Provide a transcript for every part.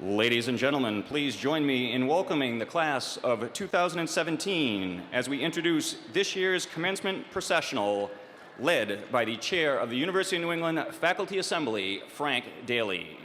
Ladies and gentlemen, please join me in welcoming the class of 2017 as we introduce this year's commencement processional, led by the chair of the University of New England Faculty Assembly, Frank Daly.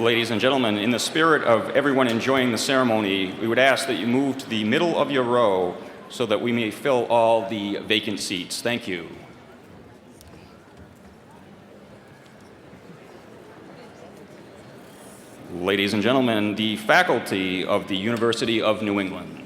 Ladies and gentlemen, in the spirit of everyone enjoying the ceremony, we would ask that you move to the middle of your row so that we may fill all the vacant seats. Thank you. Ladies and gentlemen, the faculty of the University of New England.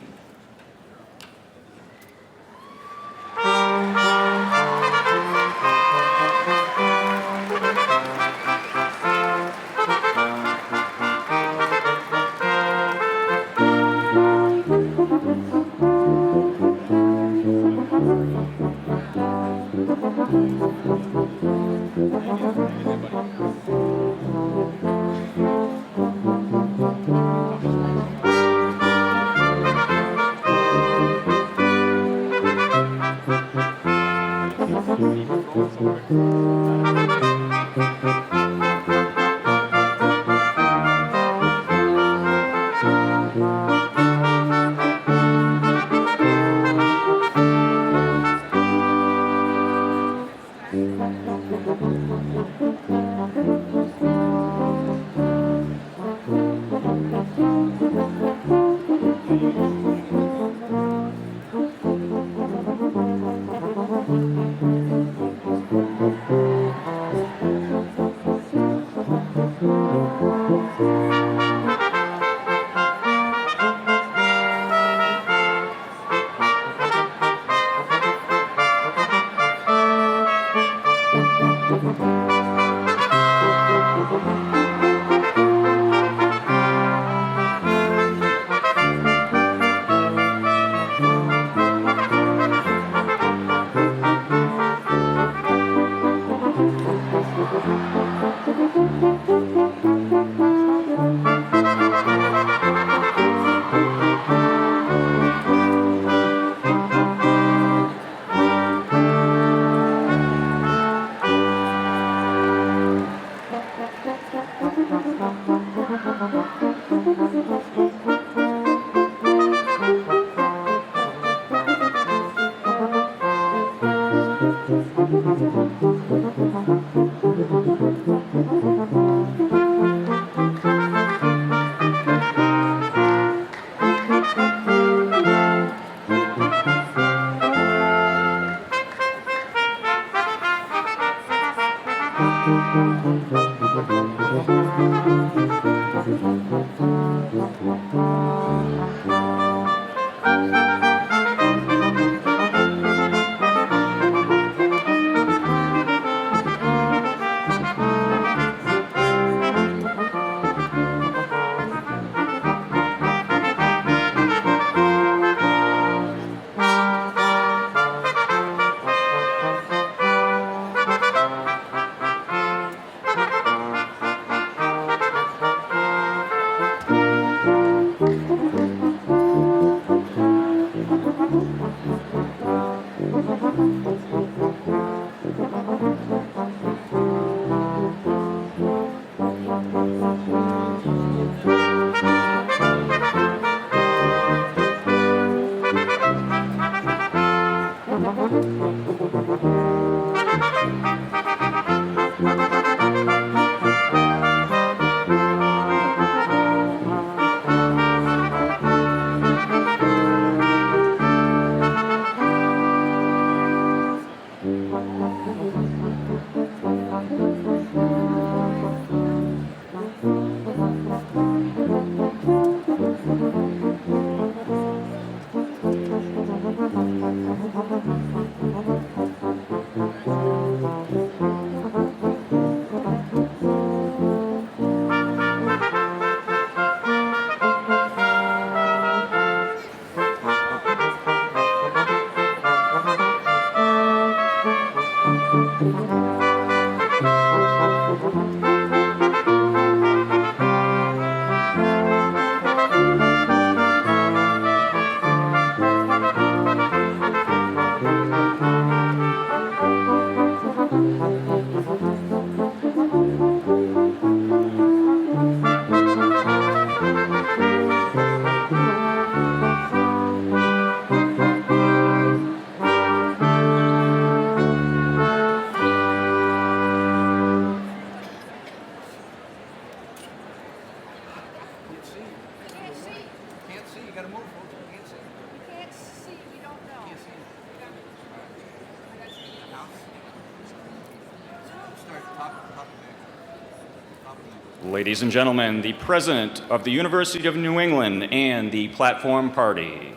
Ladies and gentlemen, the President of the University of New England and the Platform Party.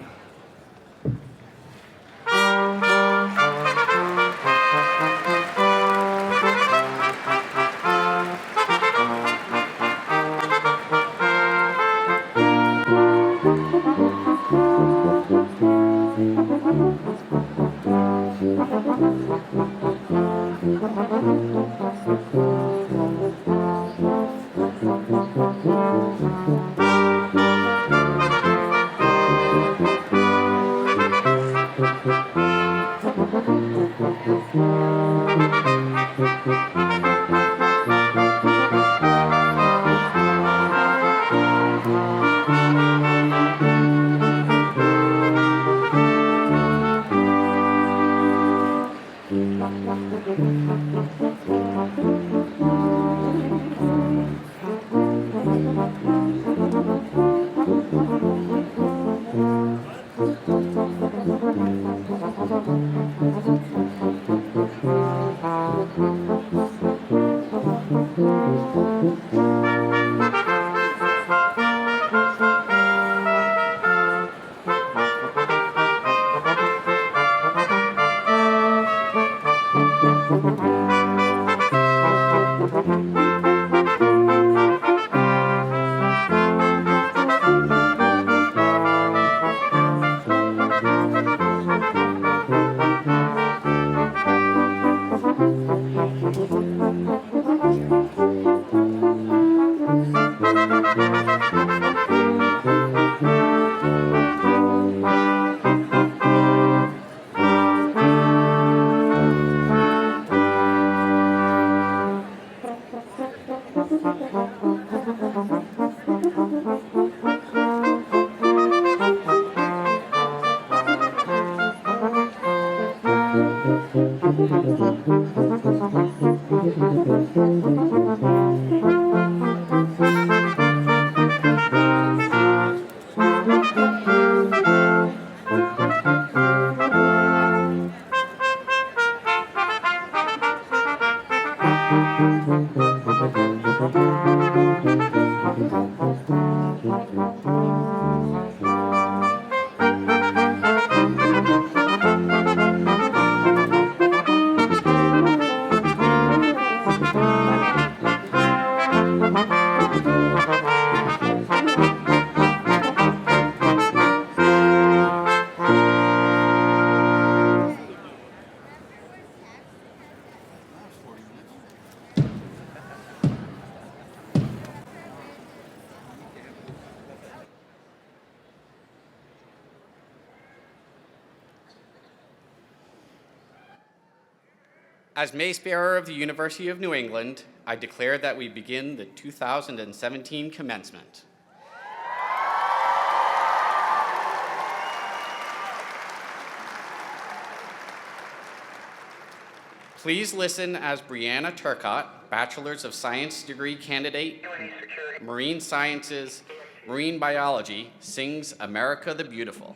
As Mace Bearer of the University of New England, I declare that we begin the 2017 commencement. Please listen as Brianna Turcott, Bachelor's of Science degree candidate, Marine Sciences, Marine Biology, sings America the Beautiful.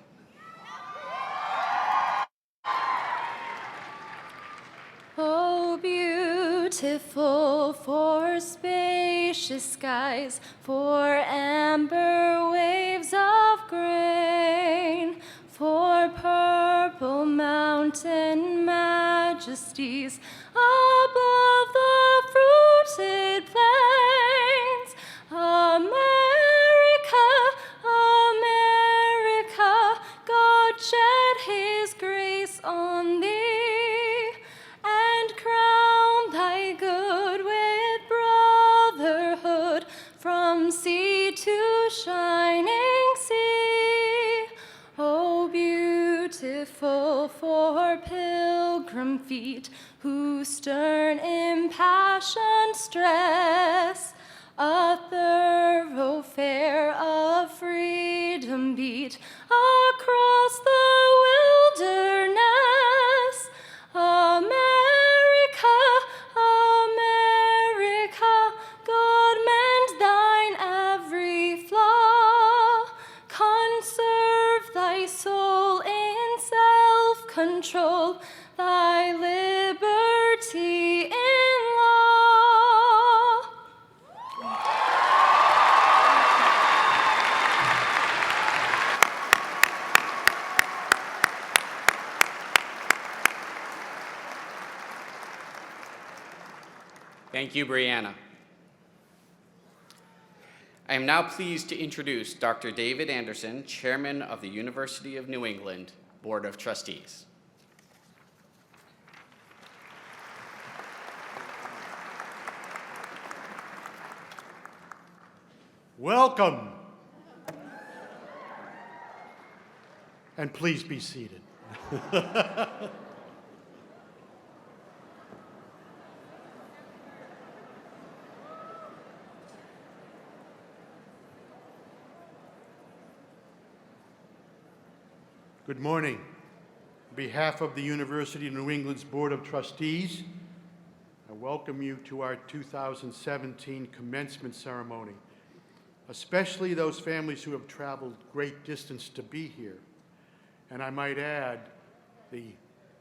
Oh, beautiful for spacious skies, for amber waves of grain, for purple mountain majesties above the fruited plains. America, America, God shed his grace on thee, and crown thy good with brotherhood from sea to shining sea. Oh, beautiful for pilgrim feet whose stern impassioned stress a thoroughfare of freedom beat across the wilderness. America, America, God mend thine every flaw. Conserve thy soul in self-control, thy liberty in law. Thank you, Brianna. I am now pleased to introduce Dr. David Anderson, Chairman of the University of New England Board of Trustees. Welcome. And please be seated. Good morning. On behalf of the University of New England's Board of Trustees, I welcome you to our 2017 commencement ceremony, especially those families who have traveled great distance to be here. And I might add, the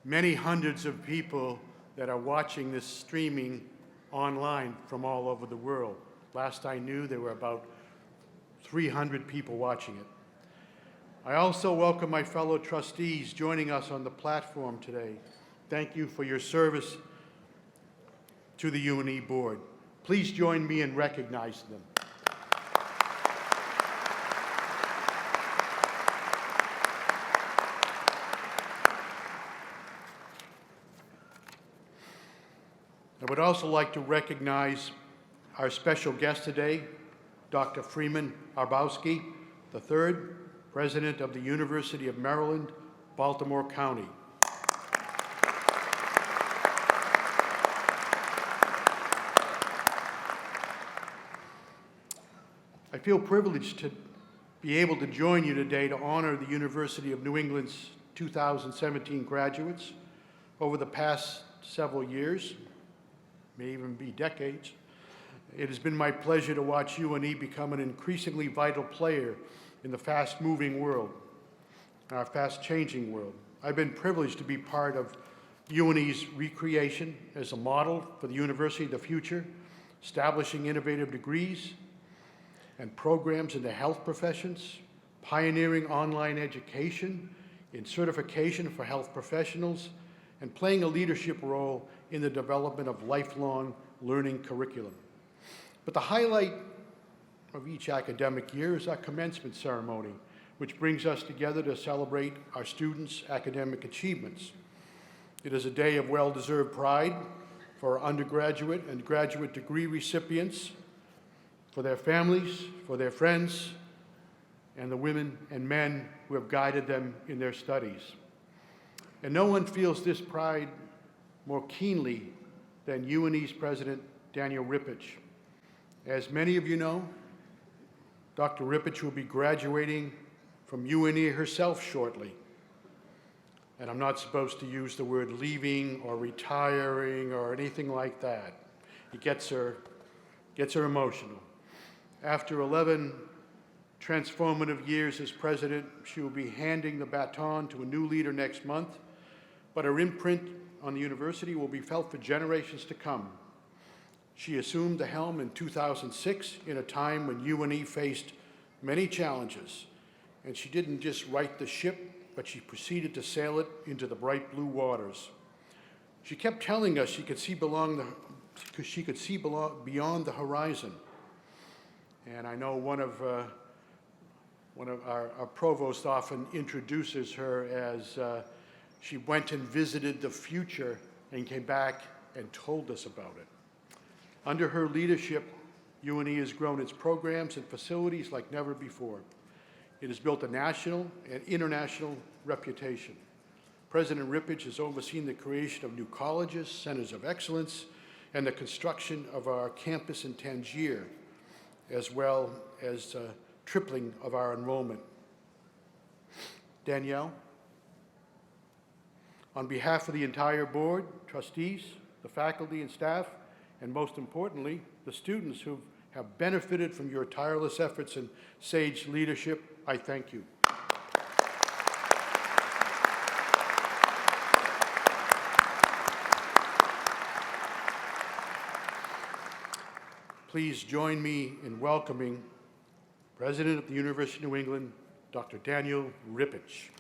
many hundreds of people that are watching this streaming online from all over the world. Last I knew, there were about 300 people watching it. I also welcome my fellow trustees joining us on the platform today. Thank you for your service to the UNE Board. Please join me in recognizing them. I would also like to recognize our special guest today, Dr. Freeman Arbowski III, President of the University of Maryland, Baltimore County. I feel privileged to be able to join you today to honor the University of New England's 2017 graduates. Over the past several years, may even be decades, it has been my pleasure to watch UNE become an increasingly vital player in the fast-moving world, our fast-changing world. I've been privileged to be part of UNE's recreation as a model for the university of the future, establishing innovative degrees and programs in the health professions, pioneering online education in certification for health professionals, and playing a leadership role in the development of lifelong learning curriculum. But the highlight of each academic year is our commencement ceremony, which brings us together to celebrate our students' academic achievements. It is a day of well-deserved pride for our undergraduate and graduate degree recipients, for their families, for their friends, and the women and men who have guided them in their studies. And no one feels this pride more keenly than UNE's President, Daniel Rippich. As many of you know, Dr. Rippich will be graduating from UNE herself shortly. And I'm not supposed to use the word leaving or retiring or anything like that. It gets her emotional. After 11 transformative years as president, she will be handing the baton to a new leader next month, but her imprint on the university will be felt for generations to come. She assumed the helm in 2006 in a time when UNE faced many challenges, and she didn't just right the ship, but she proceeded to sail it into the bright blue waters. She kept telling us she could see beyond the horizon. And I know one of our provosts often introduces her as she went and visited the future and came back and told us about it. Under her leadership, UNE has grown its programs and facilities like never before. It has built a national and international reputation. President Rippich has overseen the creation of new colleges, centers of excellence, and the construction of our campus in Tangier, as well as tripling of our enrollment. Danielle, on behalf of the entire board, trustees, the faculty and staff, and most importantly, the students who have benefited from your tireless efforts and sage leadership, I thank you. Please join me in welcoming President of the University of New England, Dr. Daniel Rippich.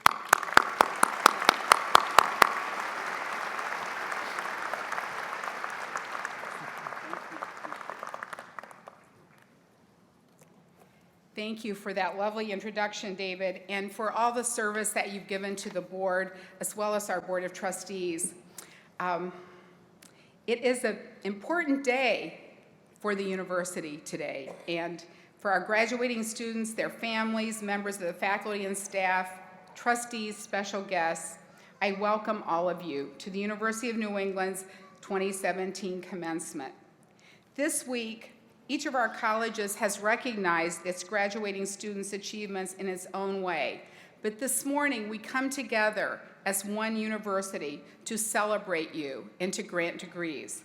Thank you for that lovely introduction, David, and for all the service that you've given to the board, as well as our Board of Trustees. It is an important day for the university today, and for our graduating students, their families, members of the faculty and staff, trustees, special guests, I welcome all of you to the University of New England's 2017 commencement. This week, each of our colleges has recognized its graduating students' achievements in its own way. But this morning, we come together as one university to celebrate you and to grant degrees.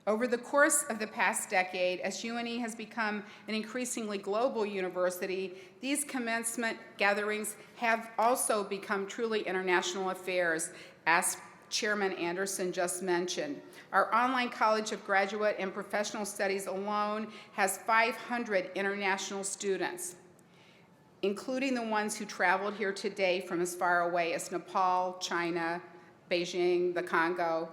Over the course of the past decade, as UNE has become an increasingly global university, these commencement gatherings have also become truly international affairs, as Chairman Anderson just mentioned. Our online College of Graduate and Professional Studies alone has 500 international students, including the ones who traveled here today from as far away as Nepal, China, Beijing, the Congo.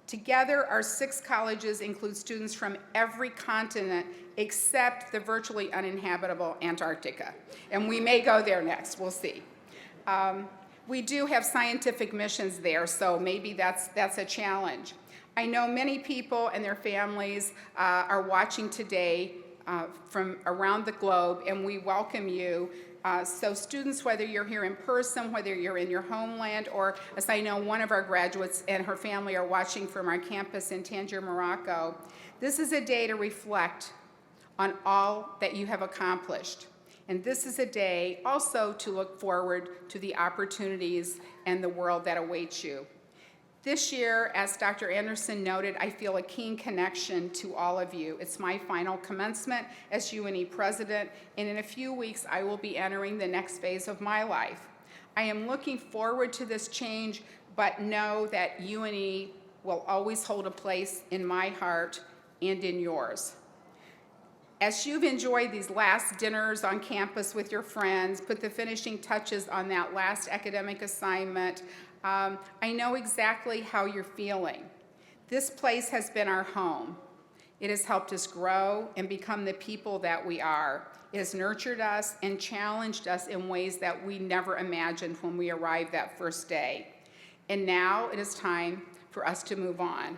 Together, our 6 colleges include students from every continent except the virtually uninhabitable Antarctica. And we may go there next, we'll see. We do have scientific missions there, so maybe that's a challenge. I know many people and their families are watching today from around the globe, and we welcome you. So students, whether you're here in person, whether you're in your homeland, or as I know one of our graduates and her family are watching from our campus in Tangier, Morocco, this is a day to reflect on all that you have accomplished. And this is a day also to look forward to the opportunities and the world that awaits you. This year, as Dr. Anderson noted, I feel a keen connection to all of you. It's my final commencement as UNE president, and in a few weeks, I will be entering the next phase of my life. I am looking forward to this change, but know that UNE will always hold a place in my heart and in yours. As you've enjoyed these last dinners on campus with your friends, put the finishing touches on that last academic assignment, I know exactly how you're feeling. This place has been our home. It has helped us grow and become the people that we are. It has nurtured us and challenged us in ways that we never imagined when we arrived that first day. And now it is time for us to move on.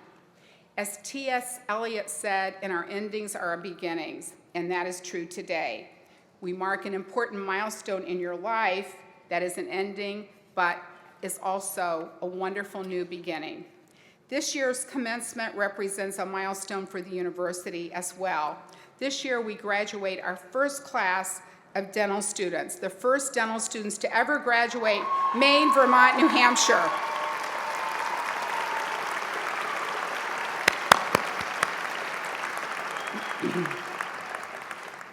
As T.S. Eliot said, "And our endings are our beginnings," and that is true today. We mark an important milestone in your life that is an ending, but is also a wonderful new beginning. This year's commencement represents a milestone for the university as well. This year we graduate our first class of dental students, the first dental students to ever graduate Maine, Vermont, New Hampshire.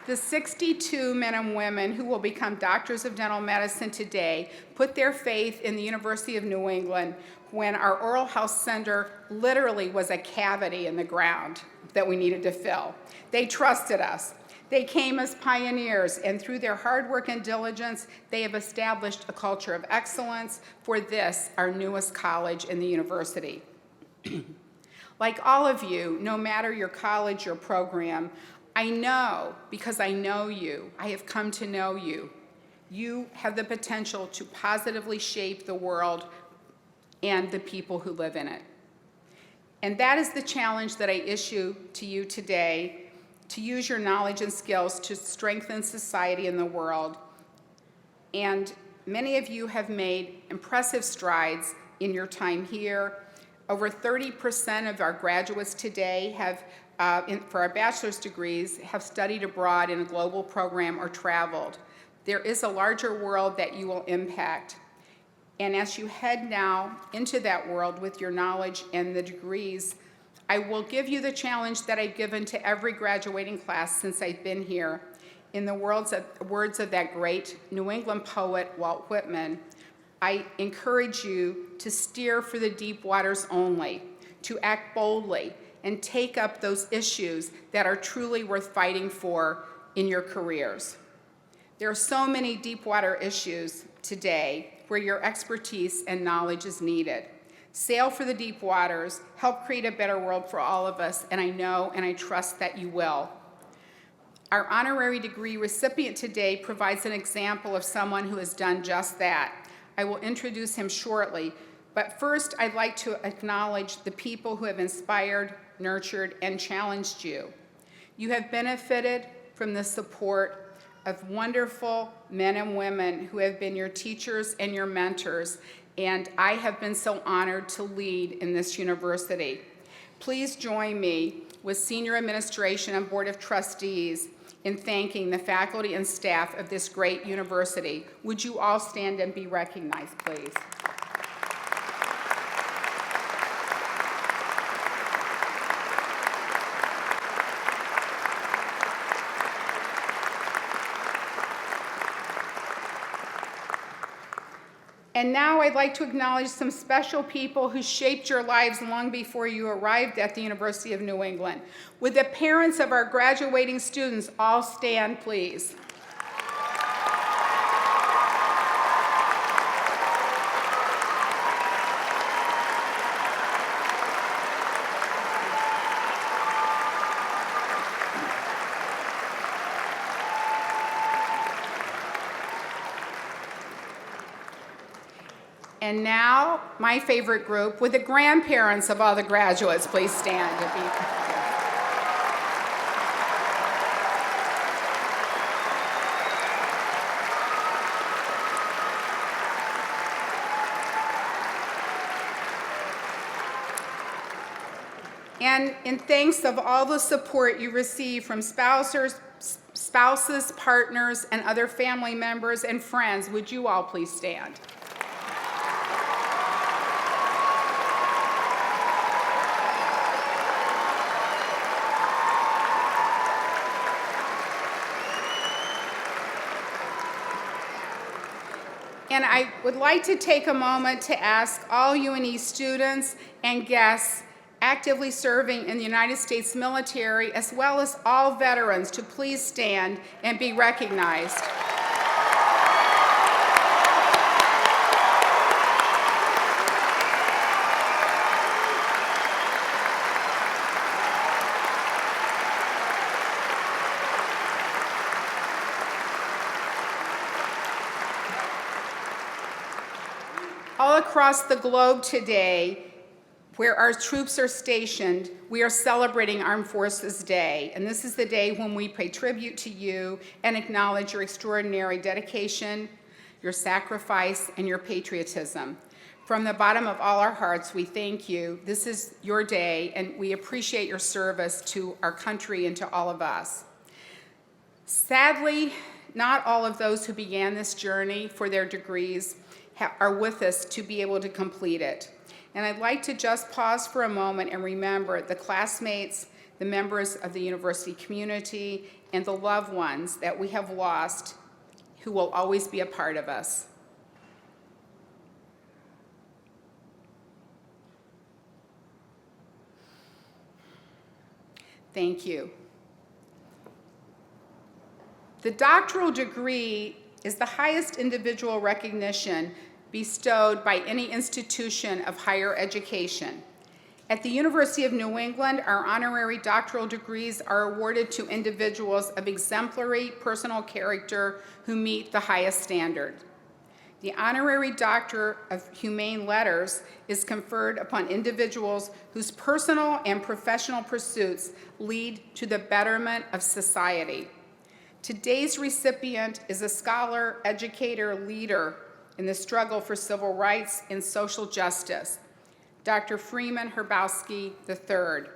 The 62 men and women who will become doctors of dental medicine today put their faith in the University of New England when our oral health center literally was a cavity in the ground that we needed to fill. They trusted us. They came as pioneers, and through their hard work and diligence, they have established a culture of excellence for this, our newest college in the university. Like all of you, no matter your college or program, I know, because I know you, I have come to know you. You have the potential to positively shape the world and the people who live in it. And that is the challenge that I issue to you today, to use your knowledge and skills to strengthen society and the world. And many of you have made impressive strides in your time here. Over 30% of our graduates today have for our bachelor's degrees, have studied abroad in a global program or traveled. There is a larger world that you will impact. And as you head now into that world with your knowledge and the degrees, I will give you the challenge that I've given to every graduating class since I've been here. In the words of that great New England poet, Walt Whitman, I encourage you to steer for the deep waters only, to act boldly, and take up those issues that are truly worth fighting for in your careers. There are so many deep water issues today where your expertise and knowledge is needed. Sail for the deep waters, help create a better world for all of us, and I know and I trust that you will. Our honorary degree recipient today provides an example of someone who has done just that. I will introduce him shortly, but first I'd like to acknowledge the people who have inspired, nurtured, and challenged you. You have benefited from the support of wonderful men and women who have been your teachers and your mentors, and I have been so honored to lead in this university. Please join me with senior administration and board of trustees in thanking the faculty and staff of this great university. Would you all stand and be recognized, please? And now I'd like to acknowledge some special people who shaped your lives long before you arrived at the University of New England. Would the parents of our graduating students all stand, please? And now, my favorite group, with the grandparents of all the graduates, please stand. And in thanks of all the support you receive from spouses, partners, and other family members and friends, would you all please stand? And I would like to take a moment to ask all UNE students and guests actively serving in the United States military, as well as all veterans, to please stand and be recognized. All across the globe today, where our troops are stationed, we are celebrating Armed Forces Day. And this is the day when we pay tribute to you and acknowledge your extraordinary dedication, your sacrifice, and your patriotism. From the bottom of all our hearts, we thank you. This is your day, and we appreciate your service to our country and to all of us. Sadly, not all of those who began this journey for their degrees are with us to be able to complete it. And I'd like to just pause for a moment and remember the classmates, the members of the university community, and the loved ones that we have lost who will always be a part of us. Thank you. The doctoral degree is the highest individual recognition bestowed by any institution of higher education. At the University of New England, our honorary doctoral degrees are awarded to individuals of exemplary personal character who meet the highest standard. The Honorary Doctor of Humane Letters is conferred upon individuals whose personal and professional pursuits lead to the betterment of society. Today's recipient is a scholar, educator, leader in the struggle for civil rights and social justice, Dr. Freeman Herbowski III.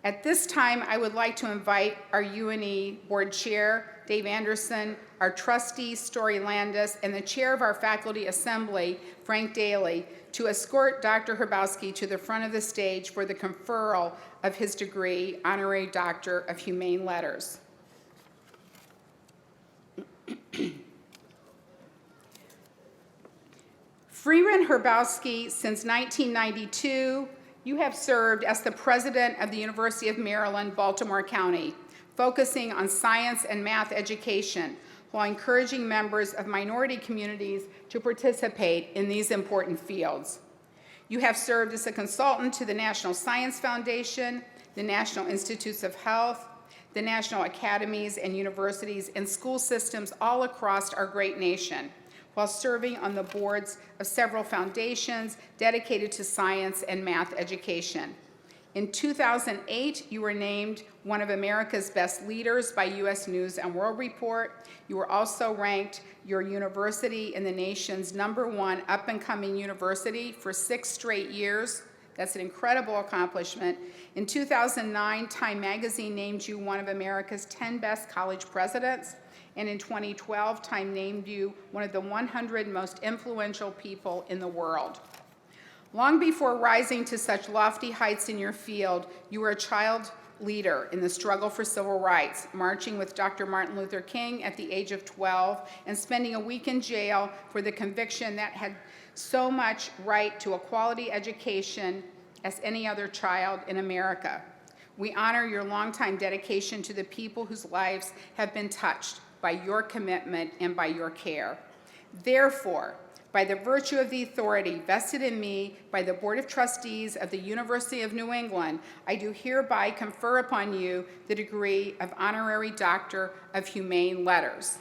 At this time, I would like to invite our UNE Board Chair, Dave Anderson, our trustee, Story Landis, and the chair of our faculty assembly, Frank Daly, to escort Dr. Herbowski to the front of the stage for the conferral of his degree, Honorary Doctor of Humane Letters. Freeman Herbowski, since 1992, you have served as the president of the University of Maryland, Baltimore County, focusing on science and math education while encouraging members of minority communities to participate in these important fields. You have served as a consultant to the National Science Foundation, the National Institutes of Health, the national academies and universities and school systems all across our great nation, while serving on the boards of several foundations dedicated to science and math education. In 2008, you were named one of America's best leaders by U.S. News and World Report. You were also ranked your university in the nation's #1 up-and-coming university for 6 straight years. That's an incredible accomplishment. In 2009, Time Magazine named you one of America's 10 best college presidents. And in 2012, Time named you one of the 100 most influential people in the world. Long before rising to such lofty heights in your field, you were a child leader in the struggle for civil rights, marching with Dr. Martin Luther King at the age of 12 and spending a week in jail for the conviction that had so much right to a quality education as any other child in America. We honor your longtime dedication to the people whose lives have been touched by your commitment and by your care. Therefore, by the virtue of the authority vested in me by the Board of Trustees of the University of New England, I do hereby confer upon you the degree of Honorary Doctor of Humane Letters.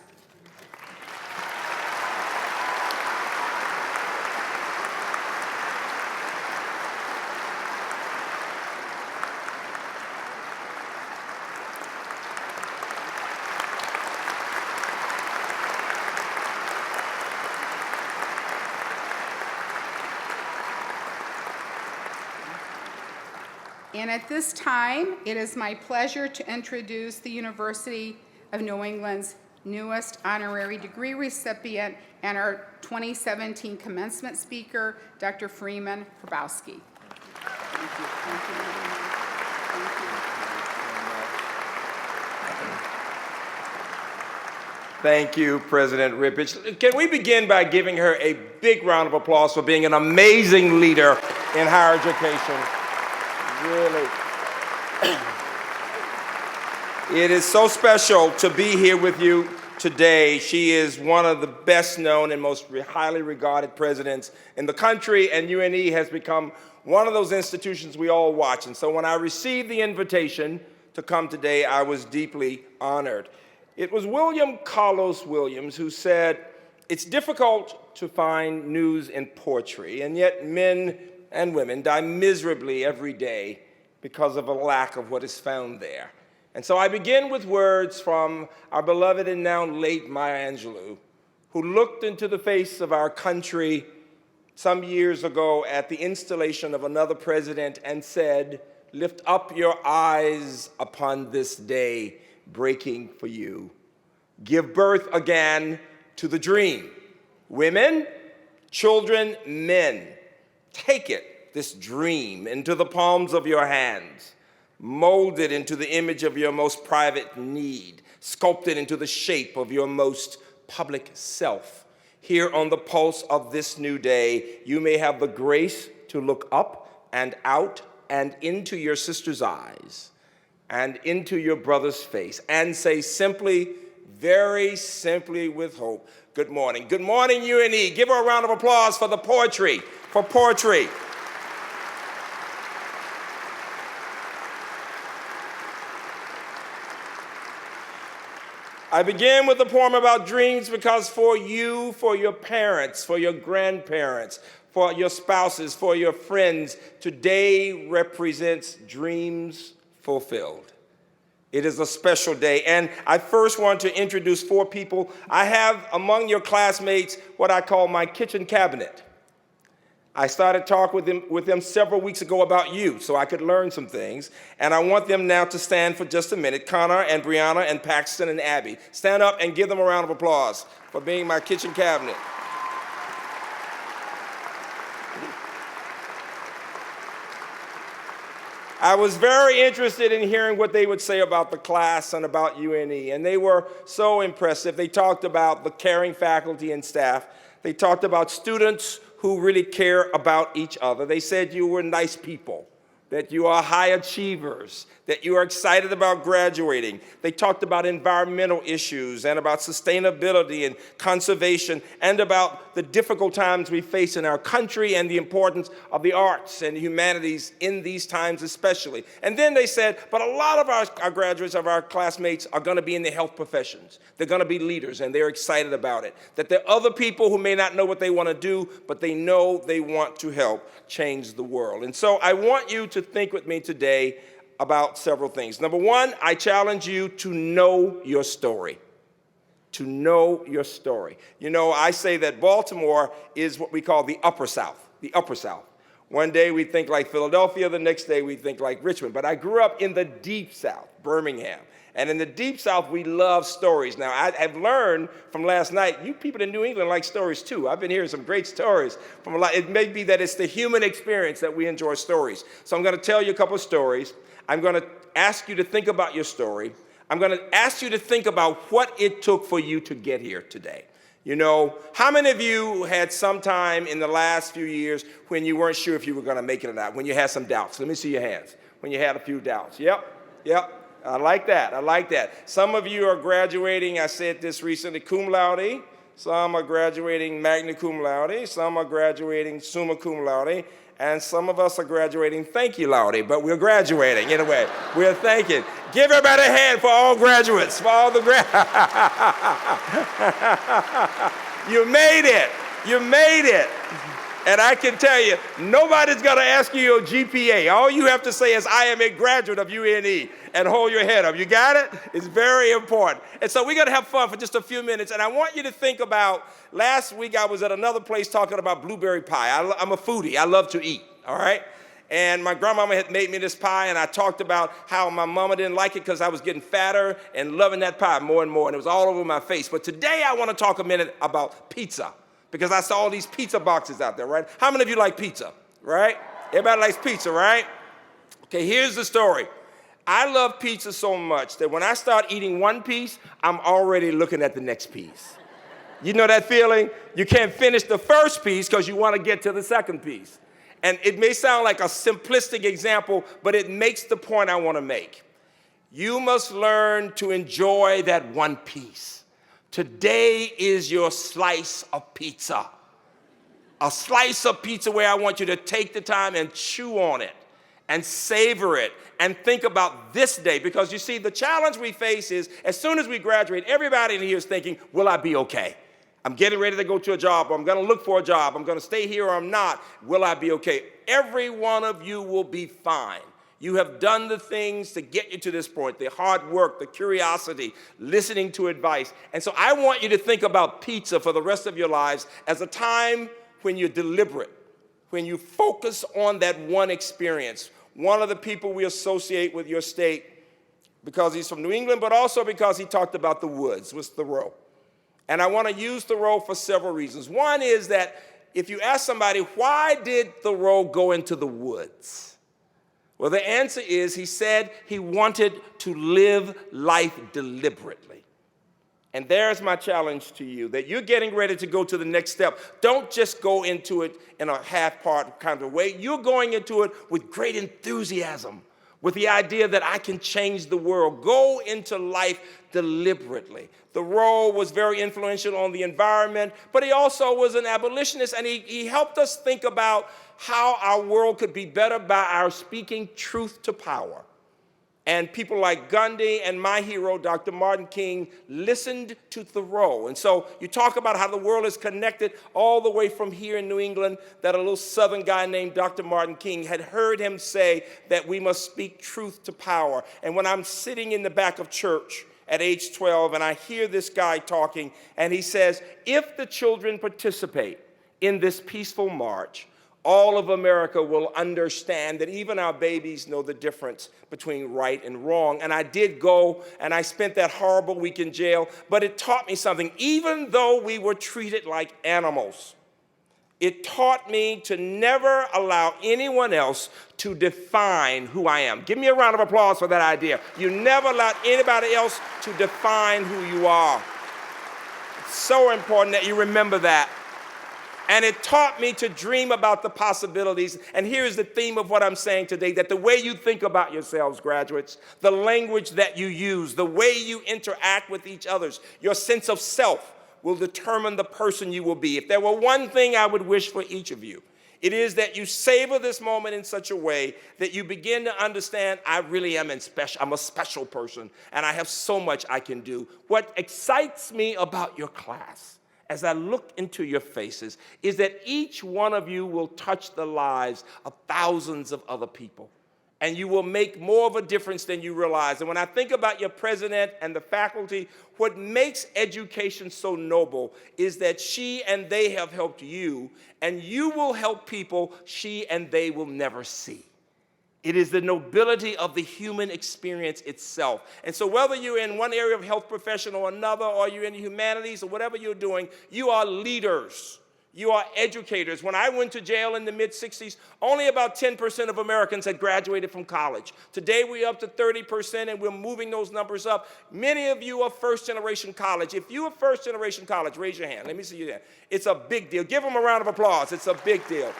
And at this time, it is my pleasure to introduce the University of New England's newest honorary degree recipient and our 2017 commencement speaker, Dr. Freeman Hrabowski. Thank you. Thank you, President Rippich. Can we begin by giving her a big round of applause for being an amazing leader in higher education? Really. It is so special to be here with you today. She is one of the best known and most highly regarded presidents in the country, and UNE has become one of those institutions we all watch. And so when I received the invitation to come today, I was deeply honored. It was William Carlos Williams who said, "It's difficult to find news in poetry, and yet men and women die miserably every day because of a lack of what is found there." And so I begin with words from our beloved and now late Maya Angelou, who looked into the face of our country some years ago at the installation of another president and said, "Lift up your eyes upon this day breaking for you. Give birth again to the dream. Women, children, men, take it, this dream, into the palms of your hands. Mold it into the image of your most private need. Sculpt it into the shape of your most public self. Here on the pulse of this new day, you may have the grace to look up and out and into your sister's eyes and into your brother's face and say simply, very simply with hope, good morning. Good morning, UNE. Give her a round of applause for the poetry, for poetry. I begin with a poem about dreams because for you, for your parents, for your grandparents, for your spouses, for your friends, today represents dreams fulfilled. It is a special day, and I first want to introduce 4 people. I have among your classmates what I call my kitchen cabinet. I started talking with them several weeks ago about you, so I could learn some things, and I want them now to stand for just a minute. Connor and Brianna and Paxton and Abby. Stand up and give them a round of applause for being my kitchen cabinet. I was very interested in hearing what they would say about the class and about UNE, and they were so impressive. They talked about the caring faculty and staff. They talked about students who really care about each other. They said you were nice people. that you are high achievers, that you are excited about graduating. They talked about environmental issues and about sustainability and conservation and about the difficult times we face in our country and the importance of the arts and humanities in these times especially. And then they said, but a lot of our graduates, of our classmates, are going to be in the health professions. They're going to be leaders, and they're excited about it. That there are other people who may not know what they want to do, but they know they want to help change the world. And so I want you to think with me today about several things. Number one, I challenge you to know your story. To know your story. You know, I say that Baltimore is what we call the Upper South, the Upper South. One day we think like Philadelphia, the next day we think like Richmond. But I grew up in the Deep South, Birmingham. And in the Deep South, we love stories. Now, I've learned from last night, you people in New England like stories too. I've been hearing some great stories from a lot. It may be that it's the human experience that we enjoy stories. So I'm going to tell you a couple of stories. I'm going to ask you to think about your story. I'm going to ask you to think about what it took for you to get here today. You know, how many of you had some time in the last few years when you weren't sure if you were going to make it or not, when you had some doubts? Let me see your hands. When you had a few doubts. Yep. I like that. I like that. Some of you are graduating, I said this recently, cum laude. Some are graduating magna cum laude. Some are graduating summa cum laude. And some of us are graduating thank you laude, but we're graduating in a way. We're thanking. Give everybody a hand for all graduates, for all the You made it. You made it. And I can tell you, nobody's going to ask you your GPA. All you have to say is, I am a graduate of UNE, and hold your head up. You got it? It's very important. And so we're going to have fun for just a few minutes. And I want you to think about, last week I was at another place talking about blueberry pie. I'm a foodie. I love to eat, all right? And my grandmama had made me this pie, and I talked about how my mama didn't like it because I was getting fatter and loving that pie more and more, and it was all over my face. But today I want to talk a minute about pizza, because I saw all these pizza boxes out there, right? How many of you like pizza, right? Everybody likes pizza, right? Okay, here's the story. I love pizza so much that when I start eating one piece, I'm already looking at the next piece. You know that feeling? You can't finish the first piece because you want to get to the second piece. And it may sound like a simplistic example, but it makes the point I want to make. You must learn to enjoy that one piece. Today is your slice of pizza. A slice of pizza where I want you to take the time and chew on it and savor it and think about this day. Because you see, the challenge we face is as soon as we graduate, everybody in here is thinking, will I be okay? I'm getting ready to go to a job, or I'm going to look for a job. I'm going to stay here or I'm not. Will I be okay? Every one of you will be fine. You have done the things to get you to this point, the hard work, the curiosity, listening to advice. And so I want you to think about pizza for the rest of your lives as a time when you're deliberate, when you focus on that one experience. One of the people we associate with your state, because he's from New England, but also because he talked about the woods, was Thoreau. And I want to use Thoreau for several reasons. One is that if you ask somebody, why did Thoreau go into the woods? Well, the answer is he said he wanted to live life deliberately. And there's my challenge to you, that you're getting ready to go to the next step. Don't just go into it in a half-part kind of way. You're going into it with great enthusiasm, with the idea that I can change the world. Go into life deliberately. Thoreau was very influential on the environment, but he also was an abolitionist, and he helped us think about how our world could be better by our speaking truth to power. And people like Gandhi and my hero, Dr. Martin King, listened to Thoreau. And so you talk about how the world is connected all the way from here in New England, that a little southern guy named Dr. Martin King had heard him say that we must speak truth to power. And when I'm sitting in the back of church at age 12 and I hear this guy talking, and he says, if the children participate in this peaceful march, all of America will understand that even our babies know the difference between right and wrong. And I did go, and I spent that horrible week in jail, but it taught me something. Even though we were treated like animals, it taught me to never allow anyone else to define who I am. Give me a round of applause for that idea. You never allow anybody else to define who you are. It's so important that you remember that. And it taught me to dream about the possibilities. And here's the theme of what I'm saying today, that the way you think about yourselves, graduates, the language that you use, the way you interact with each other, your sense of self will determine the person you will be. If there were one thing I would wish for each of you, it is that you savor this moment in such a way that you begin to understand, I really am I'm a special person, and I have so much I can do. What excites me about your class, as I look into your faces, is that each one of you will touch the lives of thousands of other people. And you will make more of a difference than you realize. And when I think about your president and the faculty, what makes education so noble is that she and they have helped you, and you will help people she and they will never see. It is the nobility of the human experience itself. And so whether you're in one area of health profession or another, or you're in the humanities or whatever you're doing, you are leaders. You are educators. When I went to jail in the mid-'60s, only about 10% of Americans had graduated from college. Today, we're up to 30%, and we're moving those numbers up. Many of you are first-generation college. If you are first-generation college, raise your hand. Let me see you there. It's a big deal. Give them a round of applause. It's a big deal.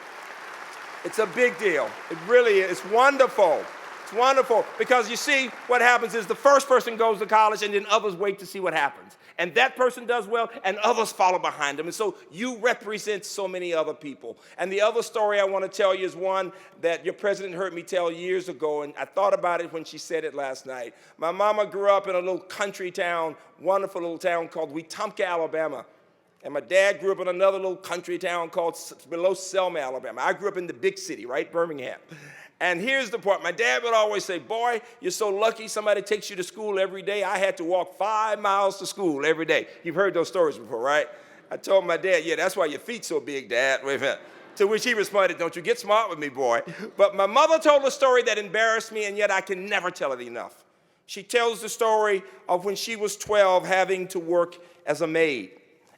It's a big deal. It really is. It's wonderful. It's wonderful because you see, what happens is the first person goes to college and then others wait to see what happens. And that person does well and others follow behind them. And so you represent so many other people. And the other story I want to tell you is one that your president heard me tell years ago, and I thought about it when she said it last night. My mama grew up in a little country town, wonderful little town called Wetumpka, Alabama. And my dad grew up in another little country town called below Selma, Alabama. I grew up in the big city, right, Birmingham. And here's the part. My dad would always say, boy, you're so lucky somebody takes you to school every day. I had to walk 5 miles to school every day. You've heard those stories before, right? I told my dad, yeah, that's why your feet's so big, Dad. Wait a minute. To which he responded, don't you get smart with me, boy. But my mother told a story that embarrassed me, and yet I can never tell it enough. She tells the story of when she was 12 having to work as a maid.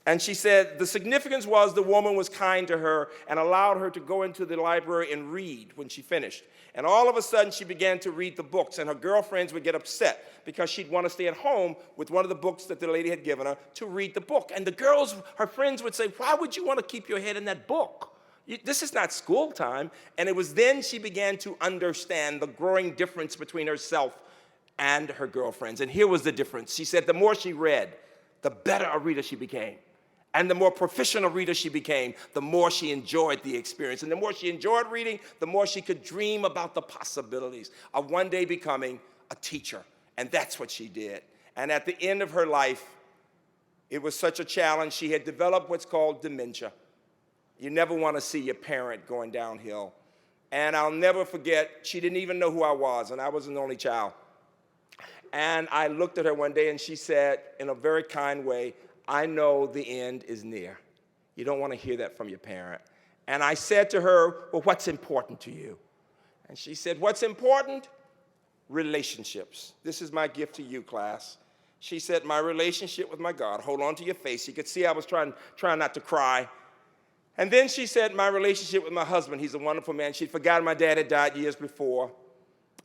And she said the significance was the woman was kind to her and allowed her to go into the library and read when she finished. And all of a sudden, she began to read the books, and her girlfriends would get upset because she'd want to stay at home with one of the books that the lady had given her to read the book. And the girls, her friends, would say, why would you want to keep your head in that book? This is not school time. And it was then she began to understand the growing difference between herself and her girlfriends. And here was the difference. She said the more she read, the better a reader she became. And the more proficient a reader she became, the more she enjoyed the experience. And the more she enjoyed reading, the more she could dream about the possibilities of one day becoming a teacher. And that's what she did. And at the end of her life, it was such a challenge. She had developed what's called dementia. You never want to see your parent going downhill. And I'll never forget, she didn't even know who I was, and I was an only child. And I looked at her one day, and she said, in a very kind way, I know the end is near. You don't want to hear that from your parent. And I said to her, well, what's important to you? And she said, what's important? Relationships. This is my gift to you, class. She said, my relationship with my God. Hold on to your face. You could see I was trying not to cry. And then she said, my relationship with my husband. He's a wonderful man. She'd forgotten my dad had died years before.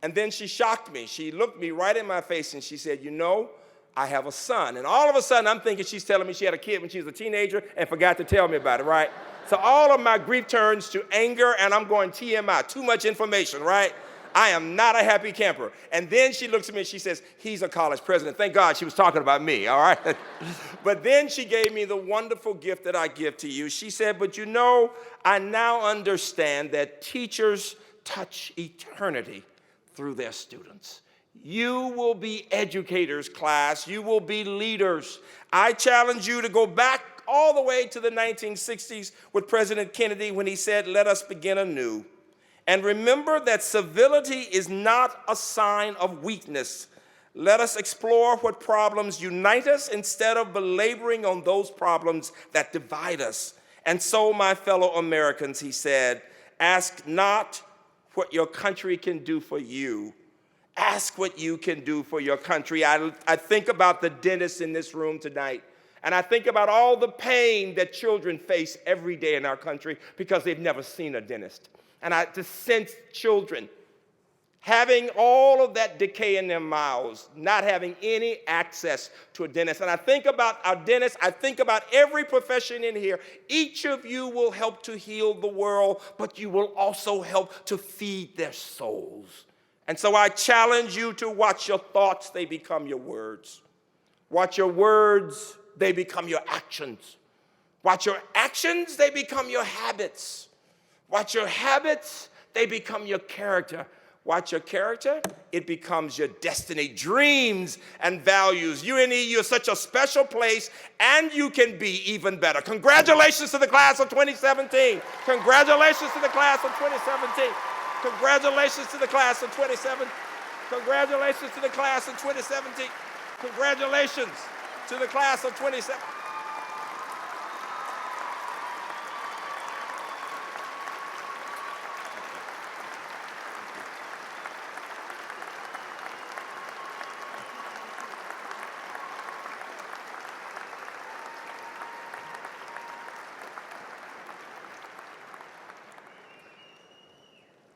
And then she shocked me. She looked me right in my face and she said, you know, I have a son. And all of a sudden, I'm thinking she's telling me she had a kid when she was a teenager and forgot to tell me about it, right? So all of my grief turns to anger, and I'm going TMI, too much information, right? I am not a happy camper. And then she looks at me and she says, he's a college president. Thank God she was talking about me, all right? But then she gave me the wonderful gift that I give to you. She said, but you know, I now understand that teachers touch eternity through their students. You will be educators, class. You will be leaders. I challenge you to go back all the way to the 1960s with President Kennedy when he said, let us begin anew. And remember that civility is not a sign of weakness. Let us explore what problems unite us instead of belaboring on those problems that divide us. And so, my fellow Americans, he said, ask not what your country can do for you. Ask what you can do for your country. I think about the dentists in this room tonight, and I think about all the pain that children face every day in our country because they've never seen a dentist. And I just sense children having all of that decay in their mouths, not having any access to a dentist. And I think about our dentists, I think about every profession in here. Each of you will help to heal the world, but you will also help to feed their souls. And so I challenge you to watch your thoughts, they become your words. Watch your words, they become your actions. Watch your actions, they become your habits. Watch your habits, they become your character. Watch your character, it becomes your destiny, dreams, and values. UNE, you're such a special place, and you can be even better. Congratulations to the class of 2017. Congratulations to the class of 2017. Congratulations to the class of 2017. Congratulations to the class of 2017. Congratulations to the class of 2017.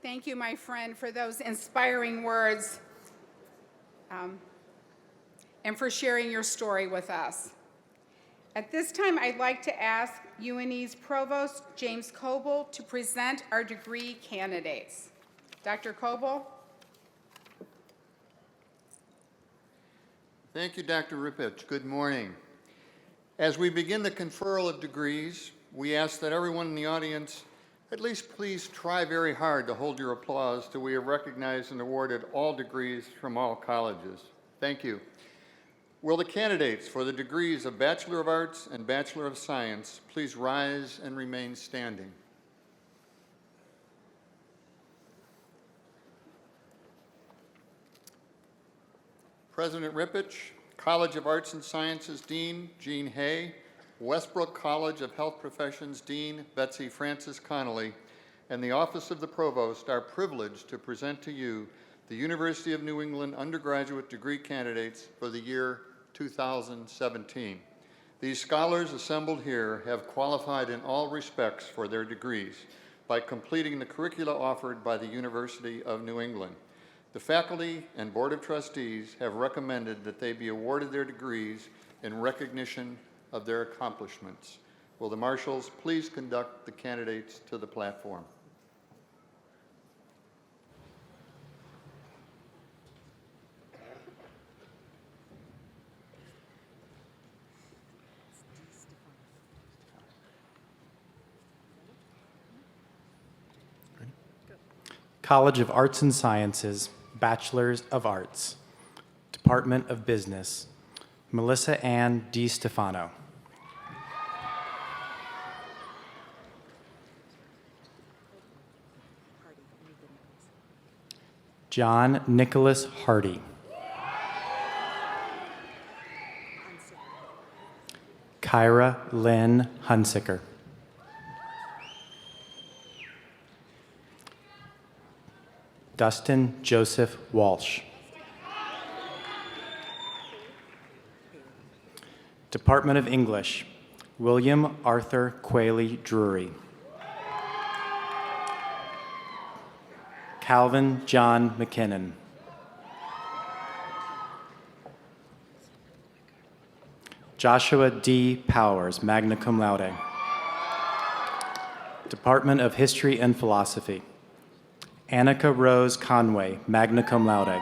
Thank you, my friend, for those inspiring words and for sharing your story with us. At this time, I'd like to ask UNE's Provost, James Coble, to present our degree candidates. Dr. Coble? Thank you, Dr. Ripich. Good morning. As we begin the conferral of degrees, we ask that everyone in the audience at least please try very hard to hold your applause till we have recognized and awarded all degrees from all colleges. Thank you. Will the candidates for the degrees of Bachelor of Arts and Bachelor of Science please rise and remain standing? President Ripich, College of Arts and Sciences Dean Jean Hay, Westbrook College of Health Professions Dean Betsy Francis Connolly, and the Office of the Provost are privileged to present to you the University of New England undergraduate degree candidates for the year 2017. These scholars assembled here have qualified in all respects for their degrees by completing the curricula offered by the University of New England. The faculty and Board of Trustees have recommended that they be awarded their degrees in recognition of their accomplishments. Will the marshals please conduct the candidates to the platform? College of Arts and Sciences, Bachelors of Arts, Department of Business, Melissa Ann DiStefano. John Nicholas Hardy. Kyra Lynn Hunsicker. Dustin Joseph Walsh. Department of English, William Arthur Quayle Drury. Calvin John McKinnon. Joshua D. Powers, magna cum laude. Department of History and Philosophy, Annika Rose Conway, magna cum laude.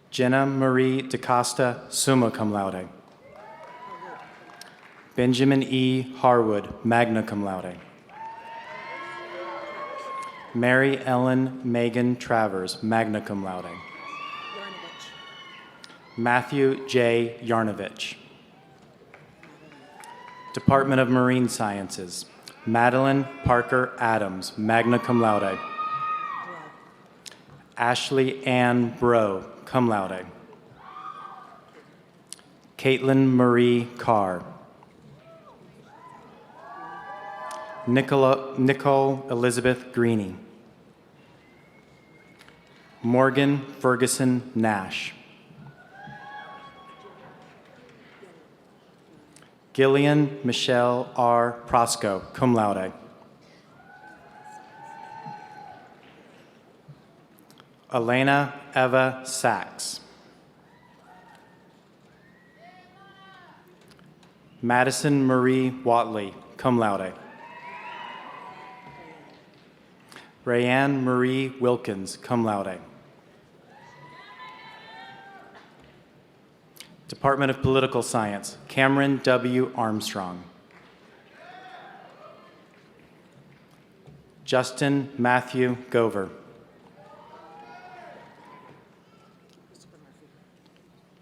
Jenna Marie DaCosta, summa cum laude. Benjamin E. Harwood, magna cum laude. Mary Ellen Megan Travers, magna cum laude. Matthew J. Yarnovich. Department of Marine Sciences, Madeline Parker Adams, magna cum laude. Ashley Ann Bro, cum laude. Caitlin Marie Carr. Nicole Elizabeth Greeny. Morgan Ferguson Nash. Gillian Michelle R. Prosco, cum laude. Elena Eva Sachs. Madison Marie Watley, cum laude. Rayanne Marie Wilkins, cum laude. Department of Political Science, Cameron W. Armstrong. Justin Matthew Gover.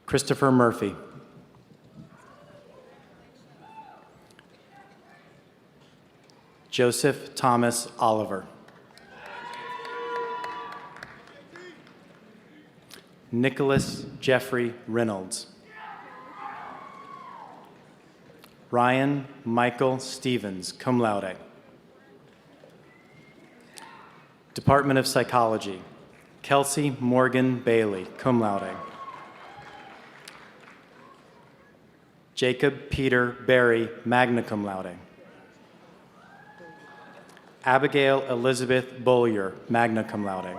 Christopher Murphy. Joseph Thomas Oliver. Nicholas Jeffrey Reynolds. Ryan Michael Stevens, cum laude. Department of Psychology, Kelsey Morgan Bailey, cum laude. Jacob Peter Berry, magna cum laude. Abigail Elizabeth Bollier, magna cum laude.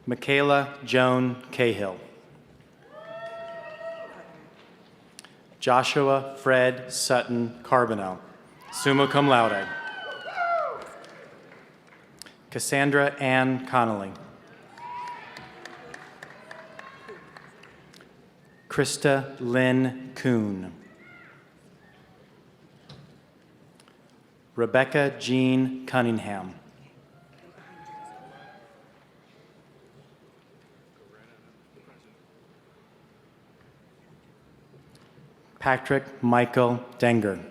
Michaela Joan Cahill. Joshua Fred Sutton Carbonell, summa cum laude. Cassandra Ann Connolly. Krista Lynn Kuhn. Rebecca Jean Cunningham. Patrick Michael Denger.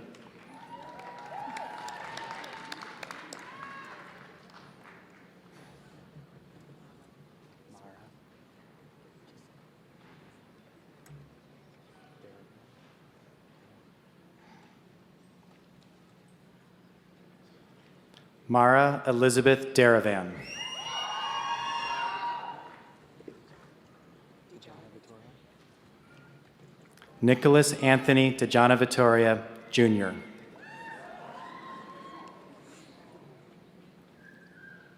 Mara Elizabeth Daravan. Nicholas Anthony DeJohna Vittoria, Jr.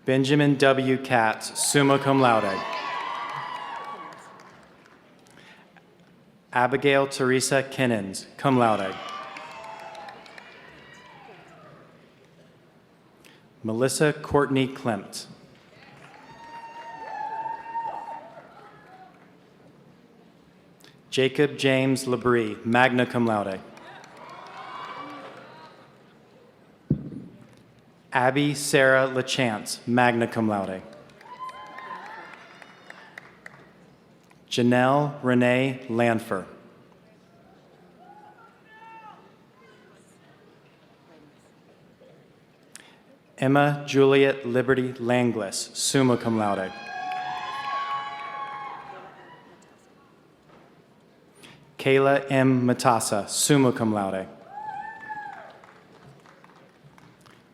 Benjamin W. Katz, summa cum laude. Abigail Teresa Kinnins, cum laude. Melissa Courtney Klimt. Jacob James Labrie, magna cum laude. Abby Sarah LaChance, magna cum laude. Janelle Renee Lanfer. Emma Juliet Liberty Langlis, summa cum laude. Kayla M. Matassa, summa cum laude.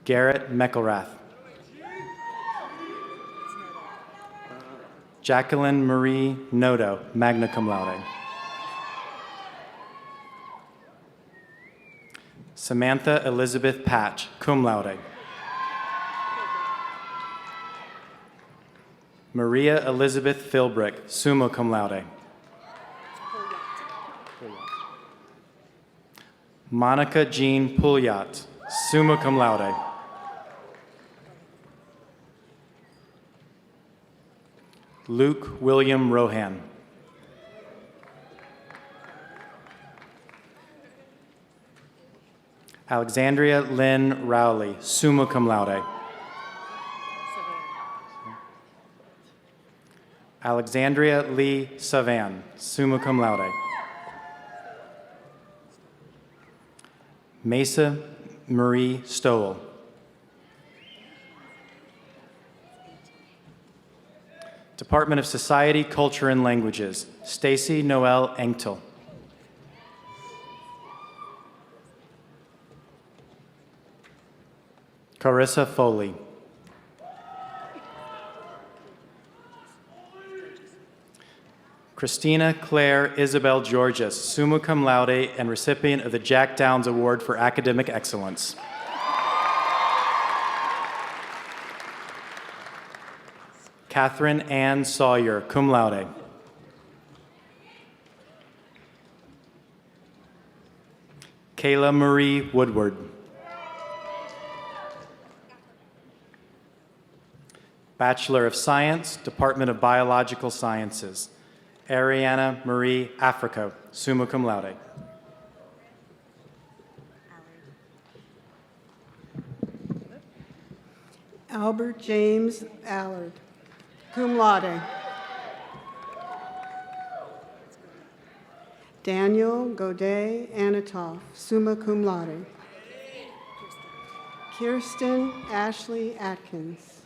Garrett McElrath. Jacqueline Marie Noto, magna cum laude. Samantha Elizabeth Patch, cum laude. Maria Elizabeth Philbrick, summa cum laude. Monica Jean Pouliot, summa cum laude. Luke William Rohan. Alexandria Lynn Rowley, summa cum laude. Alexandria Lee Savan, summa cum laude. Mesa Marie Stowell. Department of Society, Culture, and Languages, Stacy Noel Engtel. Carissa Foley. Christina Claire Isabel Georges, summa cum laude and recipient of the Jack Downs Award for Academic Excellence. Catherine Ann Sawyer, cum laude. Kayla Marie Woodward. Bachelor of Science, Department of Biological Sciences, Ariana Marie Africo, summa cum laude. Albert James Allard, cum laude. Daniel Godet Anatov, summa cum laude. Kirsten Ashley Atkins.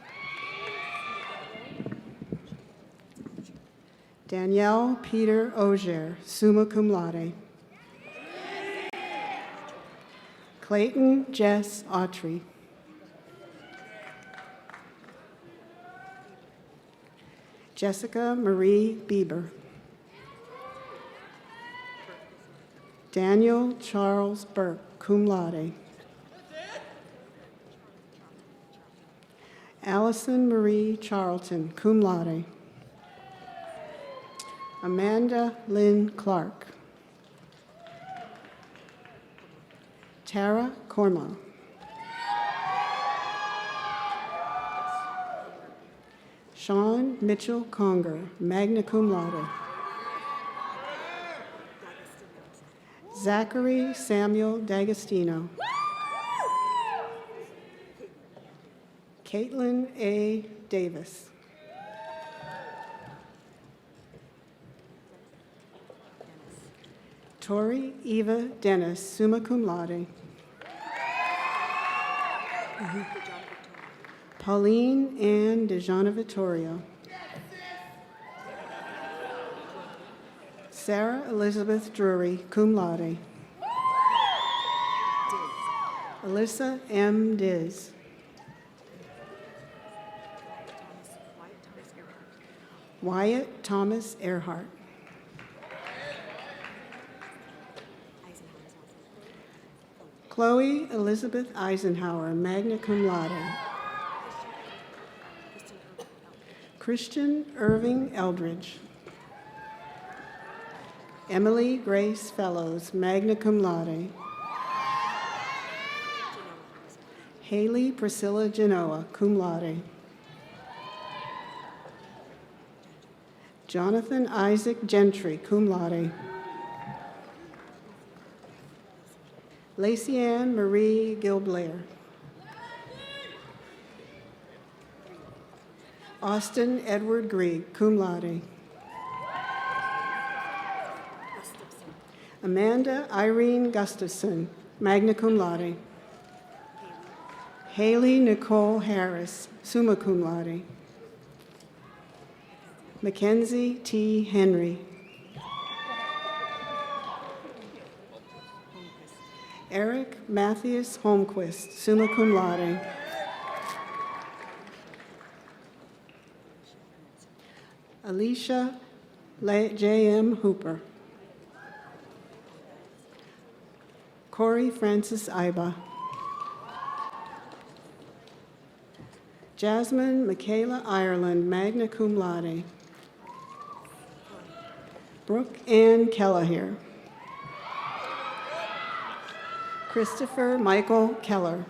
Danielle Peter Ogier, summa cum laude. Clayton Jess Autry. Jessica Marie Bieber. Daniel Charles Burke, cum laude. Allison Marie Charlton, cum laude. Amanda Lynn Clark. Tara Korma. Sean Mitchell Conger, magna cum laude. Zachary Samuel D'Agostino. Caitlin A. Davis. Tori Eva Dennis, summa cum laude. Pauline Ann DeJana Vittorio. Sarah Elizabeth Drury, cum laude. Alyssa M. Diz. Wyatt Thomas Earhart. Chloe Elizabeth Eisenhower, magna cum laude. Christian Irving Eldridge. Emily Grace Fellows, magna cum laude. Haley Priscilla Genoa, cum laude. Jonathan Isaac Gentry, cum laude. Lacey Ann Marie Gilblair. Austin Edward Grieg, cum laude. Amanda Irene Gustafson, magna cum laude. Haley Nicole Harris, summa cum laude. Mackenzie T. Henry. Eric Matthias Holmquist, summa cum laude. Alicia J.M. Hooper. Corey Francis Iba. Jasmine Michaela Ireland, magna cum laude. Brooke Ann Kelleher. Christopher Michael Keller.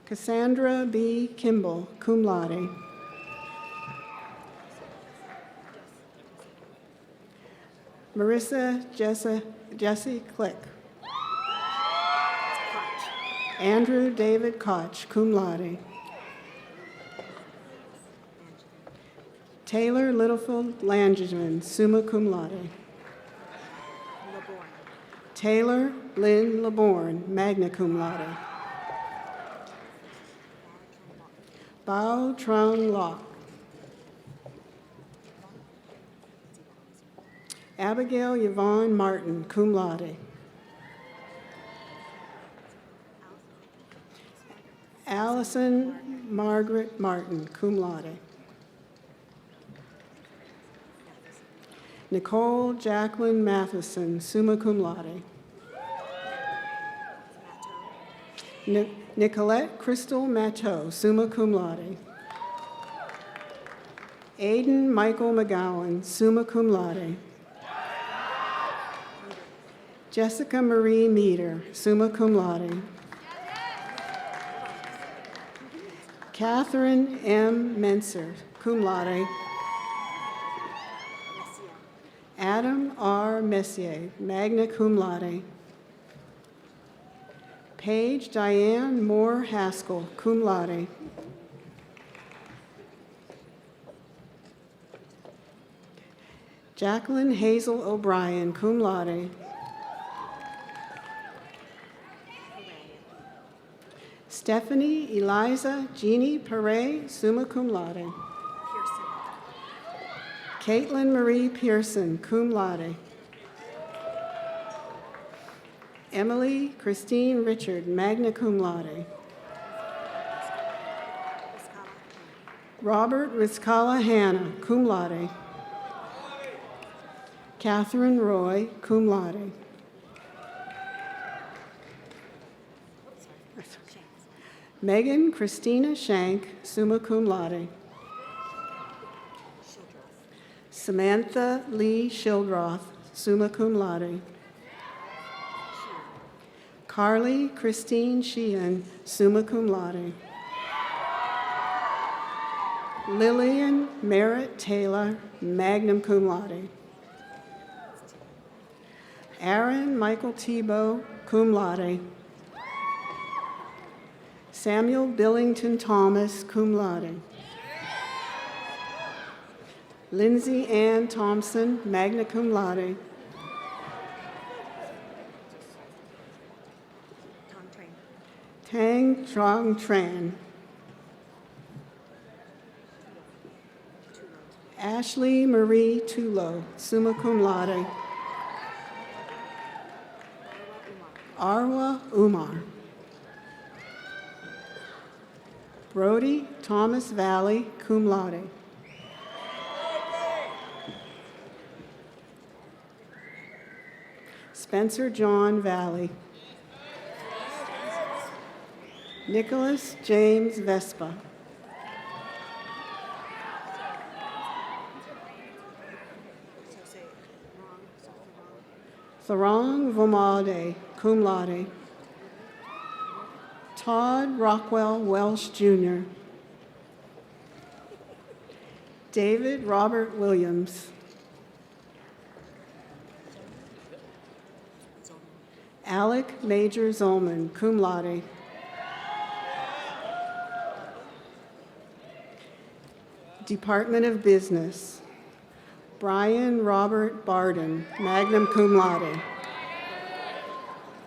Cassandra B. Kimball, cum laude. Marissa Jesse Click. Andrew David Koch, cum laude. Taylor Littlefield Langeman, summa cum laude. Taylor Lynn Laborn, magna cum laude. Bao Trung Locke. Abigail Yvonne Martin, cum laude. Allison Margaret Martin, cum laude. Nicole Jacqueline Matheson, summa cum laude. Nicolette Crystal Matteau, summa cum laude. Aiden Michael McGowan, summa cum laude. Jessica Marie Meeder, summa cum laude. Catherine M. Menser, cum laude. Adam R. Messier, magna cum laude. Paige Diane Moore Haskell, cum laude. Jacqueline Hazel O'Brien, cum laude. Stephanie Eliza Jeannie Perret, summa cum laude. Caitlin Marie Pearson, cum laude. Emily Christine Richard, magna cum laude. Robert Rizkala Hannah, cum laude. Catherine Roy, cum laude. Megan Christina Shank, summa cum laude. Samantha Lee Shildroth, summa cum laude. Carly Christine Sheehan, summa cum laude. Lillian Merritt Taylor, magna cum laude. Aaron Michael Tebow, cum laude. Samuel Billington Thomas, cum laude. Lindsay Ann Thompson, magna cum laude. Tang Trong Tran. Ashley Marie Tulo, summa cum laude. Arwa Umar. Brody Thomas Valley, cum laude. Spencer John Valley. Nicholas James Vespa. Tharang Vomade, cum laude. Todd Rockwell Welsh, Jr. David Robert Williams. Alec Major Zolman, cum laude. Department of Business. Brian Robert Barden, magna cum laude.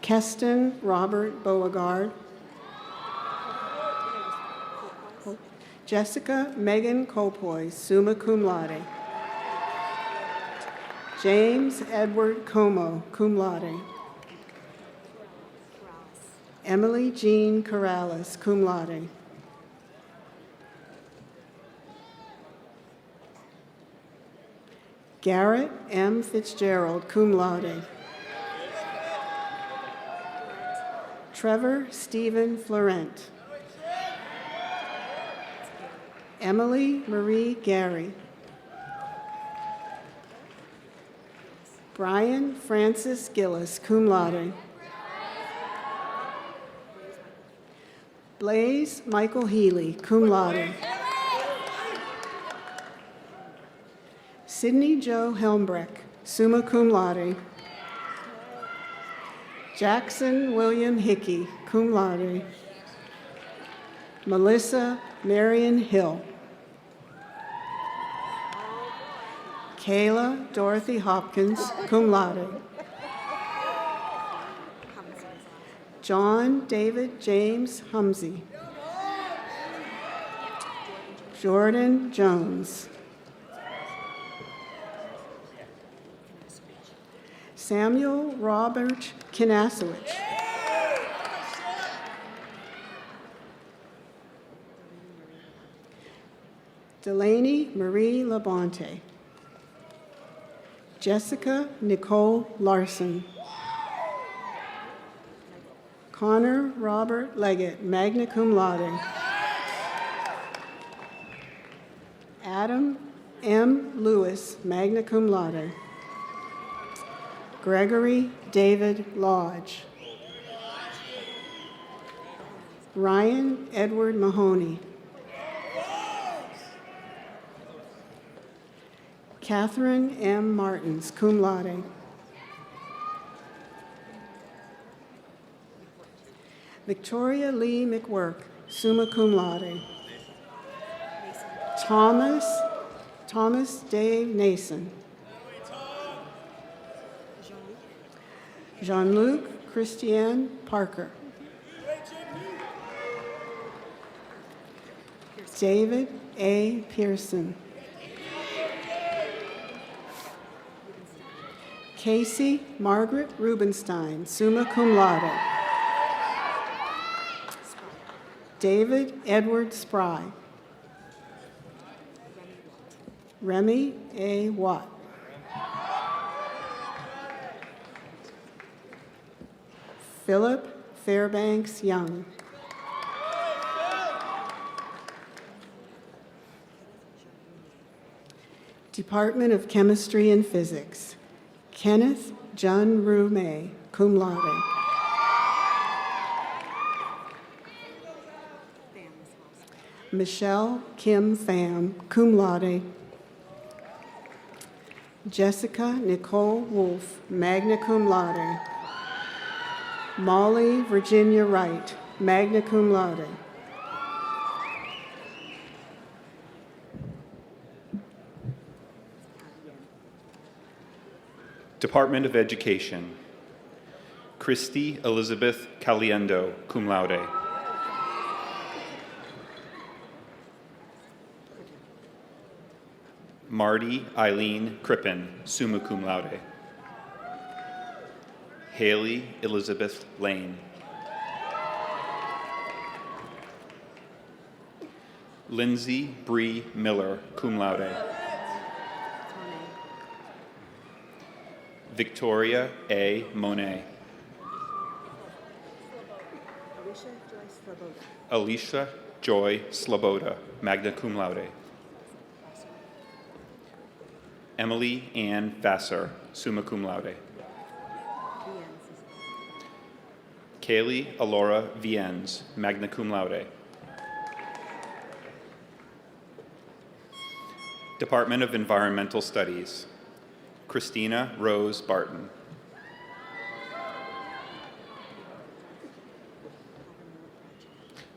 Keston Robert Beauregard. Jessica Megan Copoy, summa cum laude. James Edward Como, cum laude. Emily Jean Corrales, cum laude. Garrett M. Fitzgerald, cum laude. Trevor Stephen Florent. Emily Marie Gary. Brian Francis Gillis, cum laude. Blaze Michael Healy, cum laude. Sydney Joe Helmbrecht, summa cum laude. Jackson William Hickey, cum laude. Melissa Marion Hill. Kayla Dorothy Hopkins, cum laude. John David James Humsey. Jordan Jones. Samuel Robert Kinasowicz. Delaney Marie Labonte. Jessica Nicole Larson. Connor Robert Leggett, magna cum laude. Adam M. Lewis, magna cum laude. Gregory David Lodge. Ryan Edward Mahoney. Catherine M. Martins, cum laude. Victoria Lee McWork, summa cum laude. Thomas Dave Nason. Jean-Luc Christiane Parker. David A. Pearson. Casey Margaret Rubenstein, summa cum laude. David Edward Spry. Remy A. Watt. Philip Fairbanks Young. Department of Chemistry and Physics. Kenneth John May, cum laude. Michelle Kim Pham, cum laude. Jessica Nicole Wolf, magna cum laude. Molly Virginia Wright, magna cum laude. Department of Education. Christy Elizabeth Caliendo, cum laude. Marty Eileen Crippen, summa cum laude. Haley Elizabeth Lane. Lindsay Bree Miller, cum laude. Victoria A. Monet. Alicia Joy Sloboda, magna cum laude. Emily Ann Vassar, summa cum laude. Kaylee Alora Viennes, magna cum laude. Department of Environmental Studies. Christina Rose Barton.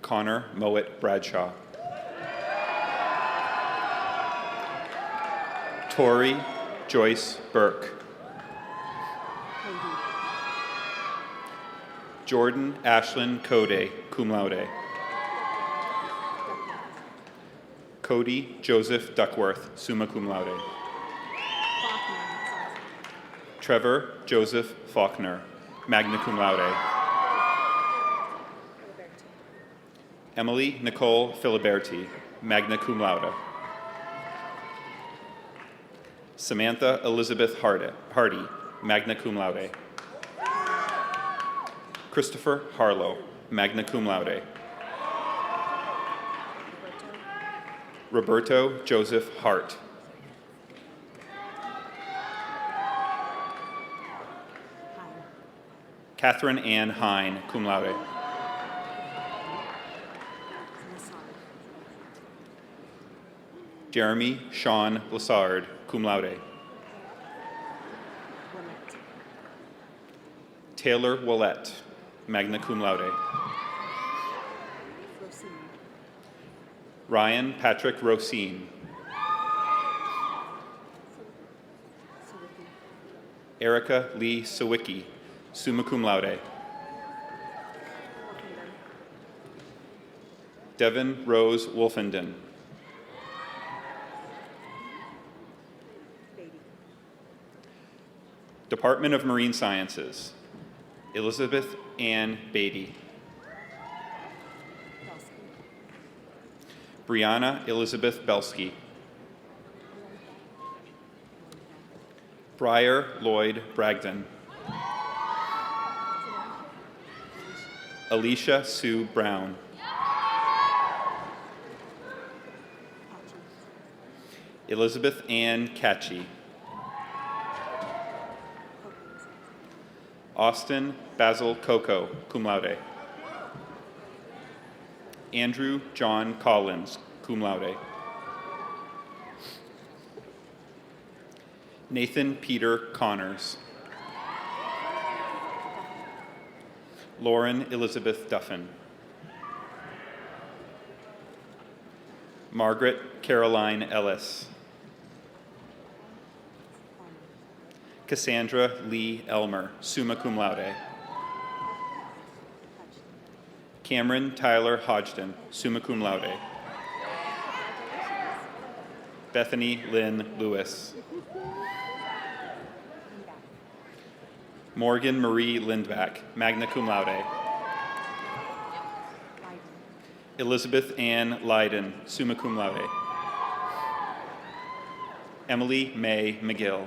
Connor Mowat Bradshaw. Tori Joyce Burke. Jordan Ashlyn Code, cum laude. Cody Joseph Duckworth, summa cum laude. Trevor Joseph Faulkner, magna cum laude. Emily Nicole Filiberti, magna cum laude. Samantha Elizabeth Hardy, magna cum laude. Christopher Harlow, magna cum laude. Roberto Joseph Hart. Catherine Ann Hine, cum laude. Jeremy Sean Lassard, cum laude. Taylor Willett, magna cum laude. Ryan Patrick Rosine. Erica Lee Sawicki, summa cum laude. Devin Rose Wolfenden. Department of Marine Sciences. Elizabeth Ann Beatty. Brianna Elizabeth Belsky. Briar Lloyd Bragdon. Alicia Sue Brown. Elizabeth Ann Catchy. Austin Basil Coco, cum laude. Andrew John Collins, cum laude. Nathan Peter Connors. Lauren Elizabeth Duffin. Margaret Caroline Ellis. Cassandra Lee Elmer, summa cum laude. Cameron Tyler Hodgson, summa cum laude. Bethany Lynn Lewis. Morgan Marie Lindback, magna cum laude. Elizabeth Ann Leiden, summa cum laude. Emily May McGill.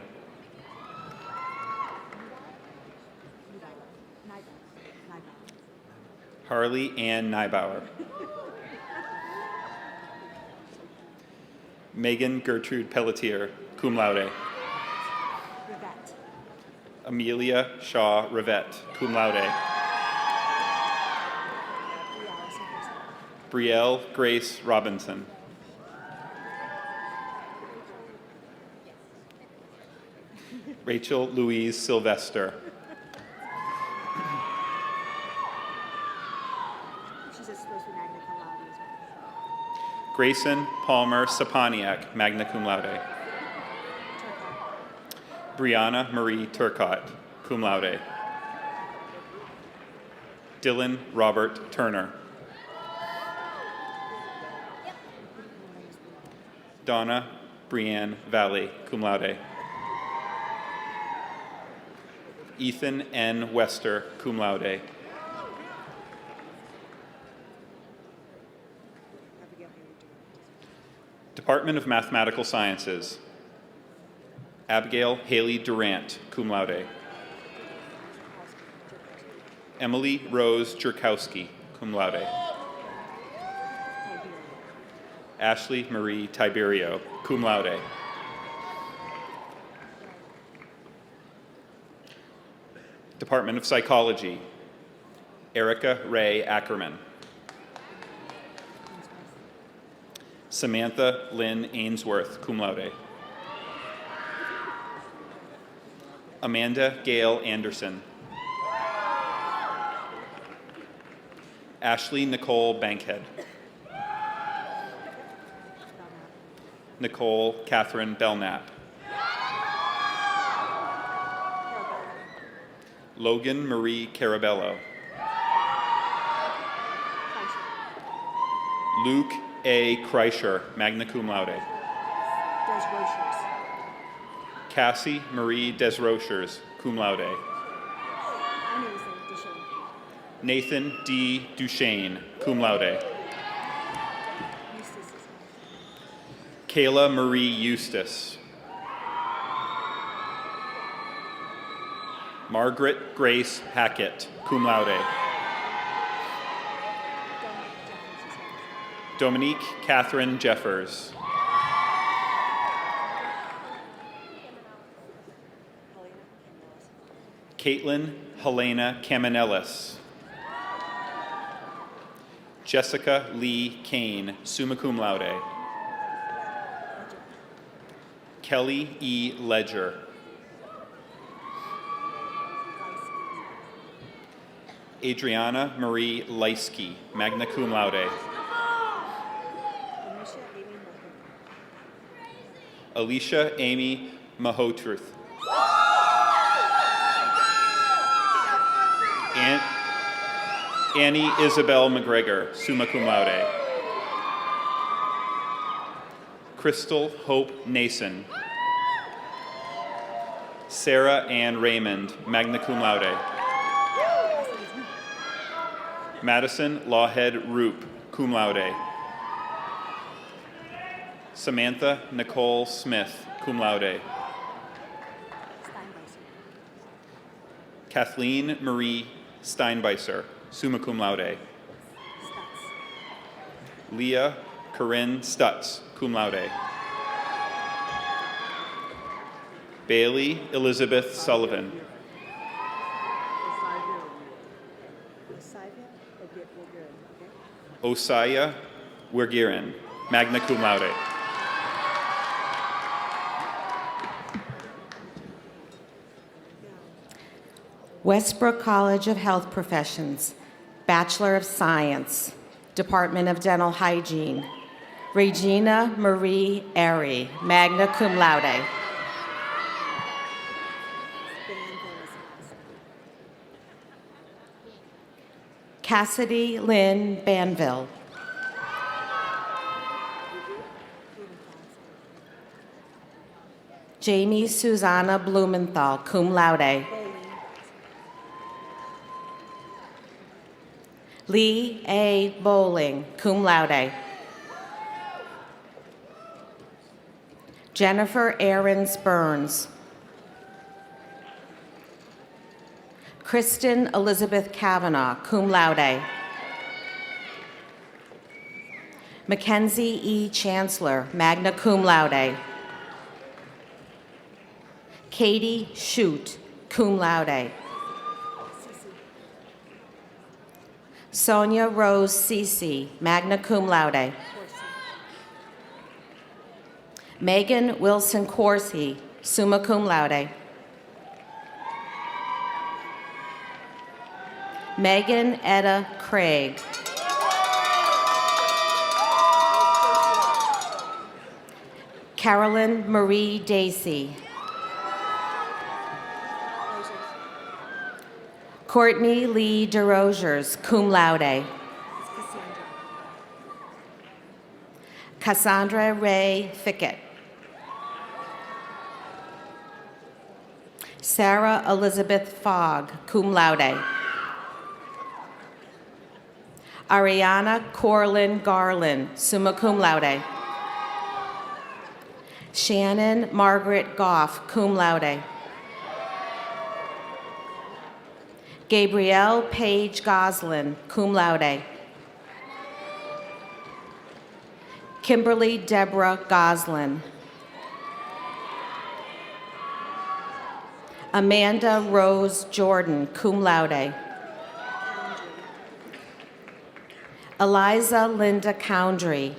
Harley Ann Neibauer. Megan Gertrude Pelletier, cum laude. Amelia Shaw Rivette, cum laude. Brielle Grace Robinson. Rachel Louise Sylvester. Grayson Palmer Saponiak, magna cum laude. Brianna Marie Turcott, cum laude. Dylan Robert Turner. Donna Brianne Valley, cum laude. Ethan N. Wester, cum laude. Department of Mathematical Sciences. Abigail Haley Durant, cum laude. Emily Rose Jerkowski, cum laude. Ashley Marie Tiberio, cum laude. Department of Psychology. Erica Ray Ackerman. Samantha Lynn Ainsworth, cum laude. Amanda Gail Anderson. Ashley Nicole Bankhead. Nicole Catherine Belknap. Logan Marie Carabello. Luke A. Kreischer, magna cum laude. Cassie Marie Desrochers, cum laude. Nathan D. Duchesne, cum laude. Kayla Marie Eustace. Margaret Grace Hackett, cum laude. Dominique Catherine Jeffers. Caitlin Helena Camanellis. Jessica Lee Kane, summa cum laude. Kelly E. Ledger. Adriana Marie Leisky, magna cum laude. Alicia Amy Mahotruth. Annie Isabel McGregor, summa cum laude. Crystal Hope Nason. Sarah Ann Raymond, magna cum laude. Madison Lawhead Roop, cum laude. Samantha Nicole Smith, cum laude. Kathleen Marie Steinbeiser. summa cum laude. Leah Corinne Stutz, cum laude. Bailey Elizabeth Sullivan. Osaya Wergirin, magna cum laude. Westbrook College of Health Professions, Bachelor of Science, Department of Dental Hygiene, Regina Marie Airy, magna cum laude. Cassidy Lynn Banville. Jamie Susanna Blumenthal, cum laude. Lee A. Bowling, cum laude. Jennifer Aarons Burns. Kristen Elizabeth Kavanaugh, cum laude. Mackenzie E. Chancellor, magna cum laude. Katie Shute, cum laude. Sonia Rose Cece, magna cum laude. Megan Wilson Corsi, summa cum laude. Megan Etta Craig. Carolyn Marie Dacey. Courtney Lee DeRogers, cum laude. Cassandra Ray Fickett. Sarah Elizabeth Fogg, cum laude. Ariana Corlin Garland, summa cum laude. Shannon Margaret Goff, cum laude. Gabrielle Paige Goslin, cum laude. Kimberly Deborah Goslin. Amanda Rose Jordan, cum laude. Eliza Linda Coundry.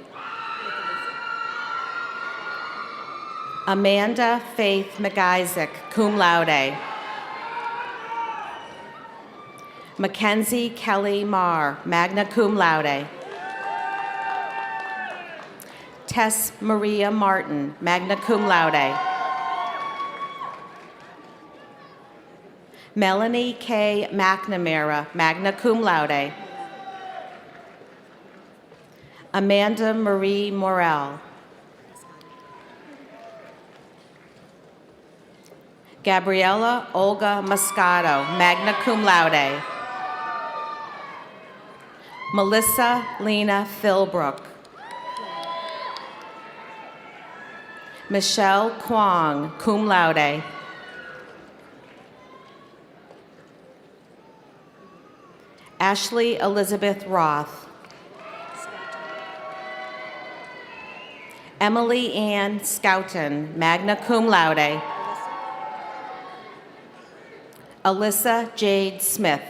Amanda Faith McIsaac, cum laude. Mackenzie Kelly Marr, magna cum laude. Tess Maria Martin, magna cum laude. Melanie K. McNamara, magna cum laude. Amanda Marie Morel. Gabriella Olga Moscato, magna cum laude. Melissa Lena Philbrook. Michelle Kwong, cum laude. Ashley Elizabeth Roth. Emily Ann Scouten, magna cum laude. Alyssa Jade Smith.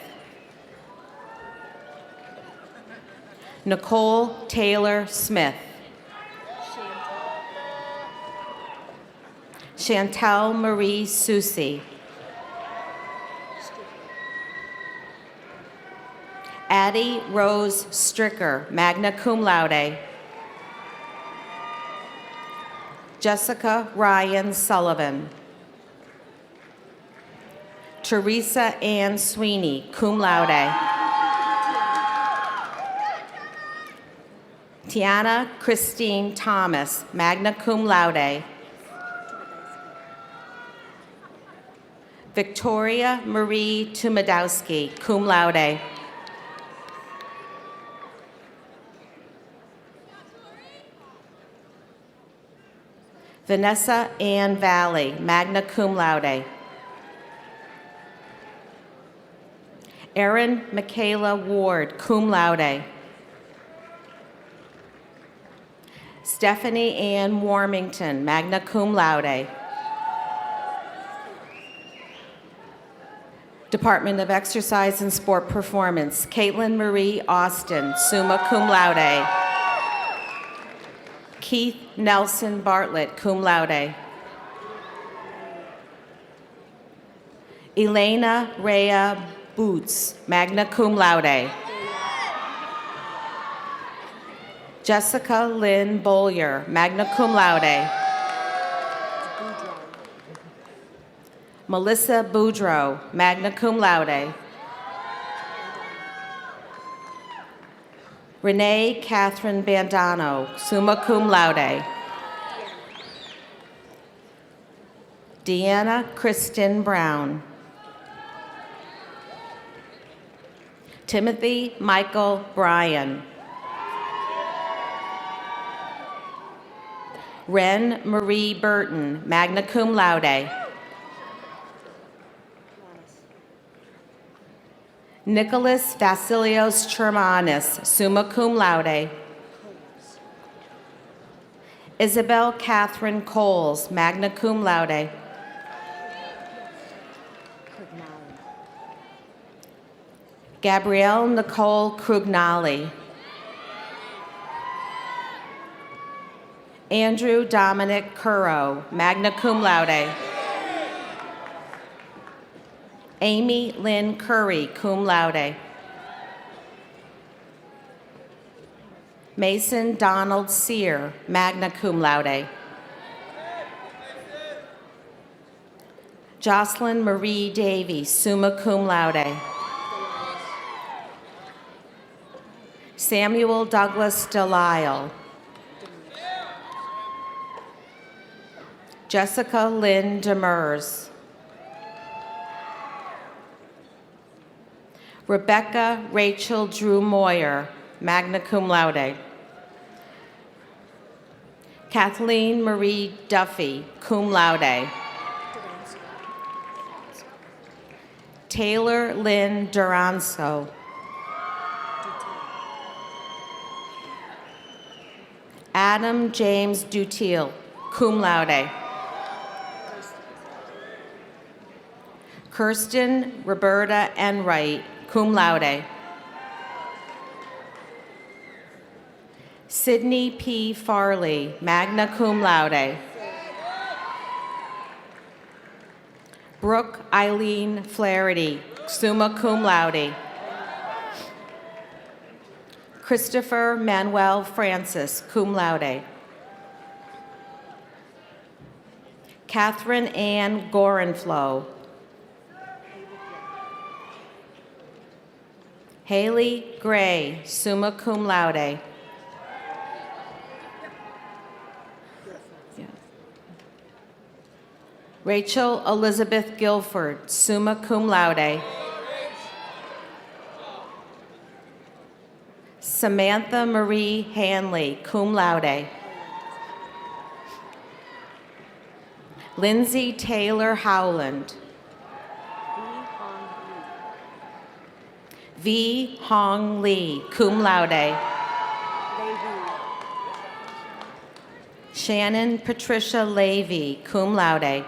Nicole Taylor Smith. Chantel Marie Susi. Addie Rose Stricker, magna cum laude. Jessica Ryan Sullivan. Teresa Ann Sweeney, cum laude. Tiana Christine Thomas, magna cum laude. Victoria Marie Tumadowski, cum laude. Vanessa Ann Valley, magna cum laude. Erin Michaela Ward, cum laude. Stephanie Ann Warmington, magna cum laude. Department of Exercise and Sport Performance, Caitlin Marie Austin, summa cum laude. Keith Nelson Bartlett, cum laude. Elena Rhea Boots, magna cum laude. Jessica Lynn Bollier, magna cum laude. Melissa Boudreau, magna cum laude. Renee Catherine Bandano, summa cum laude. Deanna Kristen Brown. Timothy Michael Bryan. Ren Marie Burton, magna cum laude. Nicholas Vasilios Chermanis, summa cum laude. Isabel Catherine Coles, magna cum laude. Gabrielle Nicole Crugnali. Andrew Dominic Curro, magna cum laude. Amy Lynn Curry, cum laude. Mason Donald Sear, magna cum laude. Jocelyn Marie Davy, summa cum laude. Samuel Douglas Delisle. Jessica Lynn Demers. Rebecca Rachel Drew Moyer, magna cum laude. Kathleen Marie Duffy, cum laude. Taylor Lynn Duranzo. Adam James Dutiel, cum laude. Kirsten Roberta Enright, cum laude. Sydney P. Farley, magna cum laude. Brooke Eileen Flaherty, summa cum laude. Christopher Manuel Francis, cum laude. Catherine Ann Gorenflow. Haley Gray, summa cum laude. Rachel Elizabeth Guilford, summa cum laude. Samantha Marie Hanley, cum laude. Lindsay Taylor Howland. V. Hong Lee, cum laude. Shannon Patricia Levy, cum laude.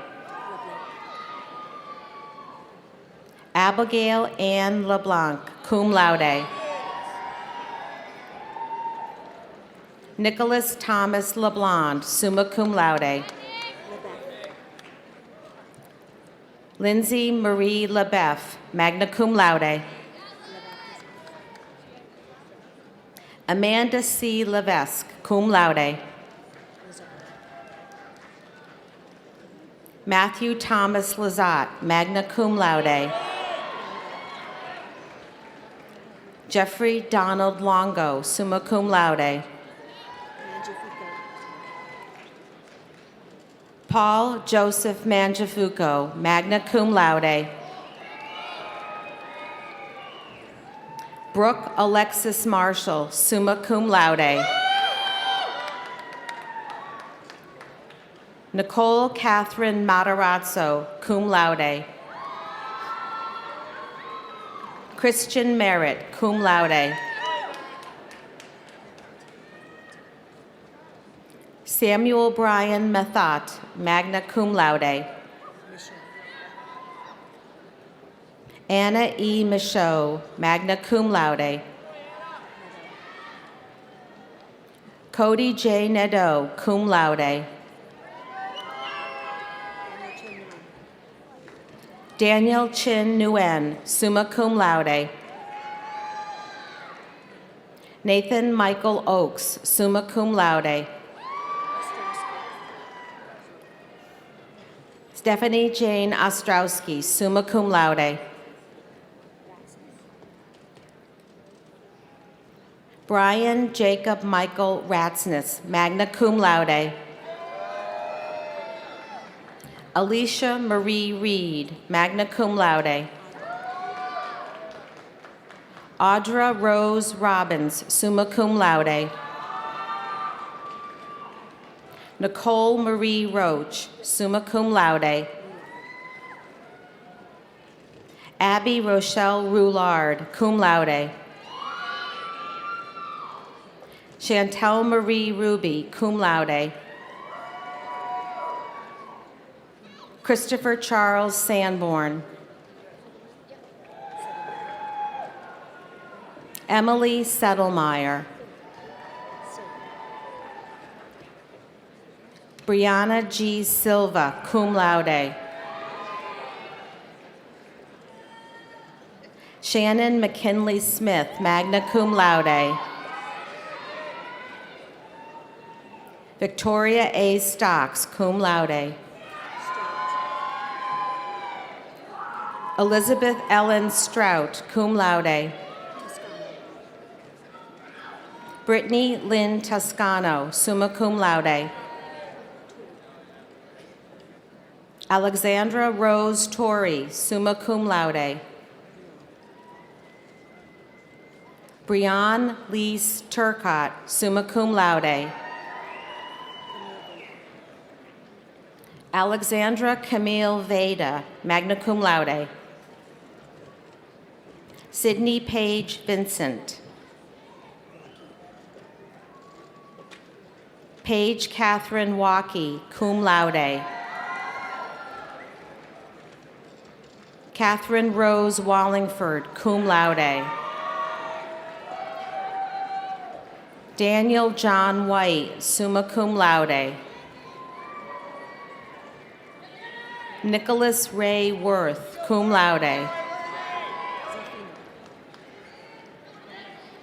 Abigail Ann LeBlanc, cum laude. Nicholas Thomas LeBlanc, summa cum laude. Lindsay Marie LeBeff, magna cum laude. Amanda C. Levesque, cum laude. Matthew Thomas Lazat, magna cum laude. Jeffrey Donald Longo, summa cum laude. Paul Joseph Mangiafuco, magna cum laude. Brooke Alexis Marshall, summa cum laude. Nicole Catherine Matarazzo, cum laude. Christian Merritt, cum laude. Samuel Brian Methot, magna cum laude. Anna E. Michaud, magna cum laude. Cody J. Nadeau, cum laude. Daniel Chin Nguyen, summa cum laude. Nathan Michael Oakes, summa cum laude. Stephanie Jane Ostrowski, summa cum laude. Brian Jacob Michael Ratsness, magna cum laude. Alicia Marie Reed, magna cum laude. Audra Rose Robbins, summa cum laude. Nicole Marie Roach, summa cum laude. Abby Rochelle Roulard, cum laude. Chantel Marie Ruby, cum laude. Christopher Charles Sanborn. Emily Settlemeyer. Brianna G. Silva, cum laude. Shannon McKinley Smith, magna cum laude. Victoria A. Stocks, cum laude. Elizabeth Ellen Strout, cum laude. Brittany Lynn Toscano, summa cum laude. Alexandra Rose Torrey, summa cum laude. Brianne Lise Turcott, summa cum laude. Alexandra Camille Veda, magna cum laude. Sydney Page Vincent. Paige Catherine Walkie, cum laude. Catherine Rose Wallingford, cum laude. Daniel John White, summa cum laude. Nicholas Ray Worth, cum laude.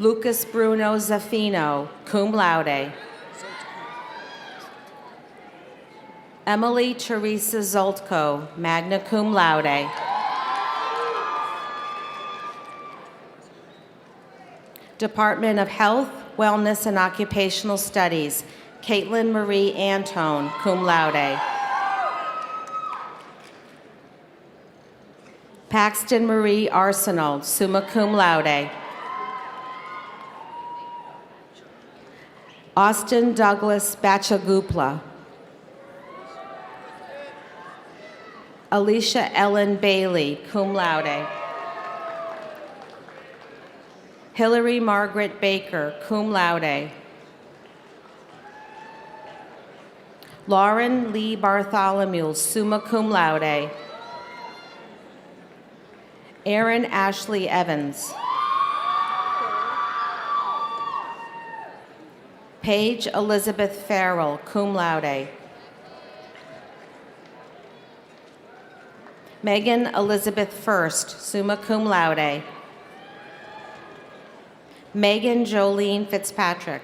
Lucas Bruno Zaffino, cum laude. Emily Teresa Zoltko, magna cum laude. Department of Health, Wellness, and Occupational Studies, Caitlin Marie Antone, cum laude. Paxton Marie Arsenal, summa cum laude. Austin Douglas Bachagupla. Alicia Ellen Bailey, cum laude. Hillary Margaret Baker, cum laude. Lauren Lee Bartholomew, summa cum laude. Erin Ashley Evans. Paige Elizabeth Farrell, cum laude. Megan Elizabeth First, summa cum laude. Megan Jolene Fitzpatrick.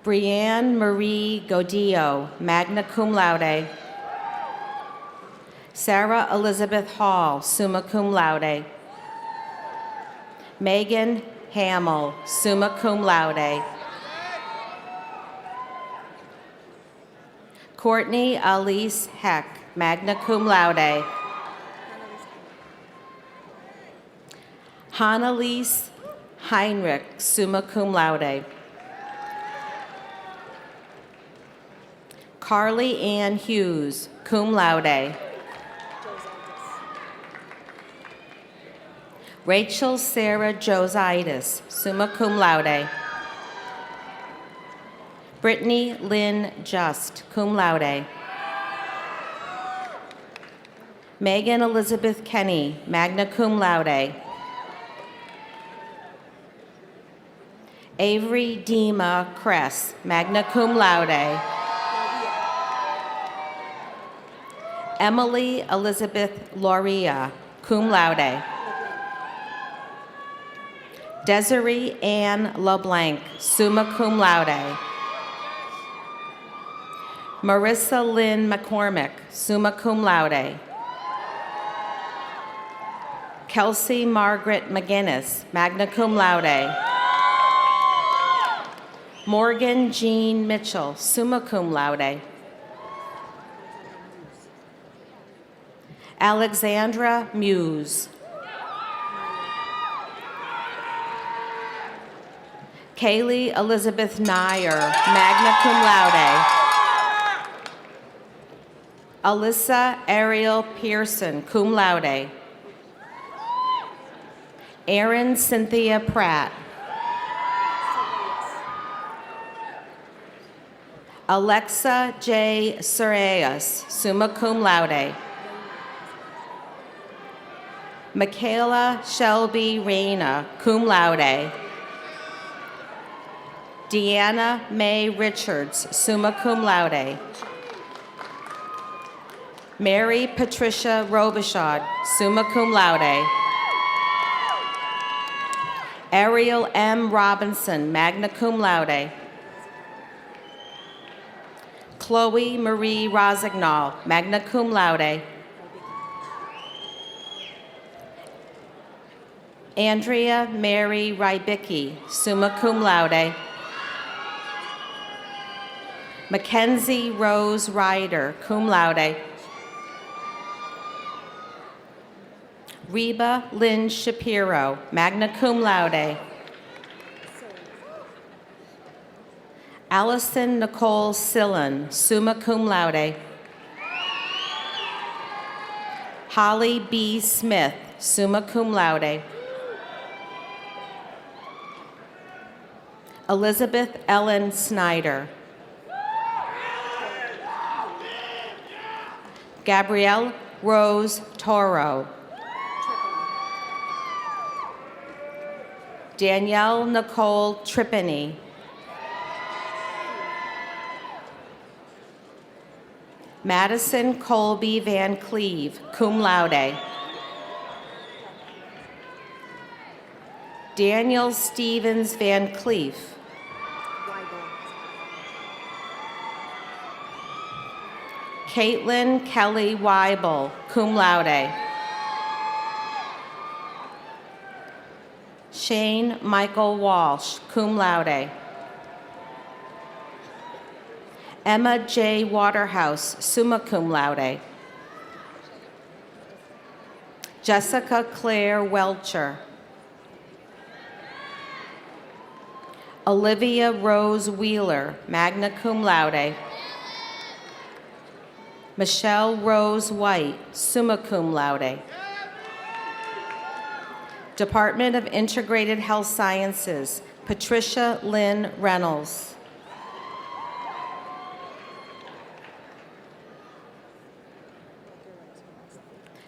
Brianne Marie Godillo, magna cum laude. Sarah Elizabeth Hall, summa cum laude. Megan Hamill, summa cum laude. Courtney Elise Heck, magna cum laude. Hannalise Heinrich, summa cum laude. Carly Ann Hughes, cum laude. Rachel Sarah Jositis, summa cum laude. Brittany Lynn Just, cum laude. Megan Elizabeth Kenny, magna cum laude. Avery Dima Kress, magna cum laude. Emily Elizabeth Loria, cum laude. Desiree Ann LeBlanc, summa cum laude. Marissa Lynn McCormick, summa cum laude. Kelsey Margaret McGinnis, magna cum laude. Morgan Jean Mitchell, summa cum laude. Alexandra Muse. Kaylee Elizabeth Nyer, magna cum laude. Alyssa Ariel Pearson, cum laude. Erin Cynthia Pratt. Alexa J. Surayas, summa cum laude. Michaela Shelby Reyna, cum laude. Deanna May Richards, summa cum laude. Mary Patricia Robichaud, summa cum laude. Ariel M. Robinson, magna cum laude. Chloe Marie Rosignol, magna cum laude. Andrea Mary Rybicki, summa cum laude. Mackenzie Rose Ryder, cum laude. Reba Lynn Shapiro, magna cum laude. Allison Nicole Sillen, summa cum laude. Holly B. Smith, summa cum laude. Elizabeth Ellen Snyder. Gabrielle Rose Toro. Danielle Nicole Tripany. Madison Colby Van Cleve, cum laude. Daniel Stevens Van Cleef. Caitlin Kelly Weibel, cum laude. Shane Michael Walsh, cum laude. Emma J. Waterhouse, summa cum laude. Jessica Claire Welcher. Olivia Rose Wheeler, magna cum laude. Michelle Rose White, summa cum laude. Department of Integrated Health Sciences, Patricia Lynn Reynolds.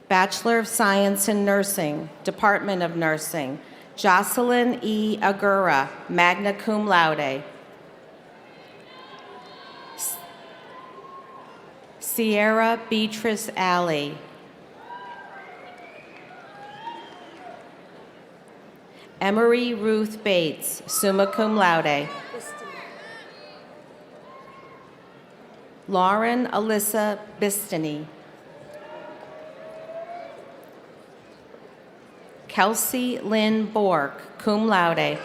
Bachelor of Science in Nursing, Department of Nursing, Jocelyn E. Agura, magna cum laude. Sierra Beatrice Alley. Emery Ruth Bates, summa cum laude. Lauren Alyssa Bistany. Kelsey Lynn Bork, cum laude.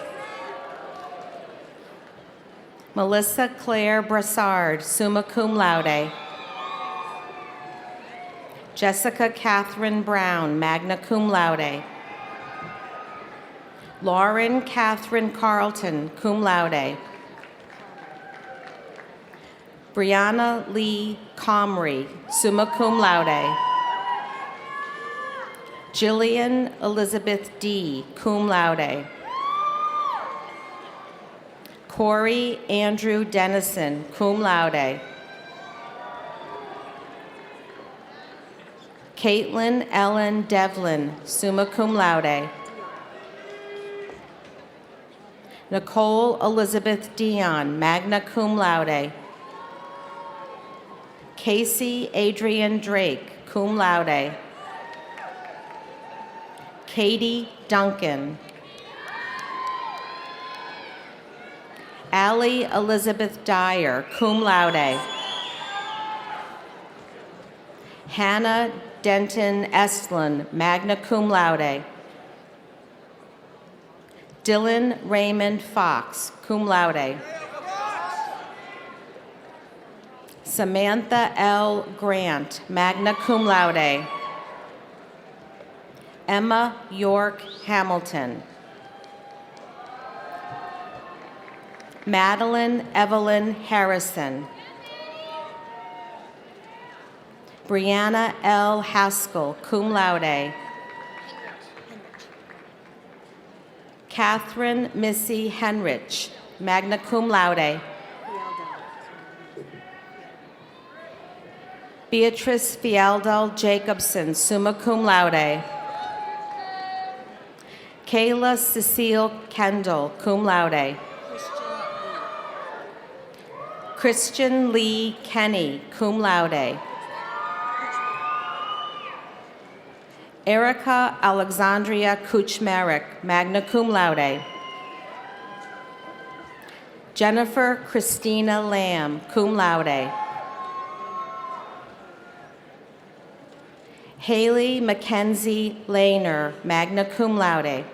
Melissa Claire Brassard, summa cum laude. Jessica Catherine Brown, magna cum laude. Lauren Catherine Carlton, cum laude. Brianna Lee Comrie, summa cum laude. Jillian Elizabeth D., cum laude. Corey Andrew Dennison, cum laude. Caitlin Ellen Devlin, summa cum laude. Nicole Elizabeth Dion, magna cum laude. Casey Adrian Drake, cum laude. Katie Duncan. Allie Elizabeth Dyer, cum laude. Hannah Denton Estlin, magna cum laude. Dylan Raymond Fox, cum laude. Samantha L. Grant, magna cum laude. Emma York Hamilton. Madeline Evelyn Harrison. Brianna L. Haskell, cum laude. Catherine Missy Henrich, magna cum laude. Beatrice Fialdal Jacobson, summa cum laude. Kayla Cecile Kendall, cum laude. Christian Lee Kenny, cum laude. Erica Alexandria Kuchmarek, magna cum laude. Jennifer Christina Lamb, cum laude. Haley Mackenzie Lehner, magna cum laude.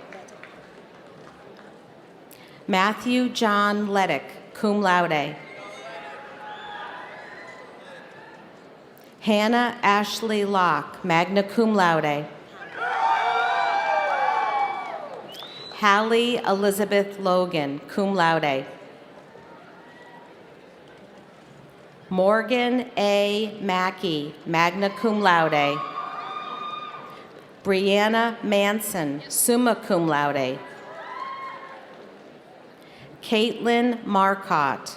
Matthew John Leddick, cum laude. Hannah Ashley Locke, magna cum laude. Hallie Elizabeth Logan, cum laude. Morgan A. Mackey, magna cum laude. Brianna Manson, summa cum laude. Caitlin Marcotte.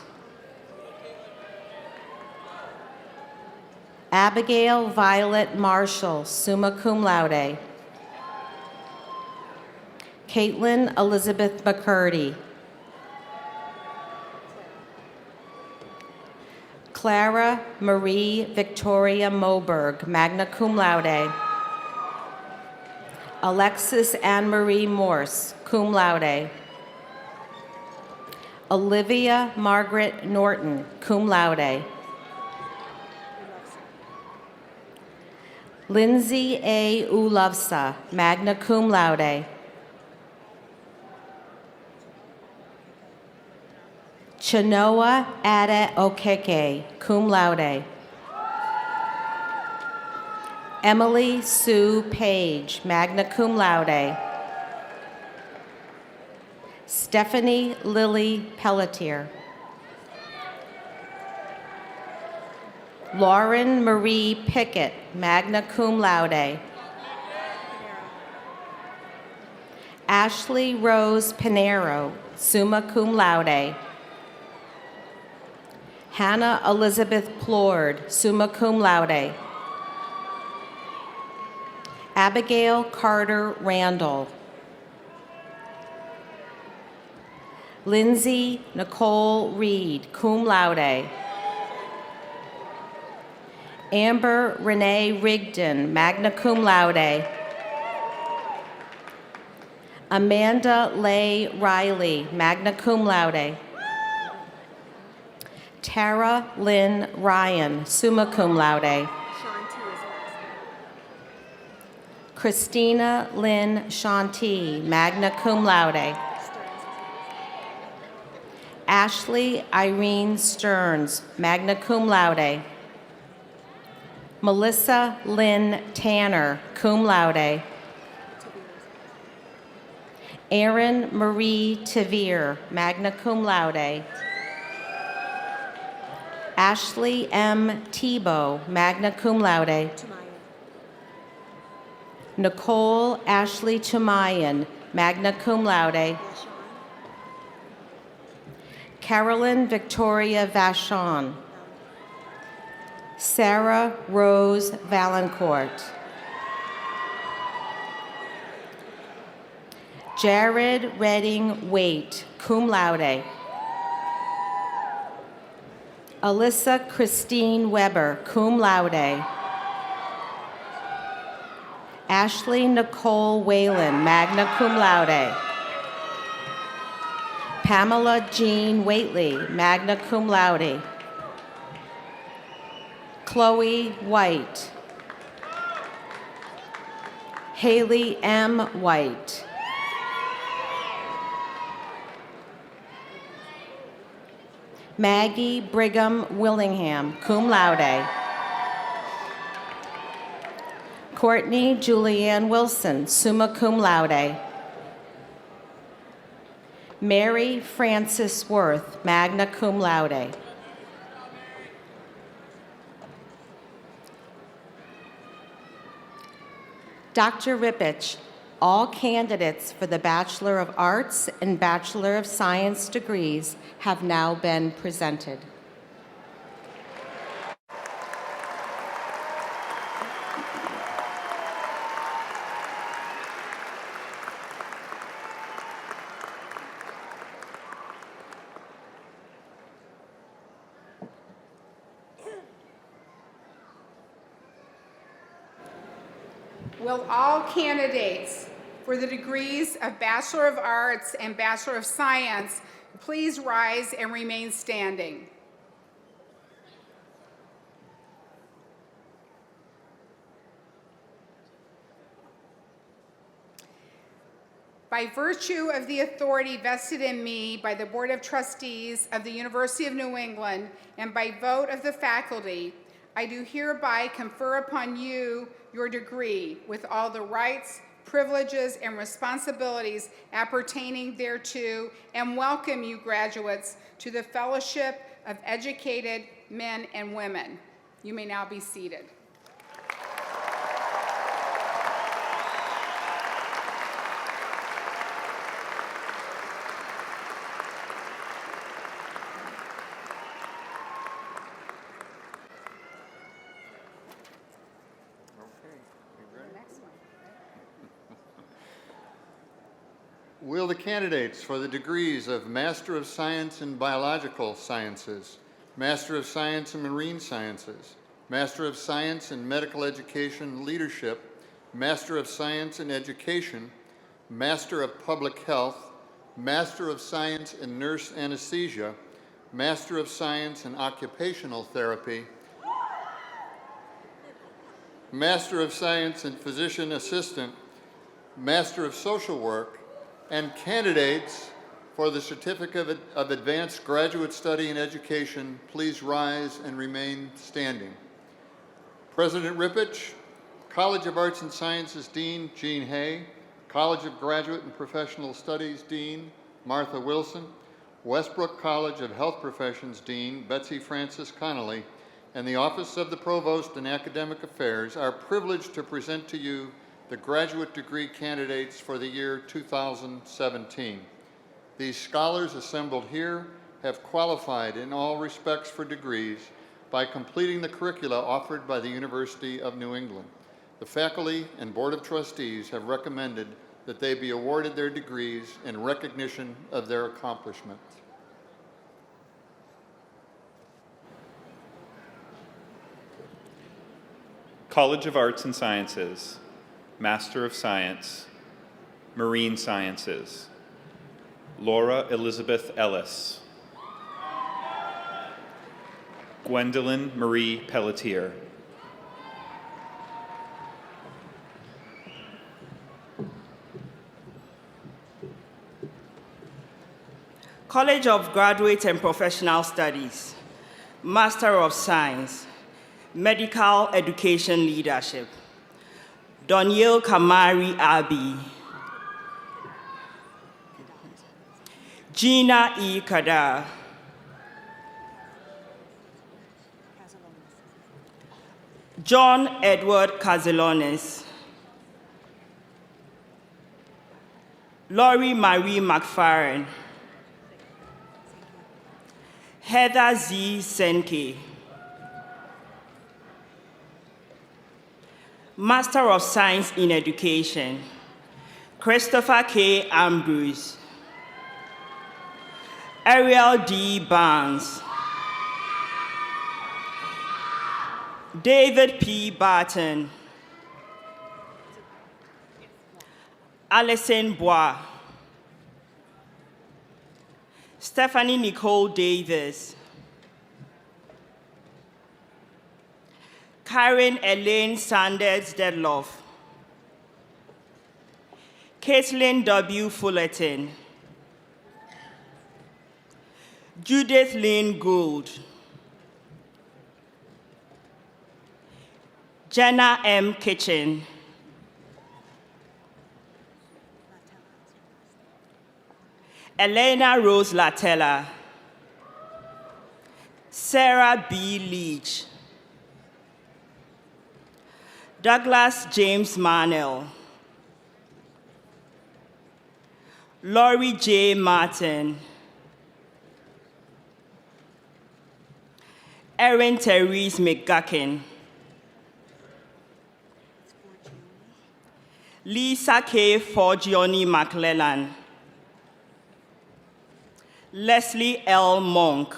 Abigail Violet Marshall, summa cum laude. Caitlin Elizabeth McCurdy. Clara Marie Victoria Moberg, magna cum laude. Alexis Anne-Marie Morse, cum laude. Olivia Margaret Norton, cum laude. Lindsay A. Ulovsa, magna cum laude. Chinoa Ada Okeke, cum laude. Emily Sue Page, magna cum laude. Stephanie Lily Pelletier. Lauren Marie Pickett, magna cum laude. Ashley Rose Pinero, summa cum laude. Hannah Elizabeth Plord, summa cum laude. Abigail Carter Randall. Lindsay Nicole Reed, cum laude. Amber Renee Rigdon, magna cum laude. Amanda Leigh Riley, magna cum laude. Tara Lynn Ryan, summa cum laude. Christina Lynn Shanti, magna cum laude. Ashley Irene Stearns, magna cum laude. Melissa Lynn Tanner, cum laude. Erin Marie Tavir, magna cum laude. Ashley M. Tebow, magna cum laude. Nicole Ashley Chumayan, magna cum laude. Carolyn Victoria Vachon. Sarah Rose Valancourt. Jared Redding Waite, cum laude. Alyssa Christine Weber, cum laude. Ashley Nicole Whalen, magna cum laude. Pamela Jean Waitley, magna cum laude. Chloe White. Haley M. White. Maggie Brigham Willingham, cum laude. Courtney Julianne Wilson, summa cum laude. Mary Frances Worth, magna cum laude. Dr. Rippich, all candidates for the Bachelor of Arts and Bachelor of Science degrees have now been presented. Will all candidates for the degrees of Bachelor of Arts and Bachelor of Science please rise and remain standing? By virtue of the authority vested in me by the Board of Trustees of the University of New England and by vote of the faculty, I do hereby confer upon you your degree with all the rights, privileges, and responsibilities appertaining thereto, and welcome you graduates to the Fellowship of Educated Men and Women. You may now be seated. Will the candidates for the degrees of Master of Science in Biological Sciences, Master of Science in Marine Sciences, Master of Science in Medical Education Leadership, Master of Science in Education, Master of Public Health, Master of Science in Nurse Anesthesia, Master of Science in Occupational Therapy, Master of Science in Physician Assistant, Master of Social Work, and candidates for the Certificate of Advanced Graduate Study in Education, please rise and remain standing. President Rippich, College of Arts and Sciences Dean Jean Hay, College of Graduate and Professional Studies Dean Martha Wilson, Westbrook College of Health Professions Dean Betsy Frances Connolly, and the Office of the Provost in Academic Affairs are privileged to present to you the graduate degree candidates for the year 2017. These scholars assembled here have qualified in all respects for degrees by completing the curricula offered by the University of New England. The faculty and Board of Trustees have recommended that they be awarded their degrees in recognition of their accomplishments. College of Arts and Sciences, Master of Science, Marine Sciences, Laura Elizabeth Ellis, Gwendolyn Marie Pelletier, College of Graduate and Professional Studies, Master of Science, Medical Education Leadership, Doniel Kamari Abi, Gina E. Kadar, John Edward Cazelones, Laurie Marie McFarren, Heather Z. Senke, Master of Science in Education, Christopher K. Ambrose, Ariel D. Barnes, David P. Barton, Alison Bois, Stephanie Nicole Davis, Karen Elaine Sanders Dedloff, Caitlin W. Fullerton, Judith Lynn Gould, Jenna M. Kitchen, Elena Rose Latella, Sarah B. Leach, Douglas James Marnell, Laurie J. Martin, Erin Therese McGuckin, Lisa K. Forgione McClellan, Leslie L. Monk,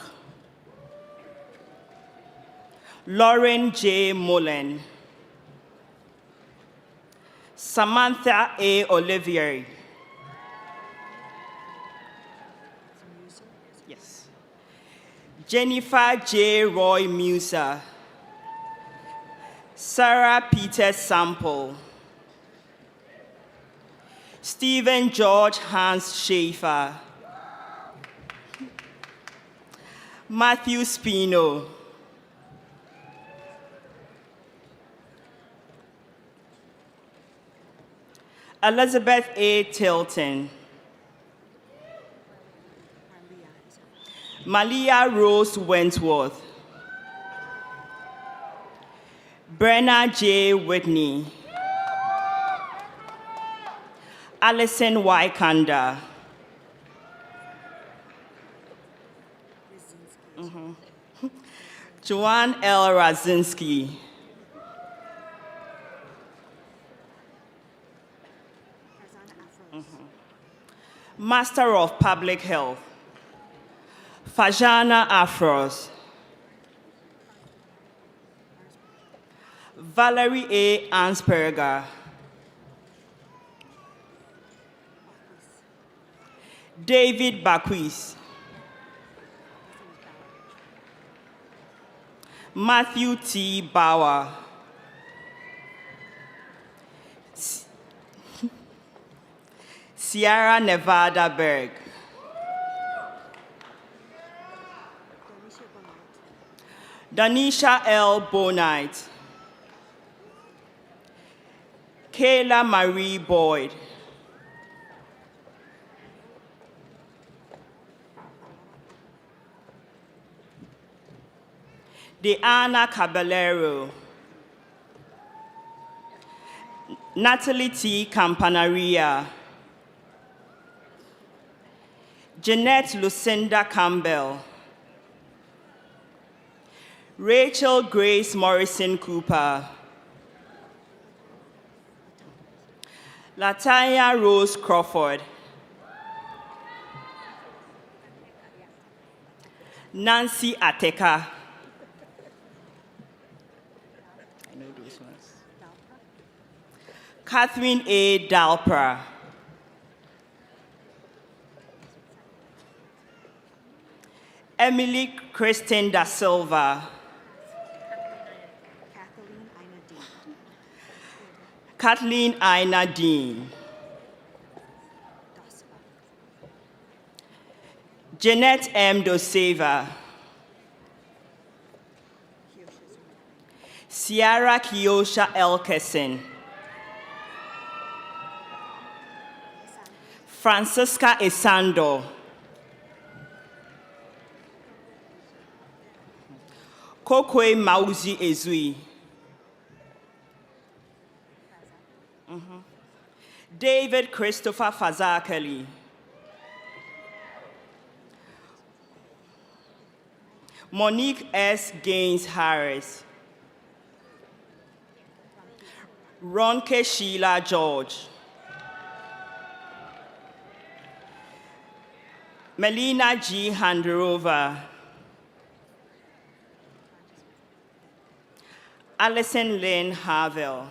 Lauren J. Mullen, Samantha A. Olivier, yes, Jennifer J. Roy Musa, Sarah Peter Sample, Stephen George Hans Schaefer, Matthew Spino, Elizabeth A. Tilton, Malia Rose Wentworth, Brenna J. Whitney, Alison Waikanda, Joanne L. Razinski, Master of Public Health, Fajana Afros, Valerie A. Ansperger, David Baquis, Matthew T. Bauer, Sierra Nevada Berg, Danisha L. Bonite, Kayla Marie Boyd, Deanna Caballero, Natalie T. Campanaria, Jeanette Lucinda Campbell, Rachel Grace Morrison Cooper, Latanya Rose Crawford, Nancy Ateka, I know those ones, Catherine A. Dalpra, Emily Kristen Da Silva, Kathleen Aina Dean, Jeanette M. Doseva, Ciara Kiosha Elkeson, Francisca Esando, Kokwe Mauzi Ezui, David Christopher Fazakali. Monique S. Gaines Harris. Ronke Sheila George. Melina G. Handrova. Alison Lynn Harville.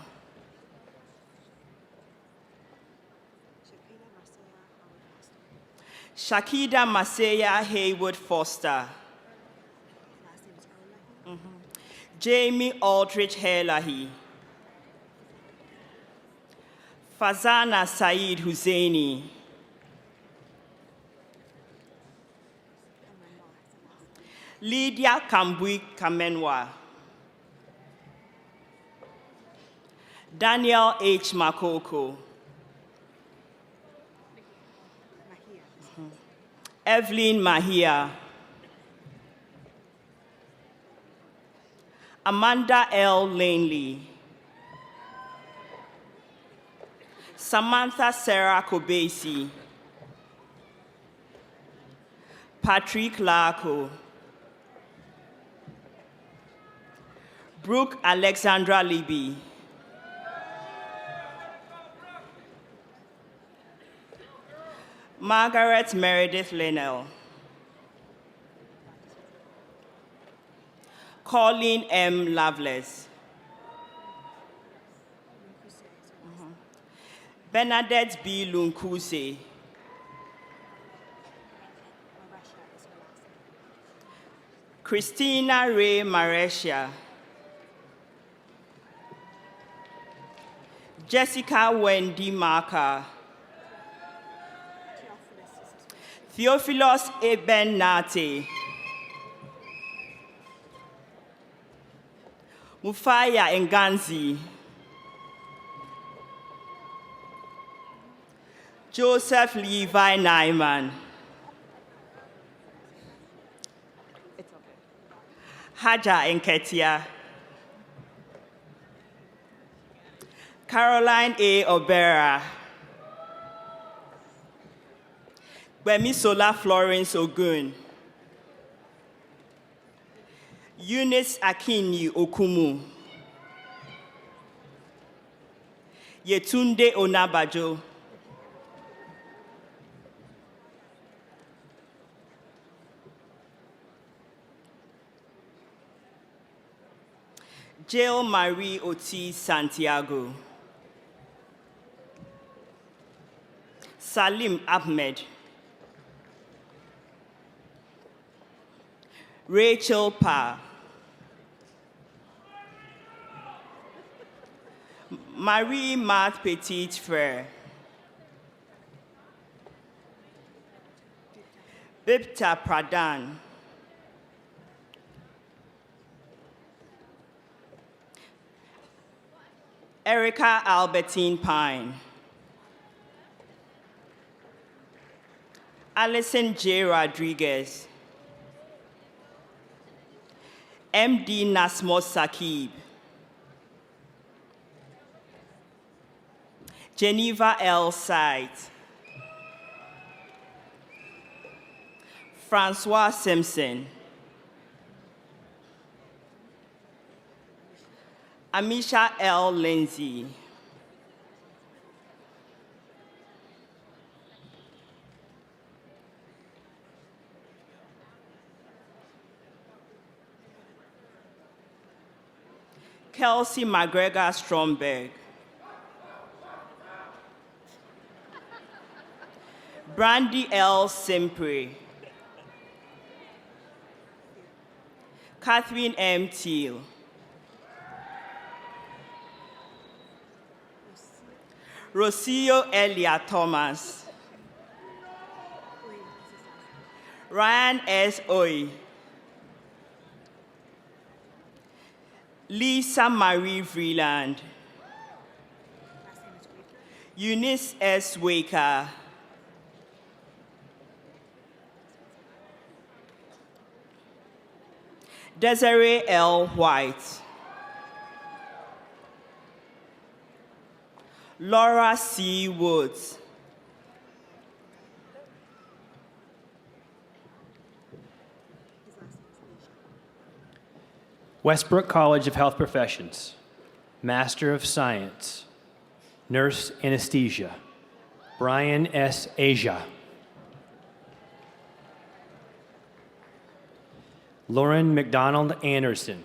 Shakida Masaya Haywood Foster. Jamie Aldrich Helahi. Fazana Saeed Husseini. Lydia Kambui Kamenwa. Daniel H. Makoko. Evelyn Mahia. Amanda L. Lanley. Samantha Sarah Kobesi. Patrick Larko. Brooke Alexandra Libby. Margaret Meredith Linnell. Colleen M. Lovelace. Bernadette B. Lunkuse. Christina Ray Maresha. Jessica Wendy Marker. Theophilus Eben Nate. Mufaya Nganzi. Joseph Levi Nyman. Haja Nketia. Caroline A. Obera. Gbemisola Florence Ogun. Eunice Akinyi Okumu. Yetunde Onabajo. Jill Marie Ortiz Santiago. Salim Ahmed. Rachel Pa. Marie Marthe Petit Frere. Bipta Pradhan. Erica Albertine Pine. Alison J. Rodriguez. MD Nasmos Sakib. Geneva L. Sight. Francois Simpson. Amisha L. Lindsay. Kelsey McGregor Stromberg. Brandy L. Simpre. Catherine M. Teal. Rocio Elia Thomas. Ryan S. Oy. Lisa Marie Vreeland. Eunice S. Waker. Desiree L. White. Laura C. Woods. Westbrook College of Health Professions, Master of Science, Nurse Anesthesia, Brian S. Asia. Lauren McDonald Anderson.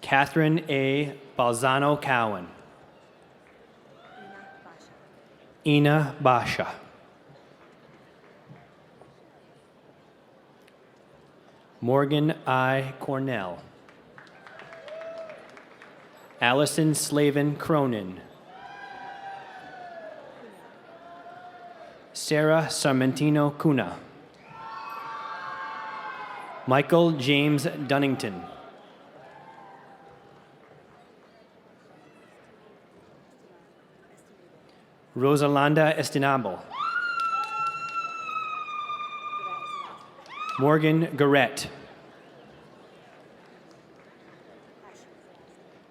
Catherine A. Balzano Cowan. Ina Basha. Morgan I. Cornell. Allison Slavin Cronin. Sarah Sarmentino Cunha. Michael James Dunnington. Rosalanda Estinable. Morgan Garrett.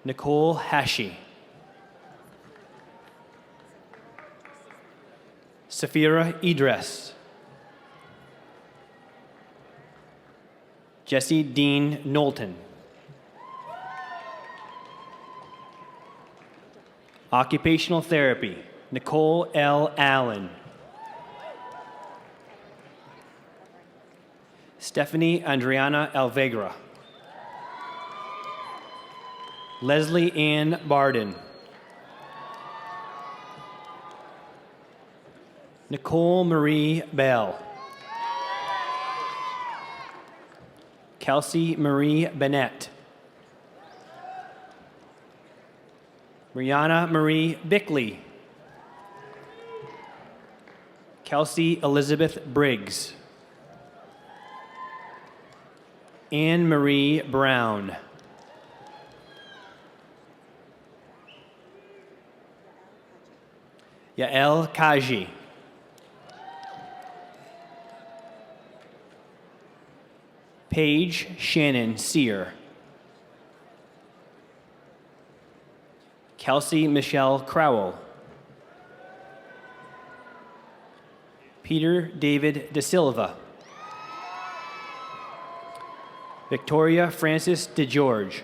Nicole Hashi. Safira Idris. Jesse Dean Knowlton. Occupational Therapy, Nicole L. Allen. Stephanie Andriana Alvegra. Leslie Ann Barden. Nicole Marie Bell. Kelsey Marie Bennett. Brianna Marie Bickley. Kelsey Elizabeth Briggs. Anne Marie Brown. Yael Kaji. Paige Shannon Sear. Kelsey Michelle Crowell. Peter David De Silva. Victoria Francis DeGeorge.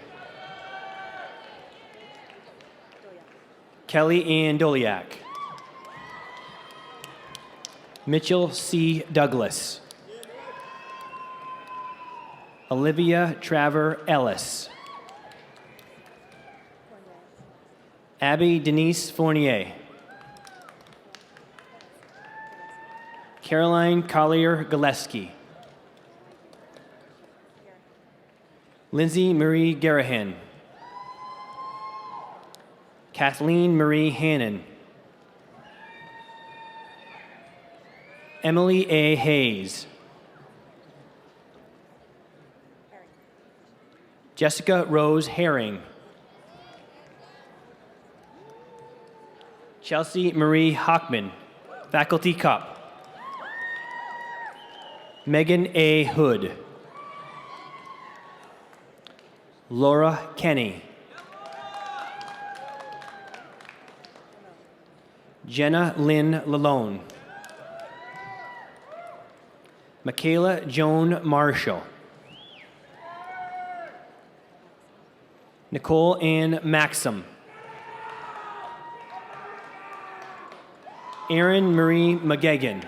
Kelly Ann Doliak. Mitchell C. Douglas. Olivia Traver Ellis. Abby Denise Fournier. Caroline Collier Gillespie. Lindsay Marie Garahan. Kathleen Marie Hannon. Emily A. Hayes. Jessica Rose Herring. Chelsea Marie Hockman, Faculty Cup. Megan A. Hood. Laura Kenny. Jenna Lynn Lalone. Michaela Joan Marshall. Nicole Ann Maxim. Erin Marie McGegan.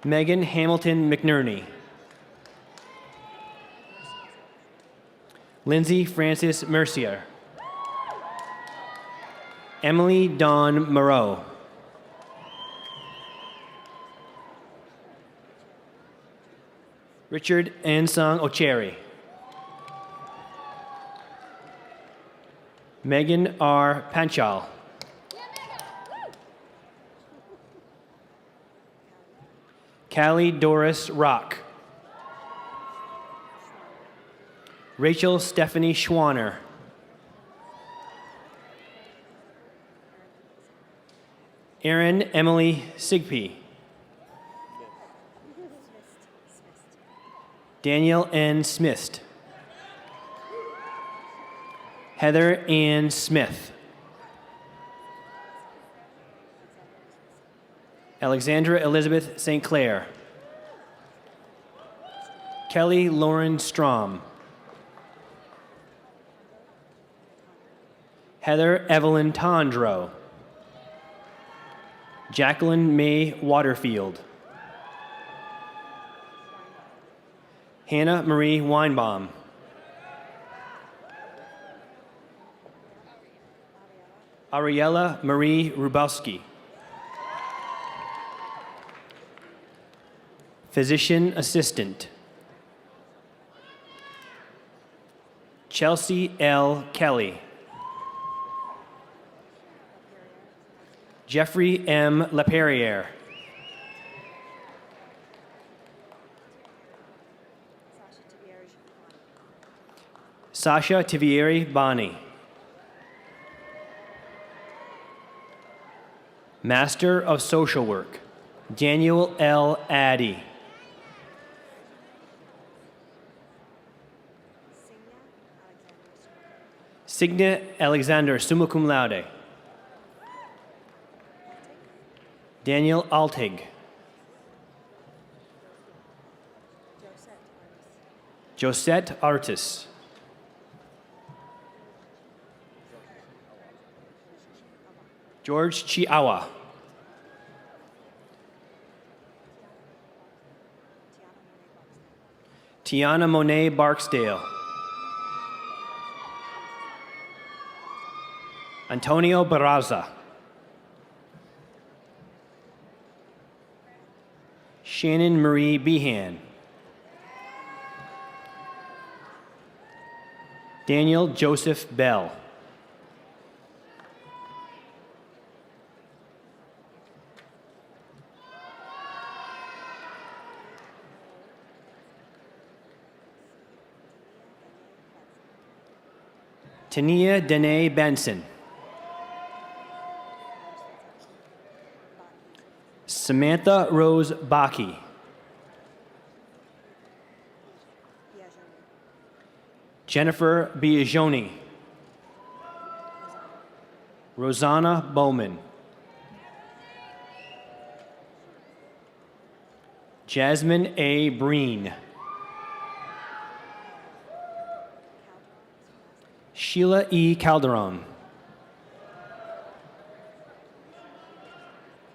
Megan Hamilton McNerney. Lindsay Francis Mercier. Emily Dawn Moreau. Richard Ansong Ocheri. Megan R. Panchal. Callie Doris Rock. Rachel Stephanie Schwanner. Erin Emily Sigpe. Daniel N. Smith. Heather Ann Smith. Alexandra Elizabeth St. Clair. Kelly Lauren Strom. Heather Evelyn Tondro. Jacqueline May Waterfield. Hannah Marie Weinbaum. Ariella Marie Rubowski. Physician Assistant. Chelsea L. Kelly. Jeffrey M. LaPerriere. Sasha Tivieri Bani. Master of Social Work, Daniel L. Addy. Signa Alexander, summa cum laude. Daniel Altig. Josette Artis. George Chiawa. Tiana Monet Barksdale. Antonio Barraza. Shannon Marie Behan. Daniel Joseph Bell. Tania Danae Benson. Samantha Rose Baki. Jennifer Biagioni. Rosanna Bowman. Jasmine A. Breen. Sheila E. Calderon.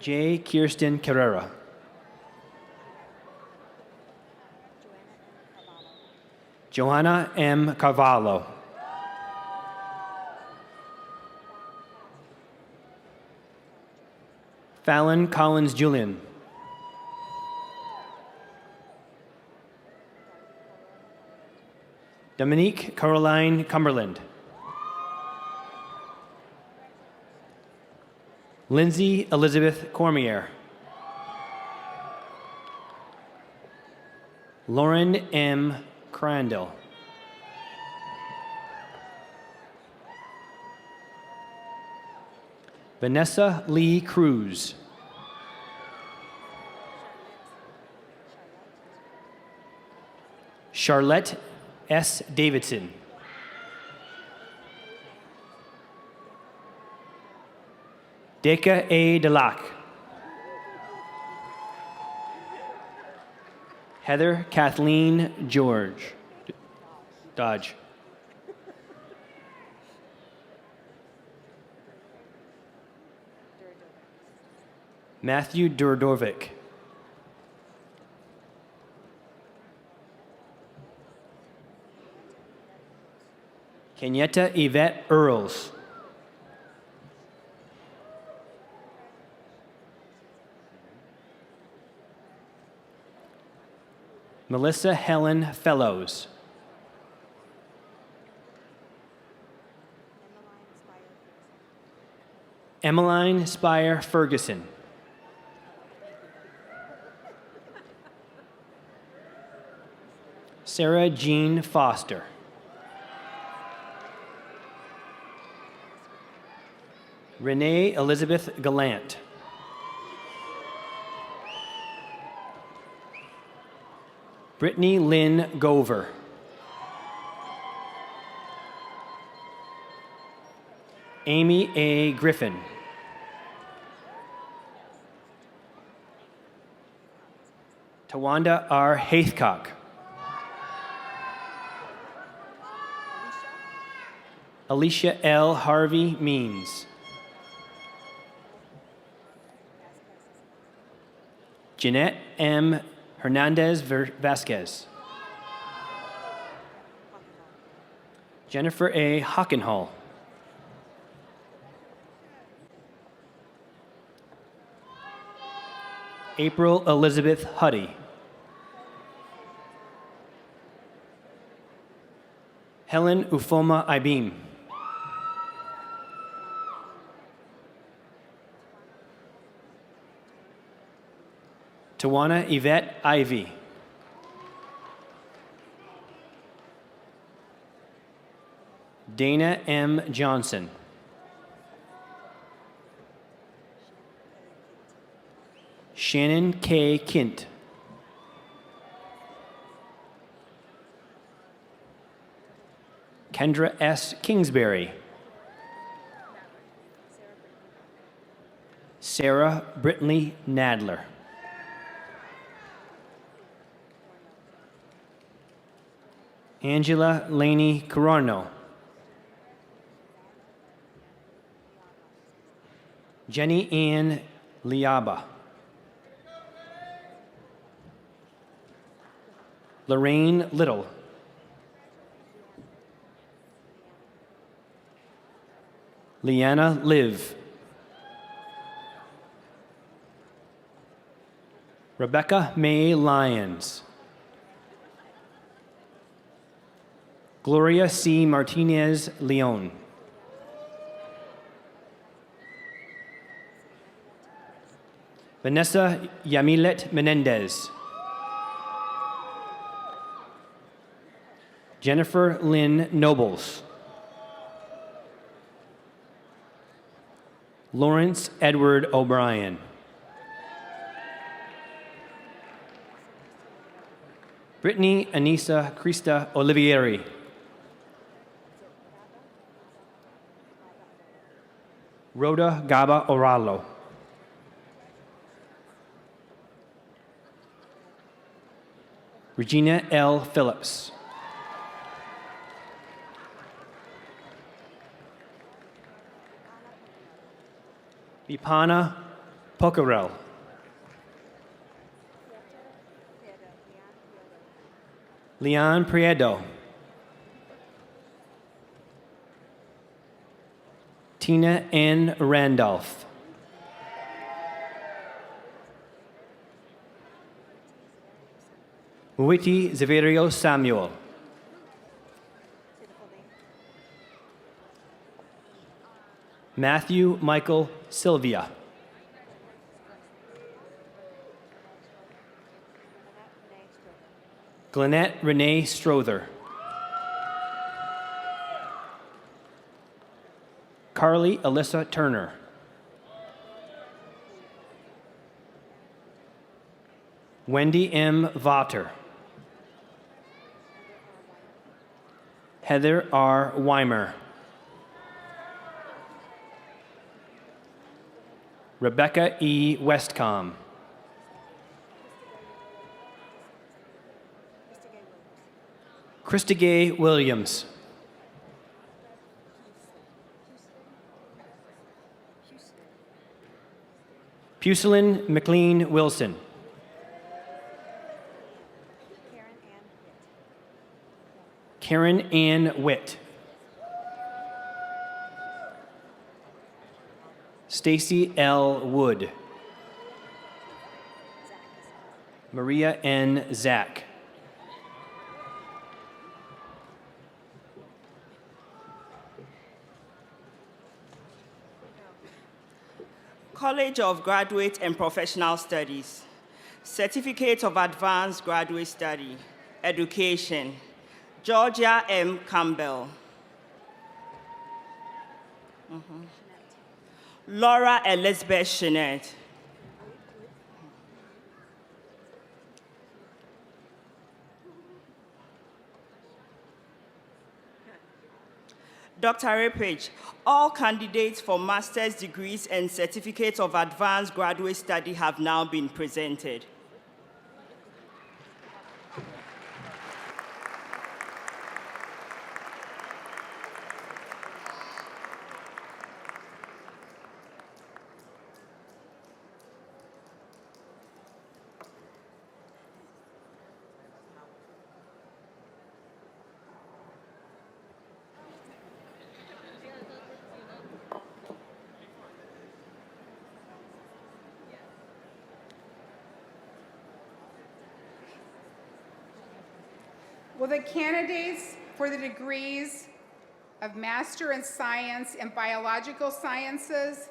J. Kirsten Carrera. Joanna M. Carvalho. Fallon Collins Julian. Dominique Caroline Cumberland. Lindsay Elizabeth Cormier. Lauren M. Crandall. Vanessa Lee Cruz. Charlotte S. Davidson. Deka A. Delac. Heather Kathleen George. Dodge. Matthew Durdovic. Kenyetta Yvette Earls. Melissa Helen Fellows. Emmeline Spire Ferguson. Sarah Jean Foster. Renee Elizabeth Gallant. Brittany Lynn Gover. Amy A. Griffin. Tawanda R. Haithcock. Alicia L. Harvey Means. Jeanette M. Hernandez Vasquez. Jennifer A. Hockenhall. April Elizabeth Huddy. Helen Ufoma Ibim. Tawana Yvette Ivy. Dana M. Johnson. Shannon K. Kint. Kendra S. Kingsbury. Sarah Brittany Nadler. Angela Laney Carorno. Jenny Ann Liaba. Lorraine Little. Leanna Liv. Rebecca May Lyons. Gloria C. Martinez Leon. Vanessa Yamilet Menendez. Jennifer Lynn Nobles. Lawrence Edward O'Brien. Brittany Anissa Krista Olivieri. Rhoda Gaba Oralo. Regina L. Phillips. Vipana Pocarel. Leon Priedo. Tina N. Randolph. Muiti Zeverio Samuel. Matthew Michael Sylvia. Glenette Renee Strother. Carly Alyssa Turner. Wendy M. Votter. Heather R. Weimer. Rebecca E. Westcom. Krista Gay Williams. Pucelin McLean Wilson. Karen Ann Witt. Stacy L. Wood. Maria N. Zach. College of Graduate and Professional Studies, Certificate of Advanced Graduate Study, Education, Georgia M. Campbell. Laura Elizabeth Shinnett. Dr. Rippich, all candidates for master's degrees and certificates of advanced graduate study have now been presented. Will the candidates for the degrees of Master in Science in Biological Sciences,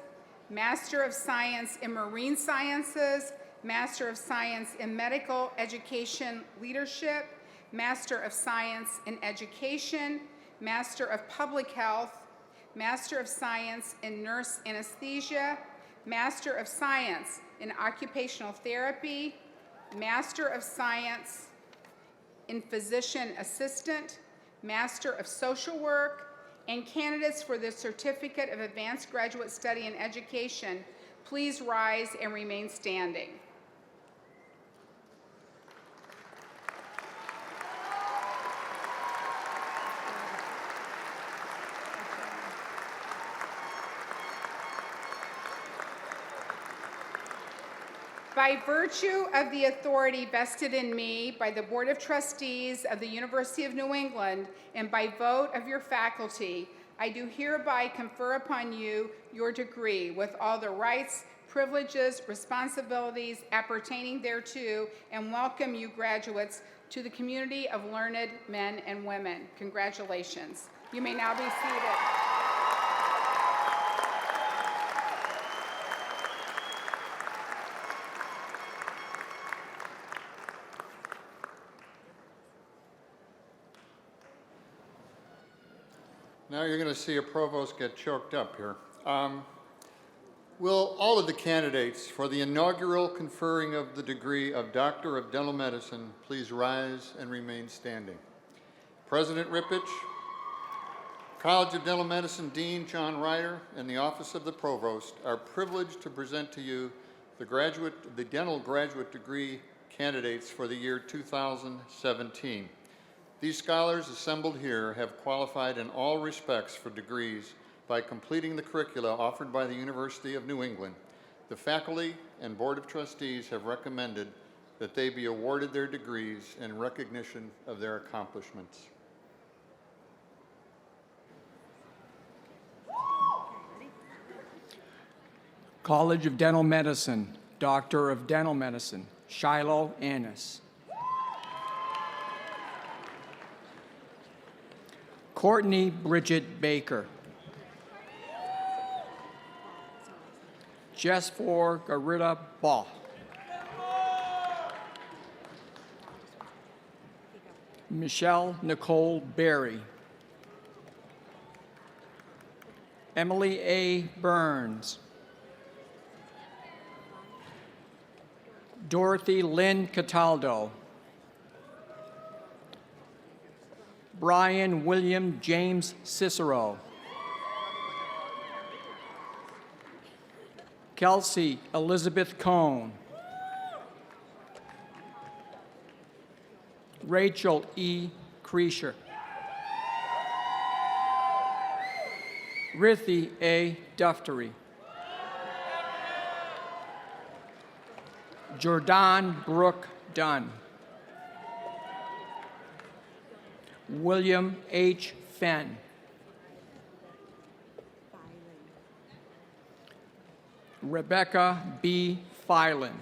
Master of Science in Marine Sciences, Master of Science in Medical Education Leadership, Master of Science in Education, Master of Public Health, Master of Science in Nurse Anesthesia, Master of Science in Occupational Therapy, Master of Science in Physician Assistant, Master of Social Work, and candidates for the Certificate of Advanced Graduate Study in Education, please rise and remain standing. By virtue of the authority vested in me by the Board of Trustees of the University of New England and by vote of your faculty, I do hereby confer upon you your degree with all the rights, privileges, responsibilities appertaining thereto, and welcome you graduates to the community of learned men and women. Congratulations. You may now be seated. Now you're going to see a provost get choked up here. Will all of the candidates for the inaugural conferring of the degree of Doctor of Dental Medicine please rise and remain standing? President Rippich, College of Dental Medicine Dean John Ryder, and the Office of the Provost are privileged to present to you the dental graduate degree candidates for the year 2017. These scholars assembled here have qualified in all respects for degrees by completing the curricula offered by the University of New England. The faculty and Board of Trustees have recommended that they be awarded their degrees in recognition of their accomplishments. College of Dental Medicine, Doctor of Dental Medicine, Shiloh Annis. Courtney Bridget Baker. Jesfor Garita Baugh. Michelle Nicole Berry. Emily A. Burns. Dorothy Lynn Cataldo. Brian William James Cicero. Kelsey Elizabeth Cohn. Rachel E. Creasher. Rithi A. Duftery. Jordan Brooke Dunn. William H. Fenn. Rebecca B. Filan.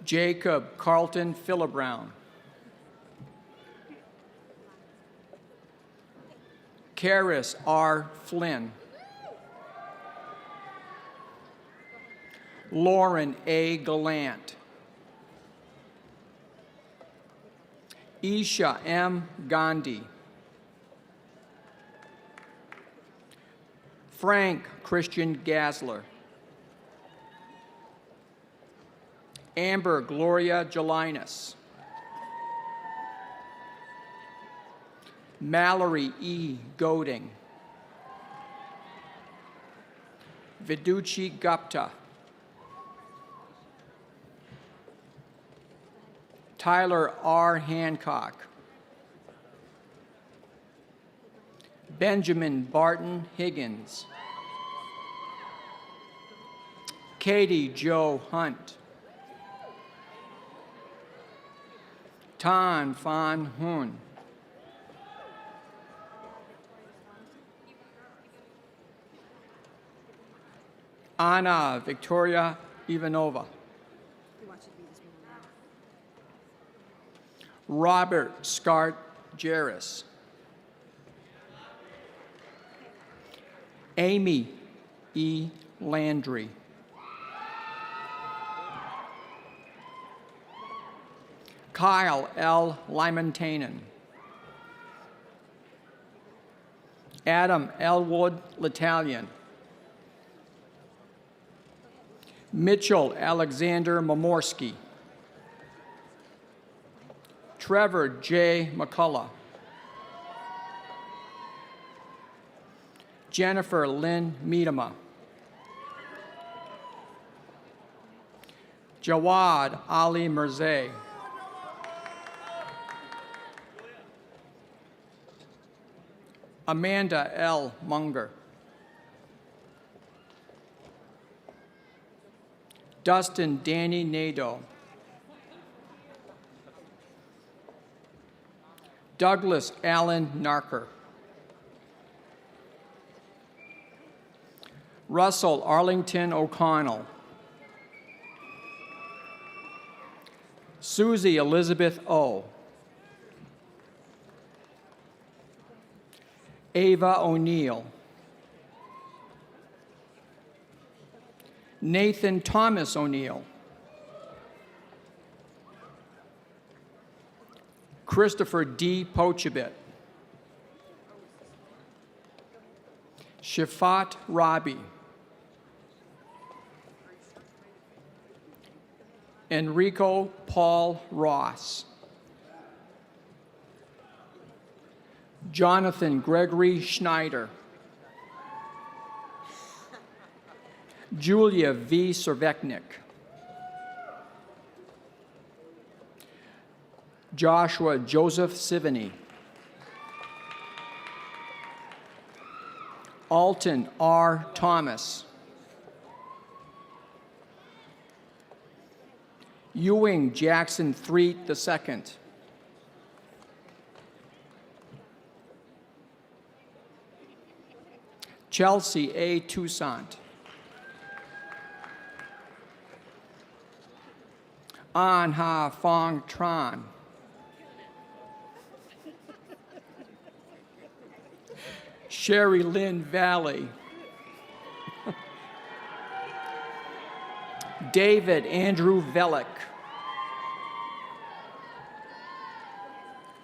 Jacob Carlton Philibrown. Karis R. Flynn. Lauren A. Gallant. Isha M. Gandhi. Frank Christian Gasler. Amber Gloria Jelinas. Mallory E. Goding, Viduchi Gupta, Tyler R. Hancock, Benjamin Barton Higgins, Katie Jo Hunt, Tan Phan Hun, Anna Victoria Ivanova, Robert Scart Jarris, Amy E. Landry, Kyle L. Lymantanen, Adam Elwood L'Italian, Mitchell Alexander Momorsky, Trevor J. McCullough, Jennifer Lynn Miedema, Jawad Ali Mirzay, Amanda L. Munger, Dustin Danny Nadeau, Douglas Allen Narker, Russell Arlington O'Connell, Susie Elizabeth O, Ava O'Neill, Nathan Thomas O'Neill, Christopher D. Pochabit, Shafat Rabi, Enrico Paul Ross, Jonathan Gregory Schneider, Julia V. Cerveknik, Joshua Joseph Sivany, Alton R. Thomas, Ewing Jackson Threet II, Chelsea A. Toussaint, An Ha Fong Tran, Sherry Lynn Valley, David Andrew Velick,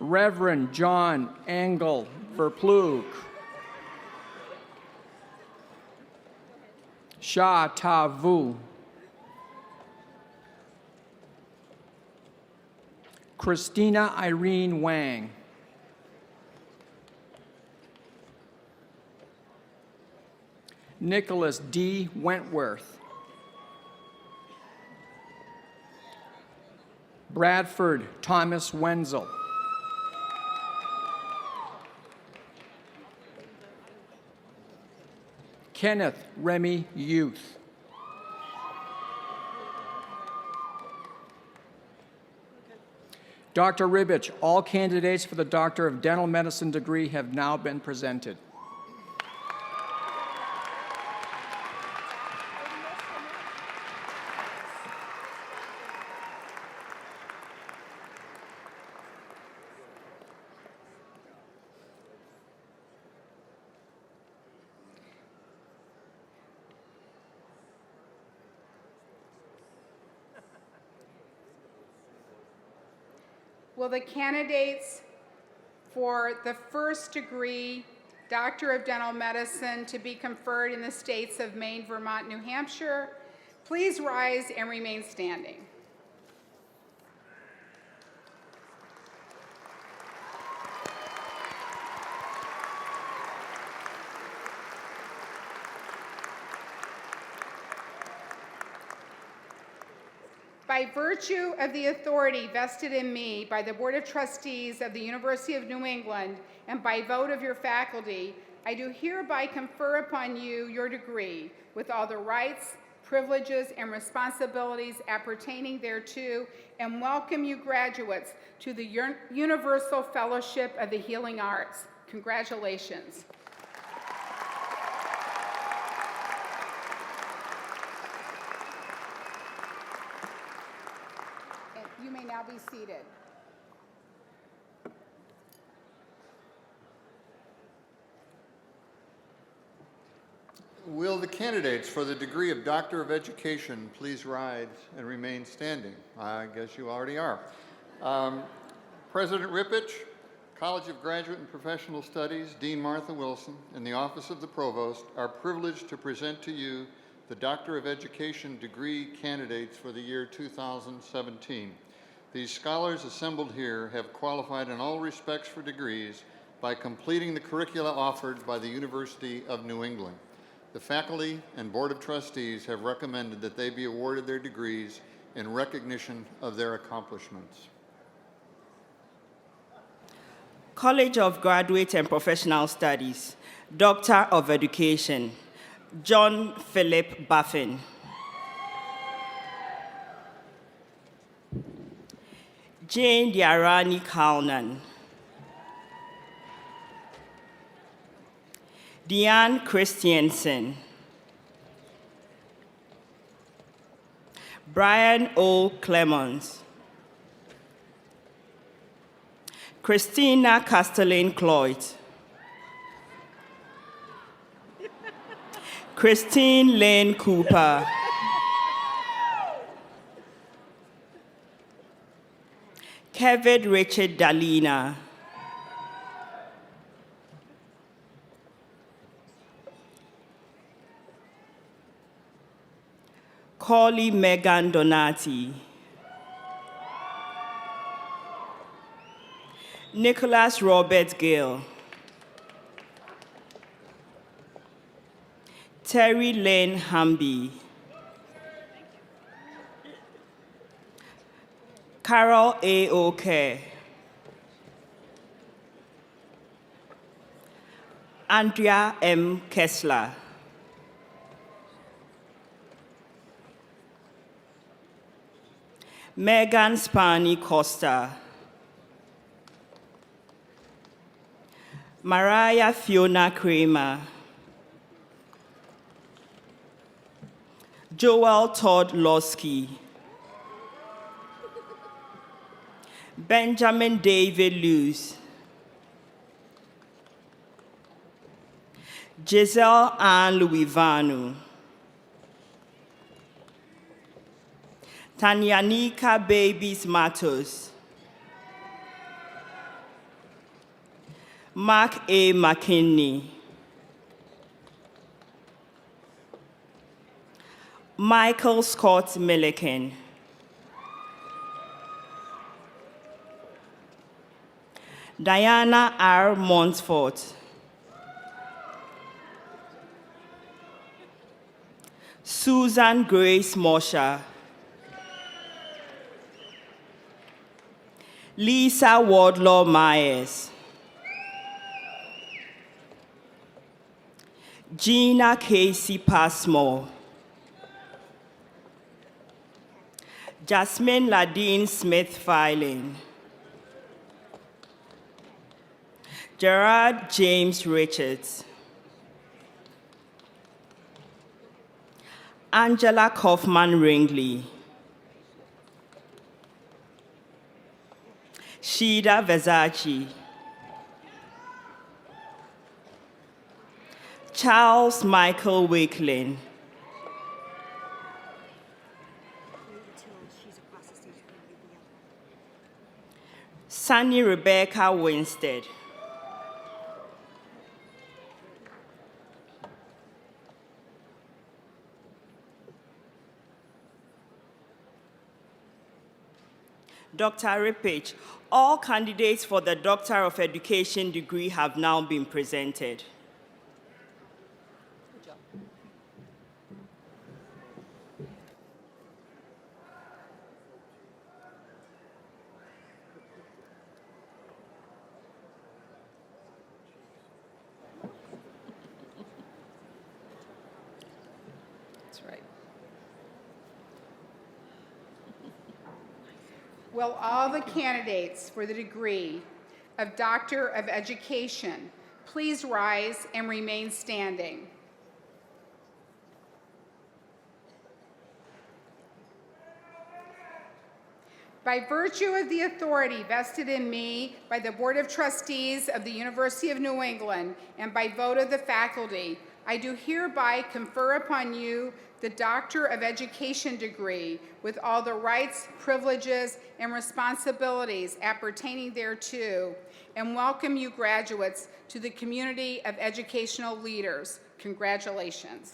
Reverend John Engel Verplug, Shah Tavu, Christina Irene Wang, Nicholas D. Wentworth, Bradford Thomas Wenzel, Kenneth Remy Youth, Dr. Ribich, all candidates for the Doctor of Dental Medicine degree have now been presented. Will the candidates for the first degree, Doctor of Dental Medicine, to be conferred in the states of Maine, Vermont, New Hampshire, please rise and remain standing. By virtue of the authority vested in me by the Board of Trustees of the University of New England and by vote of your faculty, I do hereby confer upon you your degree with all the rights, privileges, and responsibilities appertaining thereto, and welcome you graduates to the Universal Fellowship of the Healing Arts. Congratulations. And you may now be seated. Will the candidates for the degree of Doctor of Education please rise and remain standing? I guess you already are. President Rippich, College of Graduate and Professional Studies, Dean Martha Wilson, and the Office of the Provost are privileged to present to you the Doctor of Education degree candidates for the year 2017. These scholars assembled here have qualified in all respects for degrees by completing the curricula offered by the University of New England. The faculty and Board of Trustees have recommended that they be awarded their degrees in recognition of their accomplishments. College of Graduate and Professional Studies, Doctor of Education, John Philip Buffin. Jane Diarani Kalnan. Deanne Christiansen. Brian O. Clemons. Christina Castellane Cloyd. Christine Lane Cooper. Kevin Richard Dalina. Corley Megan Donati. Nicholas Robert Gill. Terry Lane Hamby. Carol A. Oke. Andrea M. Kessler. Megan Spani Costa. Mariah Fiona Kramer. Joel Todd Losky. Benjamin David Lewis. Giselle Ann Louivanu. Tanyanika Babies Matos. Mark A. McKinney. Michael Scott Milliken. Diana R. Montfort. Susan Grace Mosher. Lisa Wardlaw Myers. Gina Casey Passmore. Jasmine Ladine Smith Filing. Gerard James Richards. Angela Kaufman Ringley. Shida Versace. Charles Michael Wakelin. Sunny Rebecca Winstead. Dr. Rippich, all candidates for the Doctor of Education degree have now been presented. Will all the candidates for the degree of Doctor of Education please rise and remain standing? By virtue of the authority vested in me by the Board of Trustees of the University of New England and by vote of the faculty, I do hereby confer upon you the Doctor of Education degree with all the rights, privileges, and responsibilities appertaining thereto, and welcome you graduates to the community of educational leaders. Congratulations.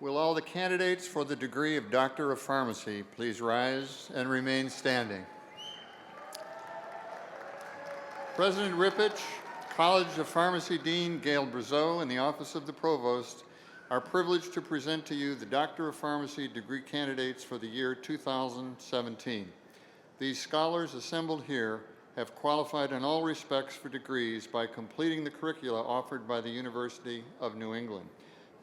Will all the candidates for the degree of Doctor of Pharmacy please rise and remain standing? President Rippich, College of Pharmacy Dean Gail Brazeau, and the Office of the Provost are privileged to present to you the Doctor of Pharmacy degree candidates for the year 2017. These scholars assembled here have qualified in all respects for degrees by completing the curricula offered by the University of New England.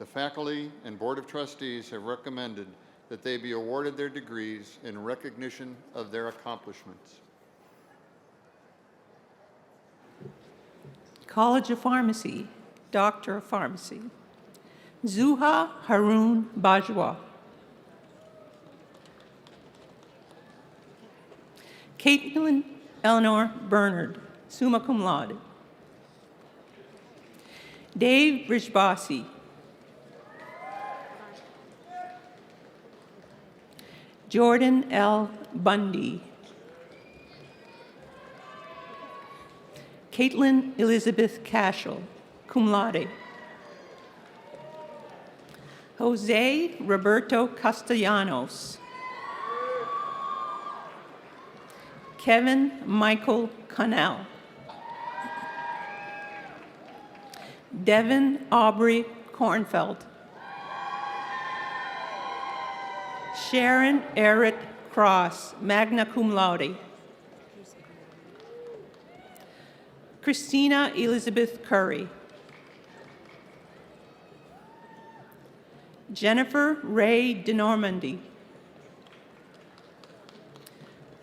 The faculty and Board of Trustees have recommended that they be awarded their degrees in recognition of their accomplishments. College of Pharmacy, Doctor of Pharmacy. Zuha Harun Bajwa. Caitlin Eleanor Bernard, summa cum laude. Dave Brijbasi. Jordan L. Bundy. Caitlin Elizabeth Cashel, cum laude. Jose Roberto Castellanos. Kevin Michael Connell. Devin Aubrey Kornfeld. Sharon Eric Cross, magna cum laude. Christina Elizabeth Curry. Jennifer Ray DeNormandy.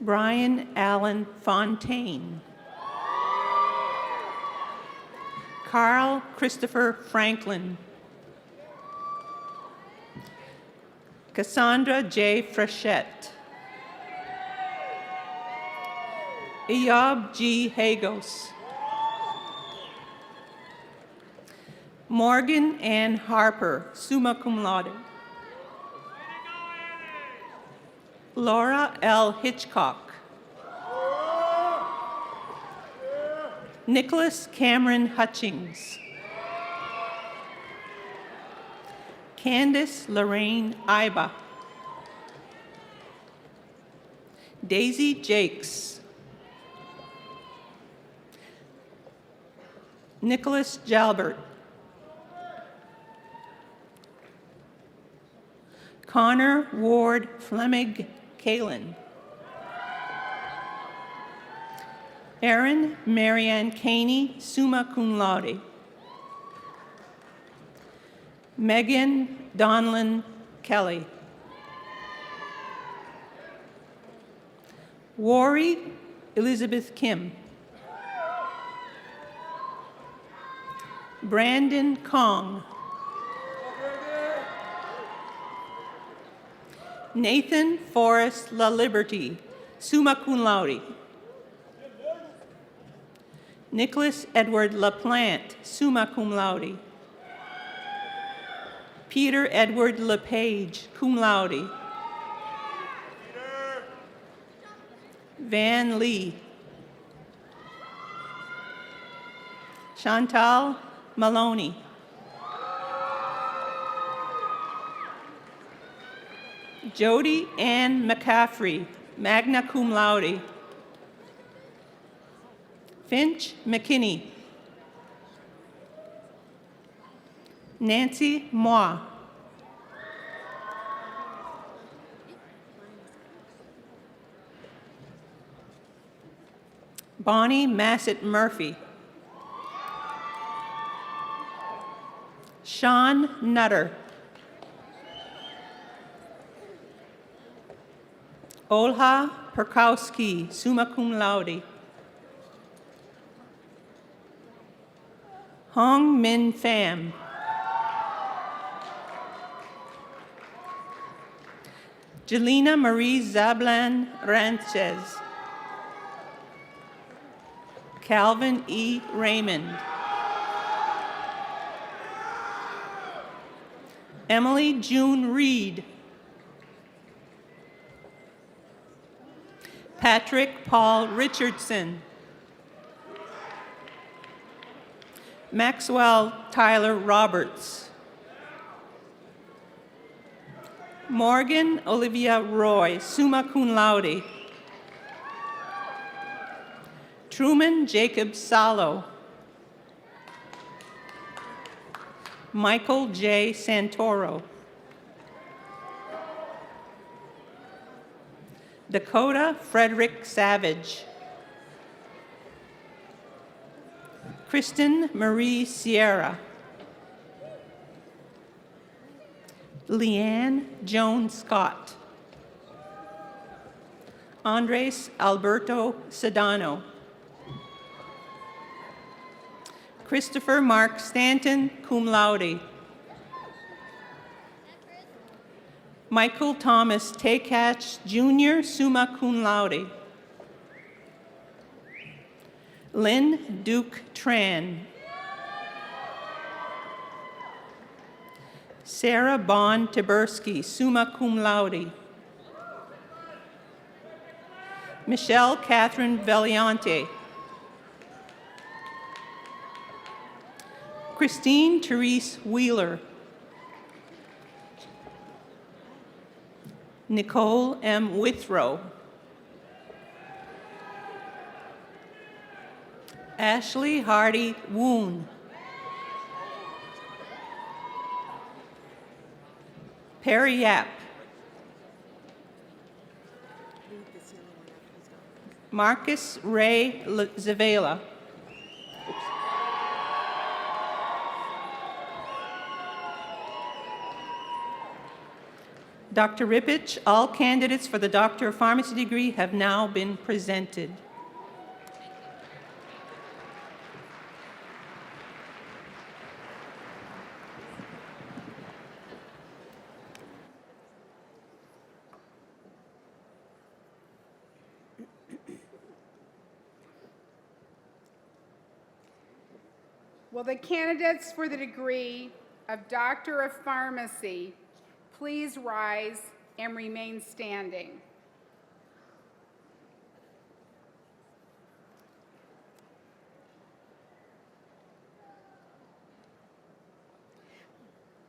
Brian Allen Fontaine. Carl Christopher Franklin. Cassandra J. Frechette. Iyab G. Hagos. Morgan Ann Harper, summa cum laude. Laura L. Hitchcock. Nicholas Cameron Hutchings. Candace Lorraine Iba. Daisy Jakes. Nicholas Jalbert. Connor Ward Fleming Kalin. Erin Marianne Caney, summa cum laude. Megan Donlin Kelly. Wari Elizabeth Kim. Brandon Kong. Nathan Forrest La Liberty, summa cum laude. Nicholas Edward LaPlante, summa cum laude. Peter Edward LePage, cum laude. Van Lee. Chantal Maloney. Jody Ann McCaffrey, magna cum laude. Finch McKinney. Nancy Moore. Bonnie Massett Murphy. Sean Nutter. Olha Perkowski, summa cum laude. Hong Min Pham. Jelena Marie Zablan Ranchez. Calvin E. Raymond. Emily June Reed. Patrick Paul Richardson. Maxwell Tyler Roberts. Morgan Olivia Roy, summa cum laude. Truman Jacob Salo. Michael J. Santoro. Dakota Frederick Savage. Kristen Marie Sierra. Leanne Joan Scott. Andres Alberto Sedano. Christopher Mark Stanton, cum laude. Michael Thomas Takach Jr., summa cum laude. Lynn Duke Tran. Sarah Bond Taberski, summa cum laude. Michelle Catherine Valiante. Christine Therese Wheeler. Nicole M. Withrow. Ashley Hardy Woon. Perry Yap. Marcus Ray Zavala. Dr. Rippich, all candidates for the Doctor of Pharmacy degree have now been presented. Will the candidates for the degree of Doctor of Pharmacy please rise and remain standing?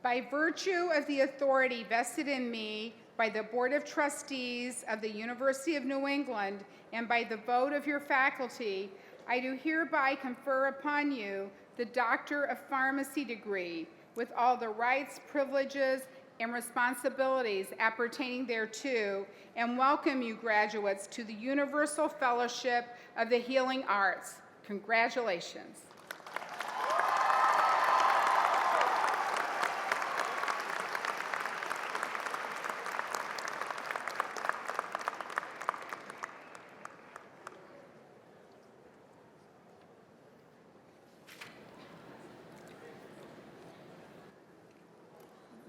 By virtue of the authority vested in me by the Board of Trustees of the University of New England and by the vote of your faculty, I do hereby confer upon you the Doctor of Pharmacy degree with all the rights, privileges, and responsibilities appertaining thereto, and welcome you graduates to the Universal Fellowship of the Healing Arts. Congratulations.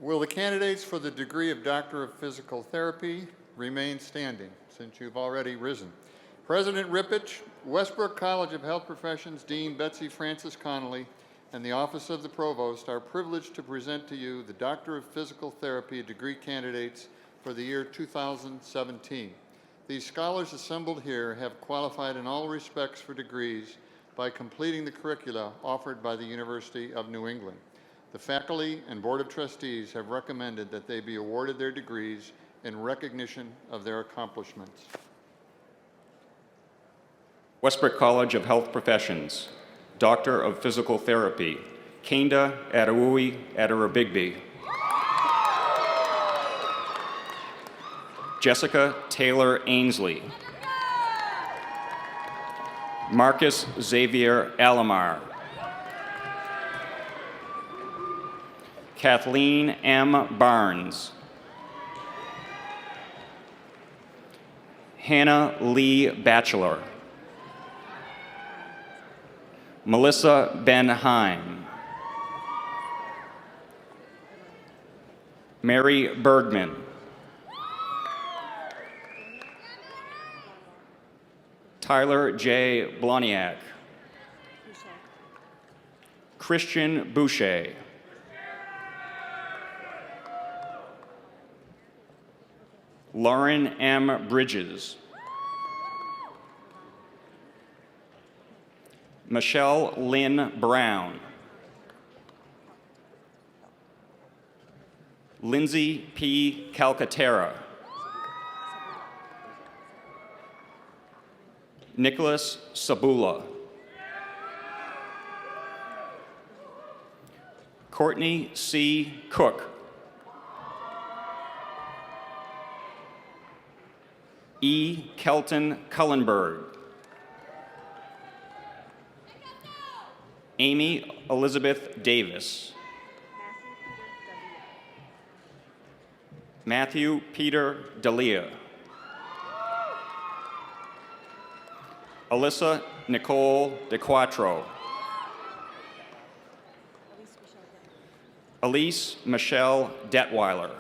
Will the candidates for the degree of Doctor of Physical Therapy remain standing, since you've already risen? President Rippich, Westbrook College of Health Professions Dean Betsy Francis Connolly, and the Office of the Provost are privileged to present to you the Doctor of Physical Therapy degree candidates for the year 2017. These scholars assembled here have qualified in all respects for degrees by completing the curricula offered by the University of New England. The faculty and Board of Trustees have recommended that they be awarded their degrees in recognition of their accomplishments. Westbrook College of Health Professions, Doctor of Physical Therapy, Kenda Adewui Aderabigbe. Jessica Taylor Ainsley. Marcus Xavier Alomar. Kathleen M. Barnes. Hannah Lee Bachelor. Melissa Benheim. Mary Bergman. Tyler J. Bloniak. Christian Boucher. Lauren M. Bridges. Michelle Lynn Brown. Lindsay P. Calcaterra. Nicholas Sabula. Courtney C. Cook. E. Kelton Cullenberg. Amy Elizabeth Davis. Matthew Peter Dalia. Alyssa Nicole DeQuatro. Elise Michelle Detweiler.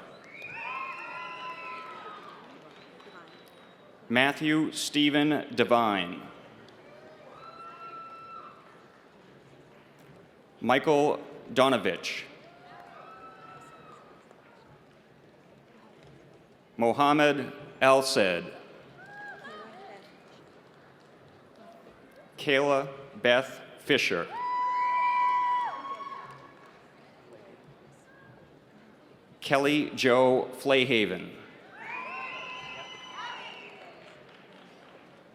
Matthew Stephen Devine. Michael Donovich. Mohammed Al-Said. Kayla Beth Fisher. Kelly Jo Flayhaven.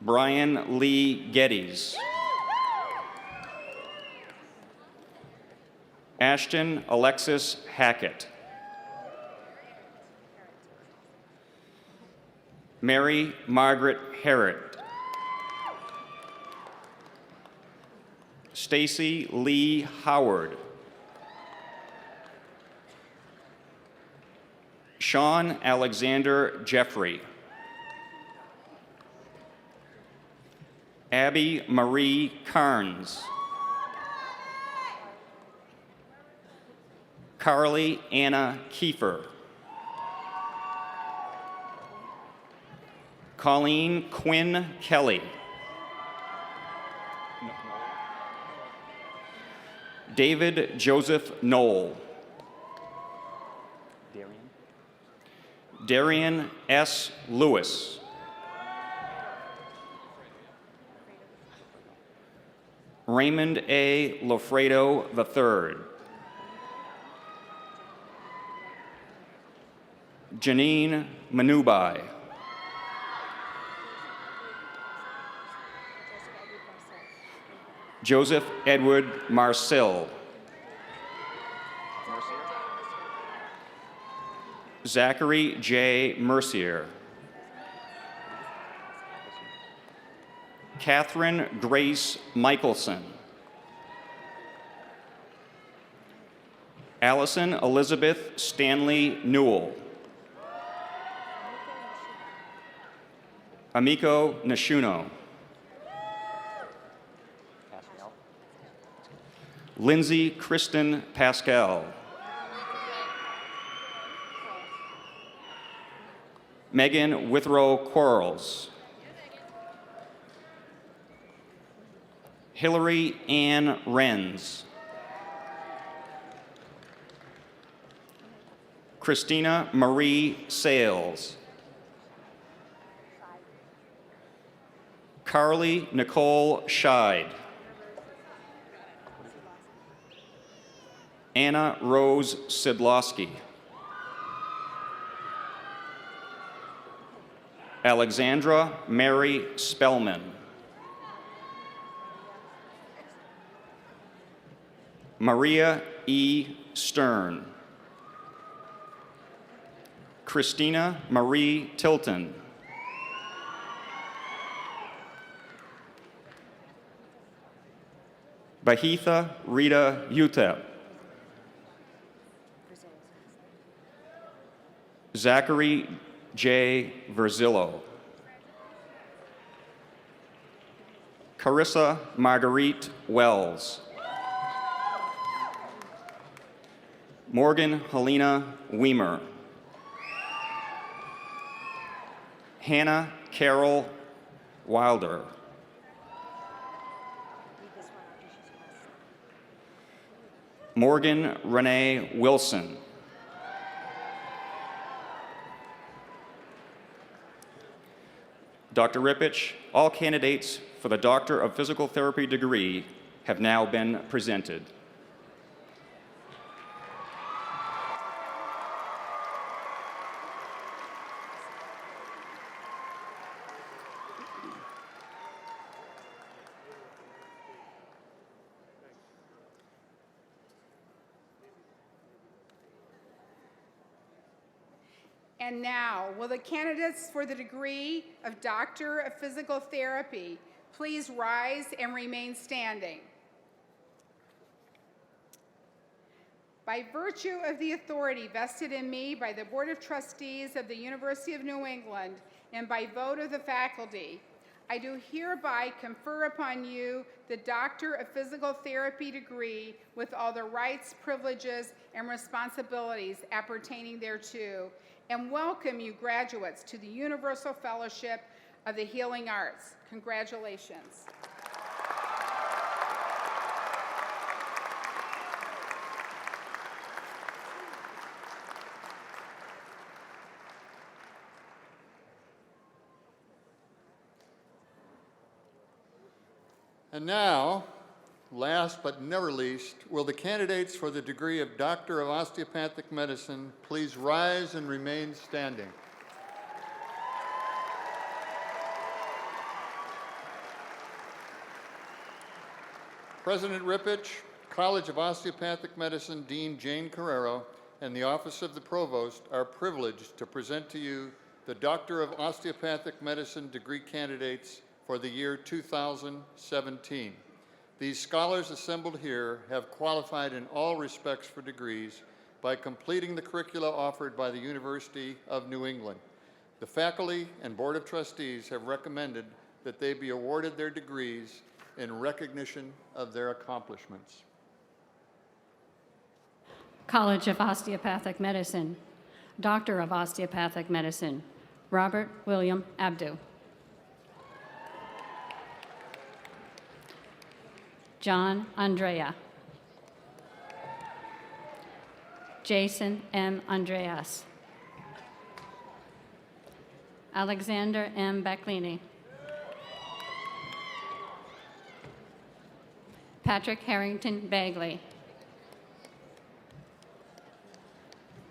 Brian Lee Geddes. Ashton Alexis Hackett. Mary Margaret Herritt. Stacy Lee Howard. Sean Alexander Jeffrey. Abby Marie Carnes. Carly Anna Kiefer. Colleen Quinn Kelly. David Joseph Knoll. Darian S. Lewis. Raymond A. Lofredo III. Janine Manubai. Joseph Edward Marcel. Zachary J. Mercier. Catherine Grace Michelson. Allison Elizabeth Stanley Newell. Amiko Nishuno. Lindsay Kristen Pascal. Megan Withrow Quarles. Hillary Ann Renz. Christina Marie Sales. Carly Nicole Scheid. Anna Rose Sidlowski. Alexandra Mary Spellman. Maria E. Stern. Christina Marie Tilton. Bahitha Rita Utep. Zachary J. Verzillo. Carissa Marguerite Wells. Morgan Helena Weimer. Hannah Carol Wilder. Morgan Renee Wilson. Dr. Rippich, all candidates for the Doctor of Physical Therapy degree have now been presented. And now, will the candidates for the degree of Doctor of Physical Therapy please rise and remain standing? By virtue of the authority vested in me by the Board of Trustees of the University of New England and by vote of the faculty, I do hereby confer upon you the Doctor of Physical Therapy degree with all the rights, privileges, and responsibilities appertaining thereto, and welcome you graduates to the Universal Fellowship of the Healing Arts. Congratulations. And now, last but never least, will the candidates for the degree of Doctor of Osteopathic Medicine please rise and remain standing? President Rippich, College of Osteopathic Medicine Dean Jane Carrero, and the Office of the Provost are privileged to present to you the Doctor of Osteopathic Medicine degree candidates for the year 2017. These scholars assembled here have qualified in all respects for degrees by completing the curricula offered by the University of New England. The faculty and Board of Trustees have recommended that they be awarded their degrees in recognition of their accomplishments. College of Osteopathic Medicine, Doctor of Osteopathic Medicine, Robert William Abdu. John Andrea. Jason M. Andreas. Alexander M. Baclini. Patrick Harrington Bagley.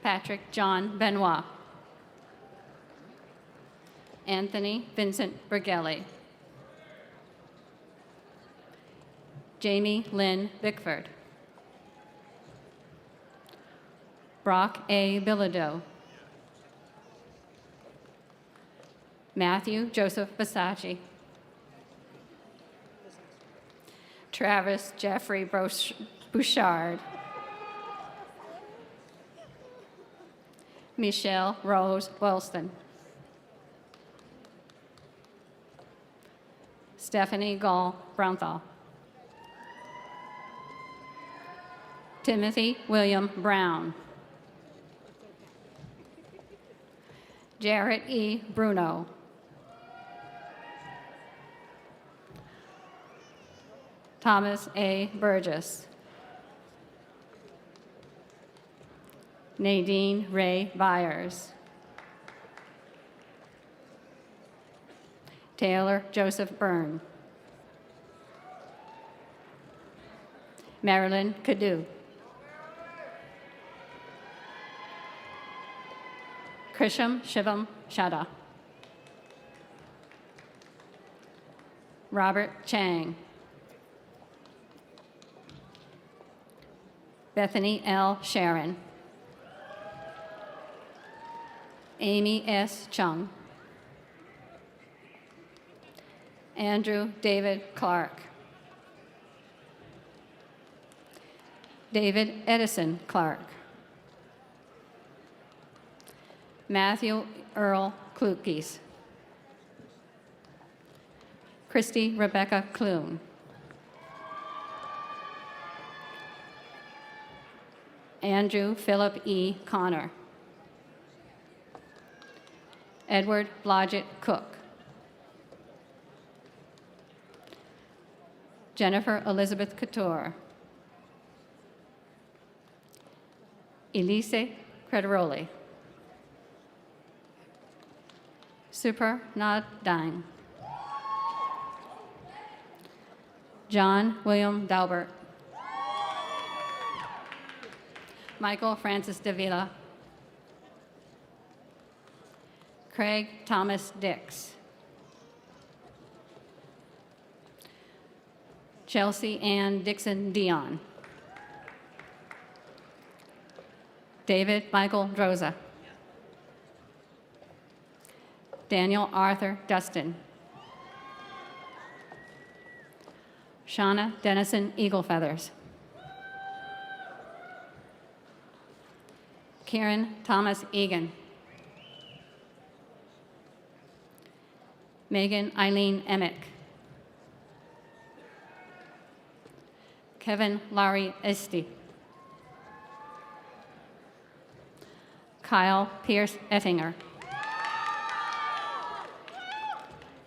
Patrick John Benoit. Anthony Vincent Bergelli. Jamie Lynn Bickford. Brock A. Bilodeau. Matthew Joseph Basacci. Travis Jeffrey Bouchard. Michelle Rose Wellston. Stephanie Gall Brownthal. Timothy William Brown. Jarrett E. Bruno. Thomas A. Burgess. Nadine Ray Byers. Taylor Joseph Byrne. Marilyn Cadu. Krisham Shivam Shada. Robert Chang. Bethany L. Sharon. Amy S. Chung. Andrew David Clark. David Edison Clark. Matthew Earl Klukes. Christy Rebecca Clune. Andrew Philip E. Connor. Edward Blodgett Cook. Jennifer Elizabeth Couture. Elise Crederoli. Super Nad Dang. John William Daubert. Michael Francis Davila. Craig Thomas Dix. Chelsea Ann Dixon Dion. David Michael Droza. Daniel Arthur Dustin. Shauna Dennison Eaglefeathers. Kieran Thomas Egan. Megan Eileen Emick. Kevin Laurie Esti. Kyle Pierce Ettinger.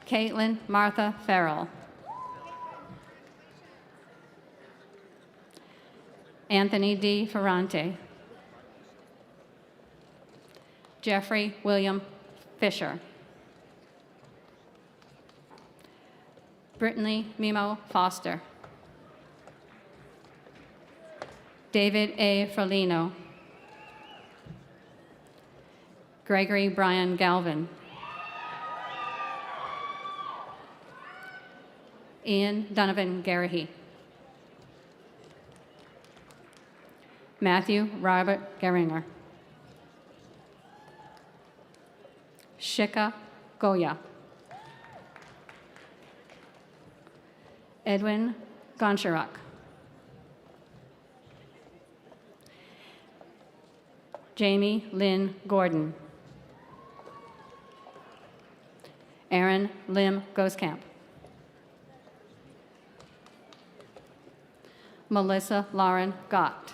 Caitlin Martha Farrell. Anthony D. Ferrante. Jeffrey William Fisher. Brittany Mimo Foster. David A. Frolino. Gregory Brian Galvin. Ian Donovan Garahy. Matthew Robert Geringer. Shika Goya. Edwin Goncharak. Jamie Lynn Gordon. Aaron Lim Goskamp. Melissa Lauren Gott.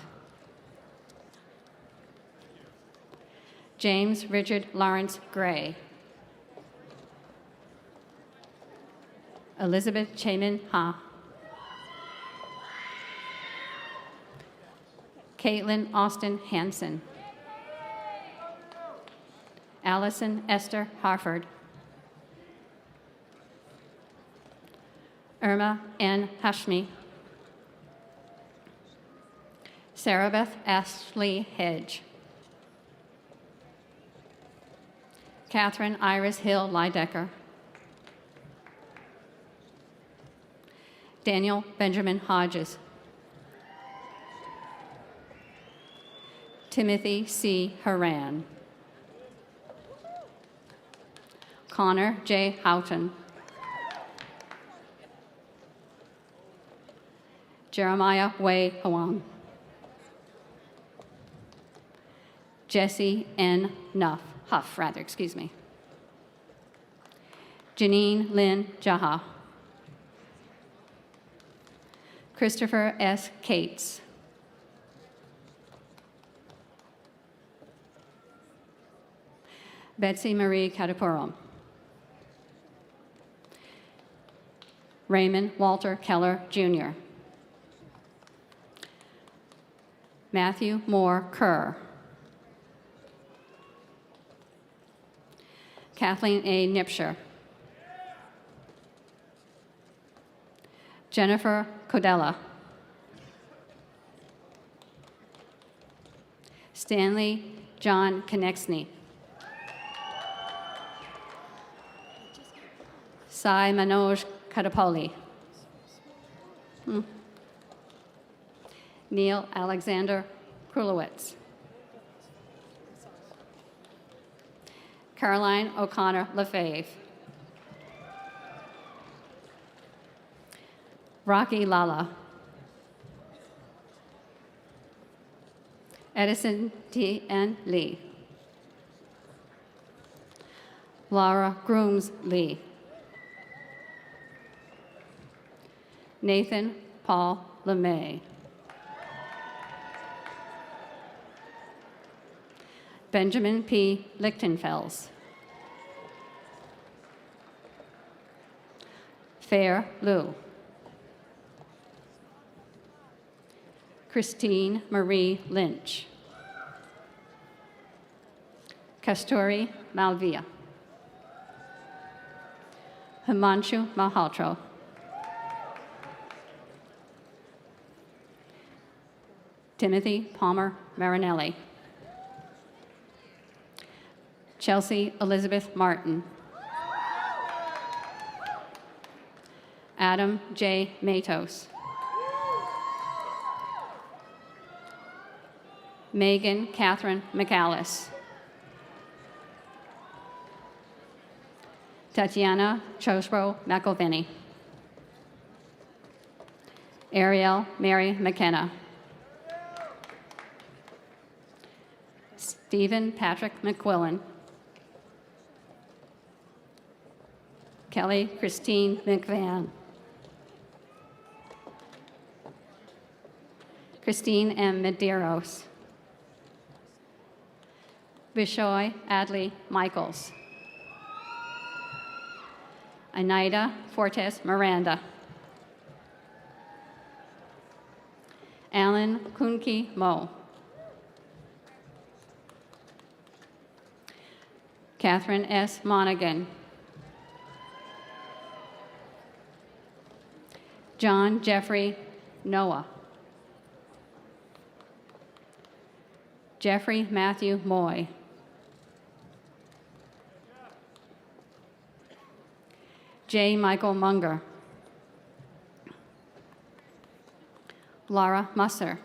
James Richard Lawrence Gray. Elizabeth Chaman Ha. Caitlin Austin Hansen. Allison Esther Harford. Irma N. Hashmi. Sarah Beth Ashley Hedge. Catherine Iris Hill Lydecker. Daniel Benjamin Hodges. Timothy C. Haran. Connor J. Houghton. Jeremiah Wei Huang. Jesse N. Huff, excuse me. Janine Lynn Jaha. Christopher S. Cates. Betsy Marie Katapuram. Raymond Walter Keller, Jr. Matthew Moore Kerr. Kathleen A. Nipsher. Jennifer Codella. Stanley John Konechny. Sai Manoj Kadapoli. Neil Alexander Krulowitz. Caroline O'Connor Lefebvre. Rocky Lala. Edison T.N. Lee. Laura Grooms Lee. Nathan Paul LeMay. Benjamin P. Lichtenfels. Fair Liu. Christine Marie Lynch. Kasturi Malvia. Himanshu Malhotra. Timothy Palmer Marinelli. Chelsea Elizabeth Martin. Adam J. Matos. Megan Catherine McAllis. Tatiana Chosro McElveny. Ariel Mary McKenna. Stephen Patrick McQuillan. Kelly Christine McVan. Christine M. Medeiros. Bishoy Adley Michaels. Anaida Fortes Miranda. Alan Kunke Mo. Catherine S. Monaghan. John Jeffrey Noah. Jeffrey Matthew Moy. J. Michael Munger. Laura Musser.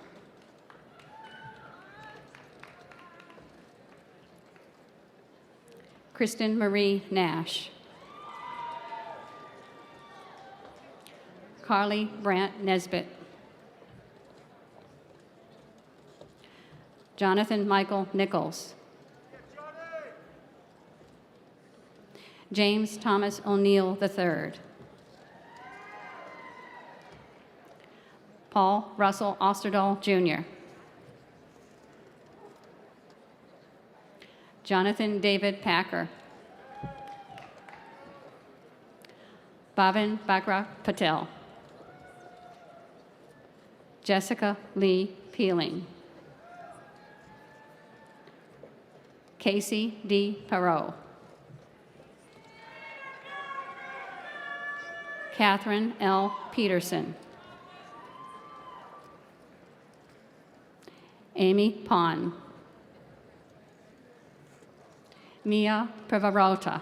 Kristen Marie Nash. Carly Brandt Nesbitt. Jonathan Michael Nichols. James Thomas O'Neill III. Paul Russell Osterdahl Jr. Jonathan David Packer. Bhavin Bakra Patel. Jessica Lee Peeling. Casey D. Perot. Catherine L. Peterson. Amy Pon. Mia Privarota.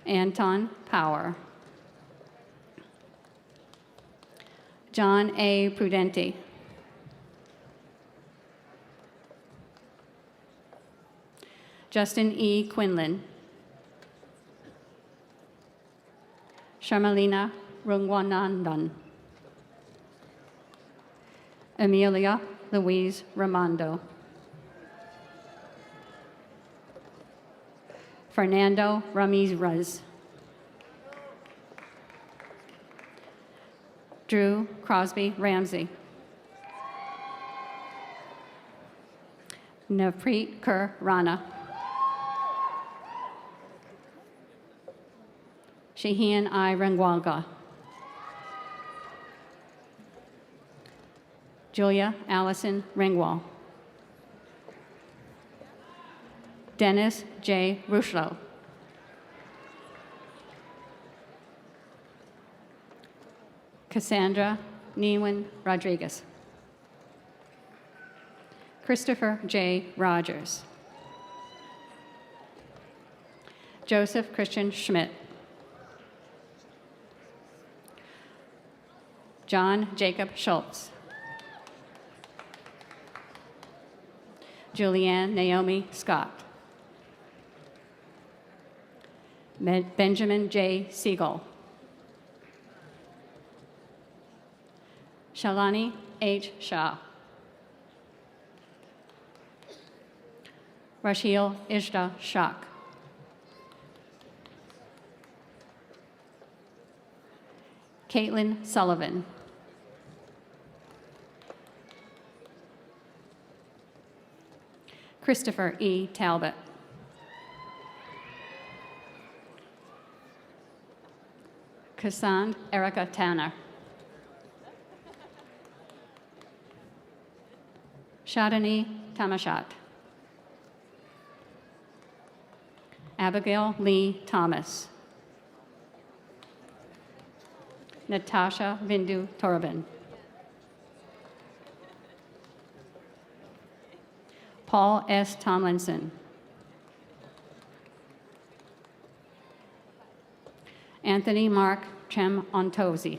Anton Power. John A. Prudenti. Justin E. Quinlan. Sharmalina Rungwanandan. Amelia Louise Ramondo. Fernando Ramirez. Drew Crosby Ramsey. Navpreet Kaur Rana. Shaheen I. Rangwalga. Julia Allison Ringwall. Dennis J. Rushlow. Cassandra Newen Rodriguez. Christopher J. Rogers. Joseph Christian Schmidt. John Jacob Schultz. Julianne Naomi Scott. Benjamin J. Siegel. Shalani H. Shah. Rashil Ishta Shak. Caitlin Sullivan. Christopher E. Talbot. Cassandra Erica Tanner. Shadani Tamashat. Abigail Lee Thomas. Natasha Vindu Torabin. Paul S. Tomlinson. Anthony Mark Chem Ontosi.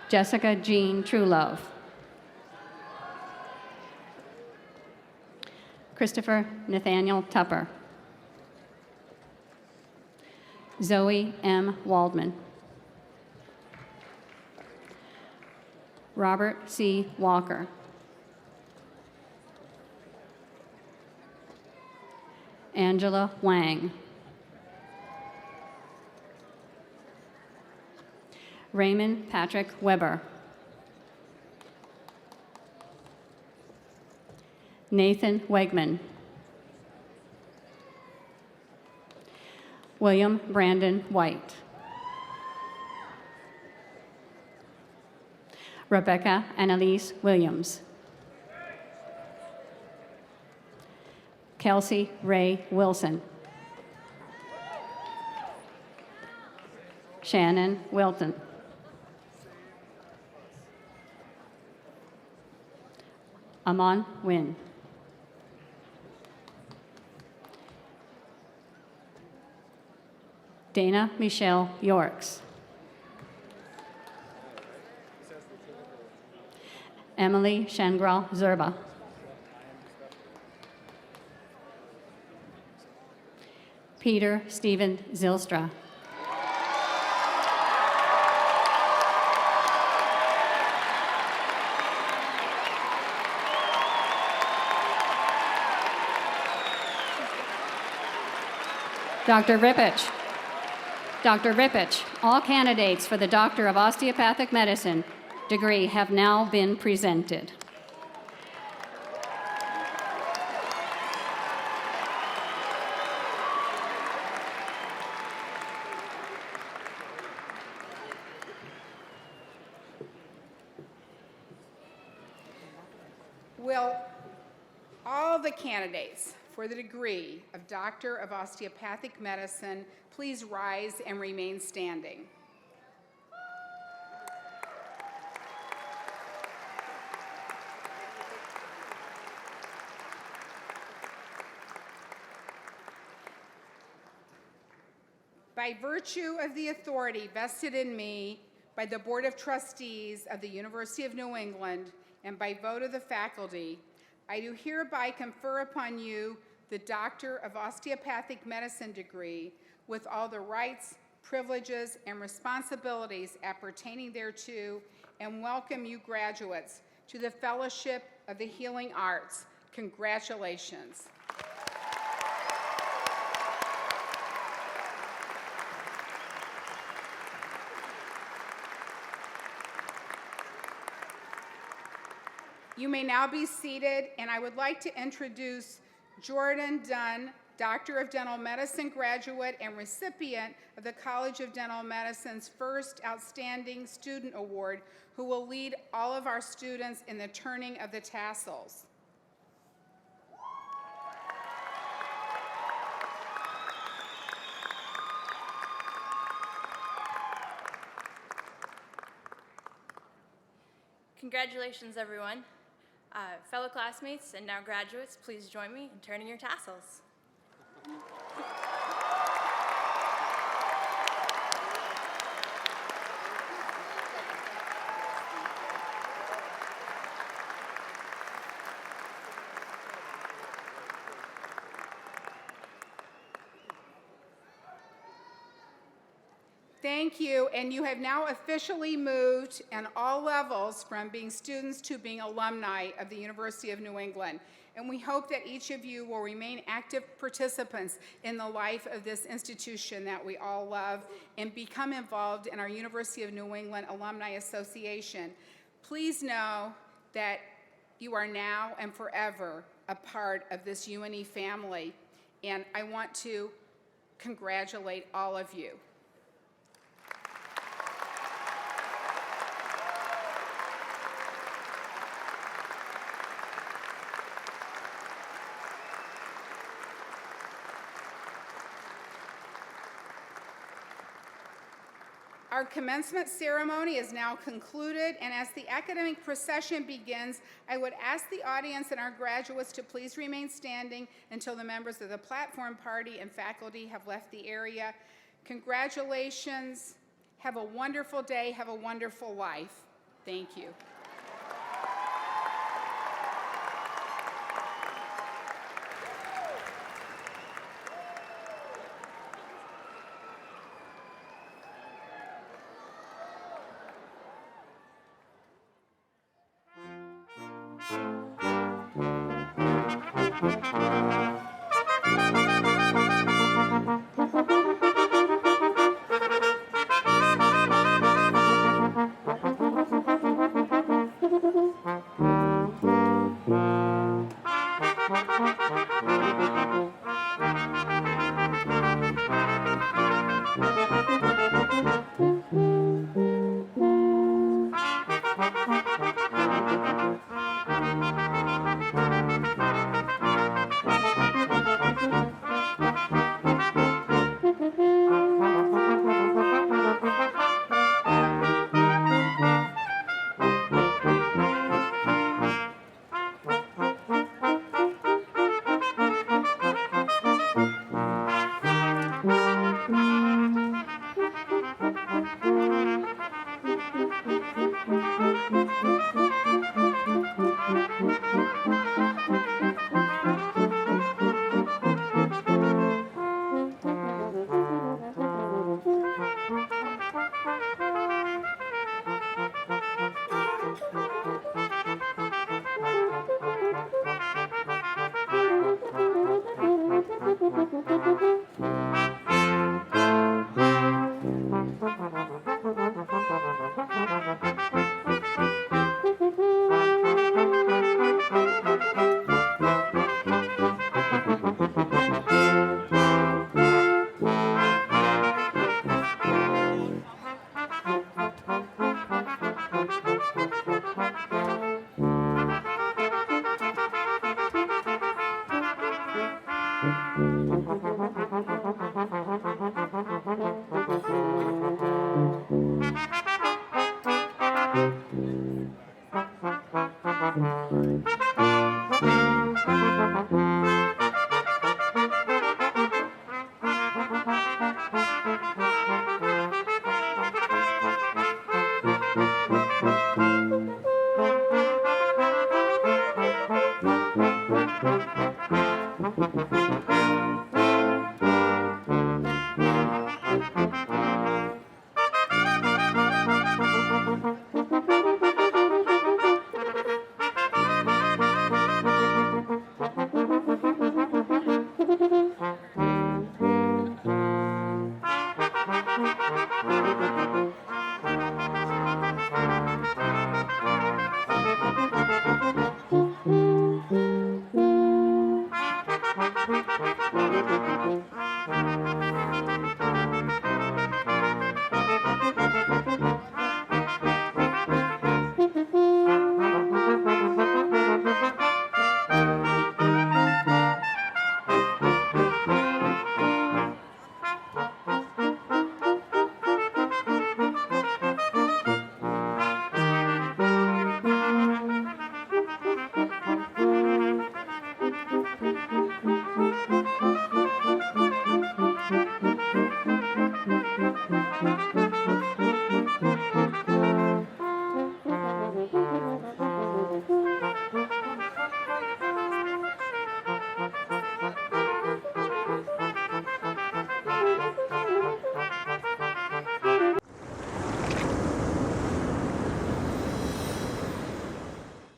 Jessica Jean Truelove. Christopher Nathaniel Tupper. Zoe M. Waldman. Robert C. Walker. Angela Wang. Raymond Patrick Weber. Nathan Wegman. William Brandon White. Rebecca Annalise Williams. Kelsey Ray Wilson. Shannon Wilton. Amon Wynn. Dana Michelle Yorks. Emily Shangral Zerba. Peter Stephen Zilstra. Dr. Rippich. Dr. Rippich, all candidates for the Doctor of Osteopathic Medicine degree have now been presented. Will all the candidates for the degree of Doctor of Osteopathic Medicine please rise and remain standing? By virtue of the authority vested in me by the Board of Trustees of the University of New England and by vote of the faculty, I do hereby confer upon you the Doctor of Osteopathic Medicine degree with all the rights, privileges, and responsibilities appertaining thereto, and welcome you graduates to the Fellowship of the Healing Arts. Congratulations. You may now be seated, and I would like to introduce Jordan Dunn, Doctor of Dental Medicine graduate and recipient of the College of Dental Medicine's first Outstanding Student Award, who will lead all of our students in the turning of the tassels. Congratulations, everyone. Fellow classmates and now graduates, please join me in turning your tassels. Thank you, and you have now officially moved on all levels from being students to being alumni of the University of New England. And we hope that each of you will remain active participants in the life of this institution that we all love and become involved in our University of New England Alumni Association. Please know that you are now and forever a part of this UNE family, and I want to congratulate all of you. Our commencement ceremony is now concluded, and as the academic procession begins, I would ask the audience and our graduates to please remain standing until the members of the platform party and faculty have left the area. Congratulations. Have a wonderful day. Have a wonderful life. Thank you.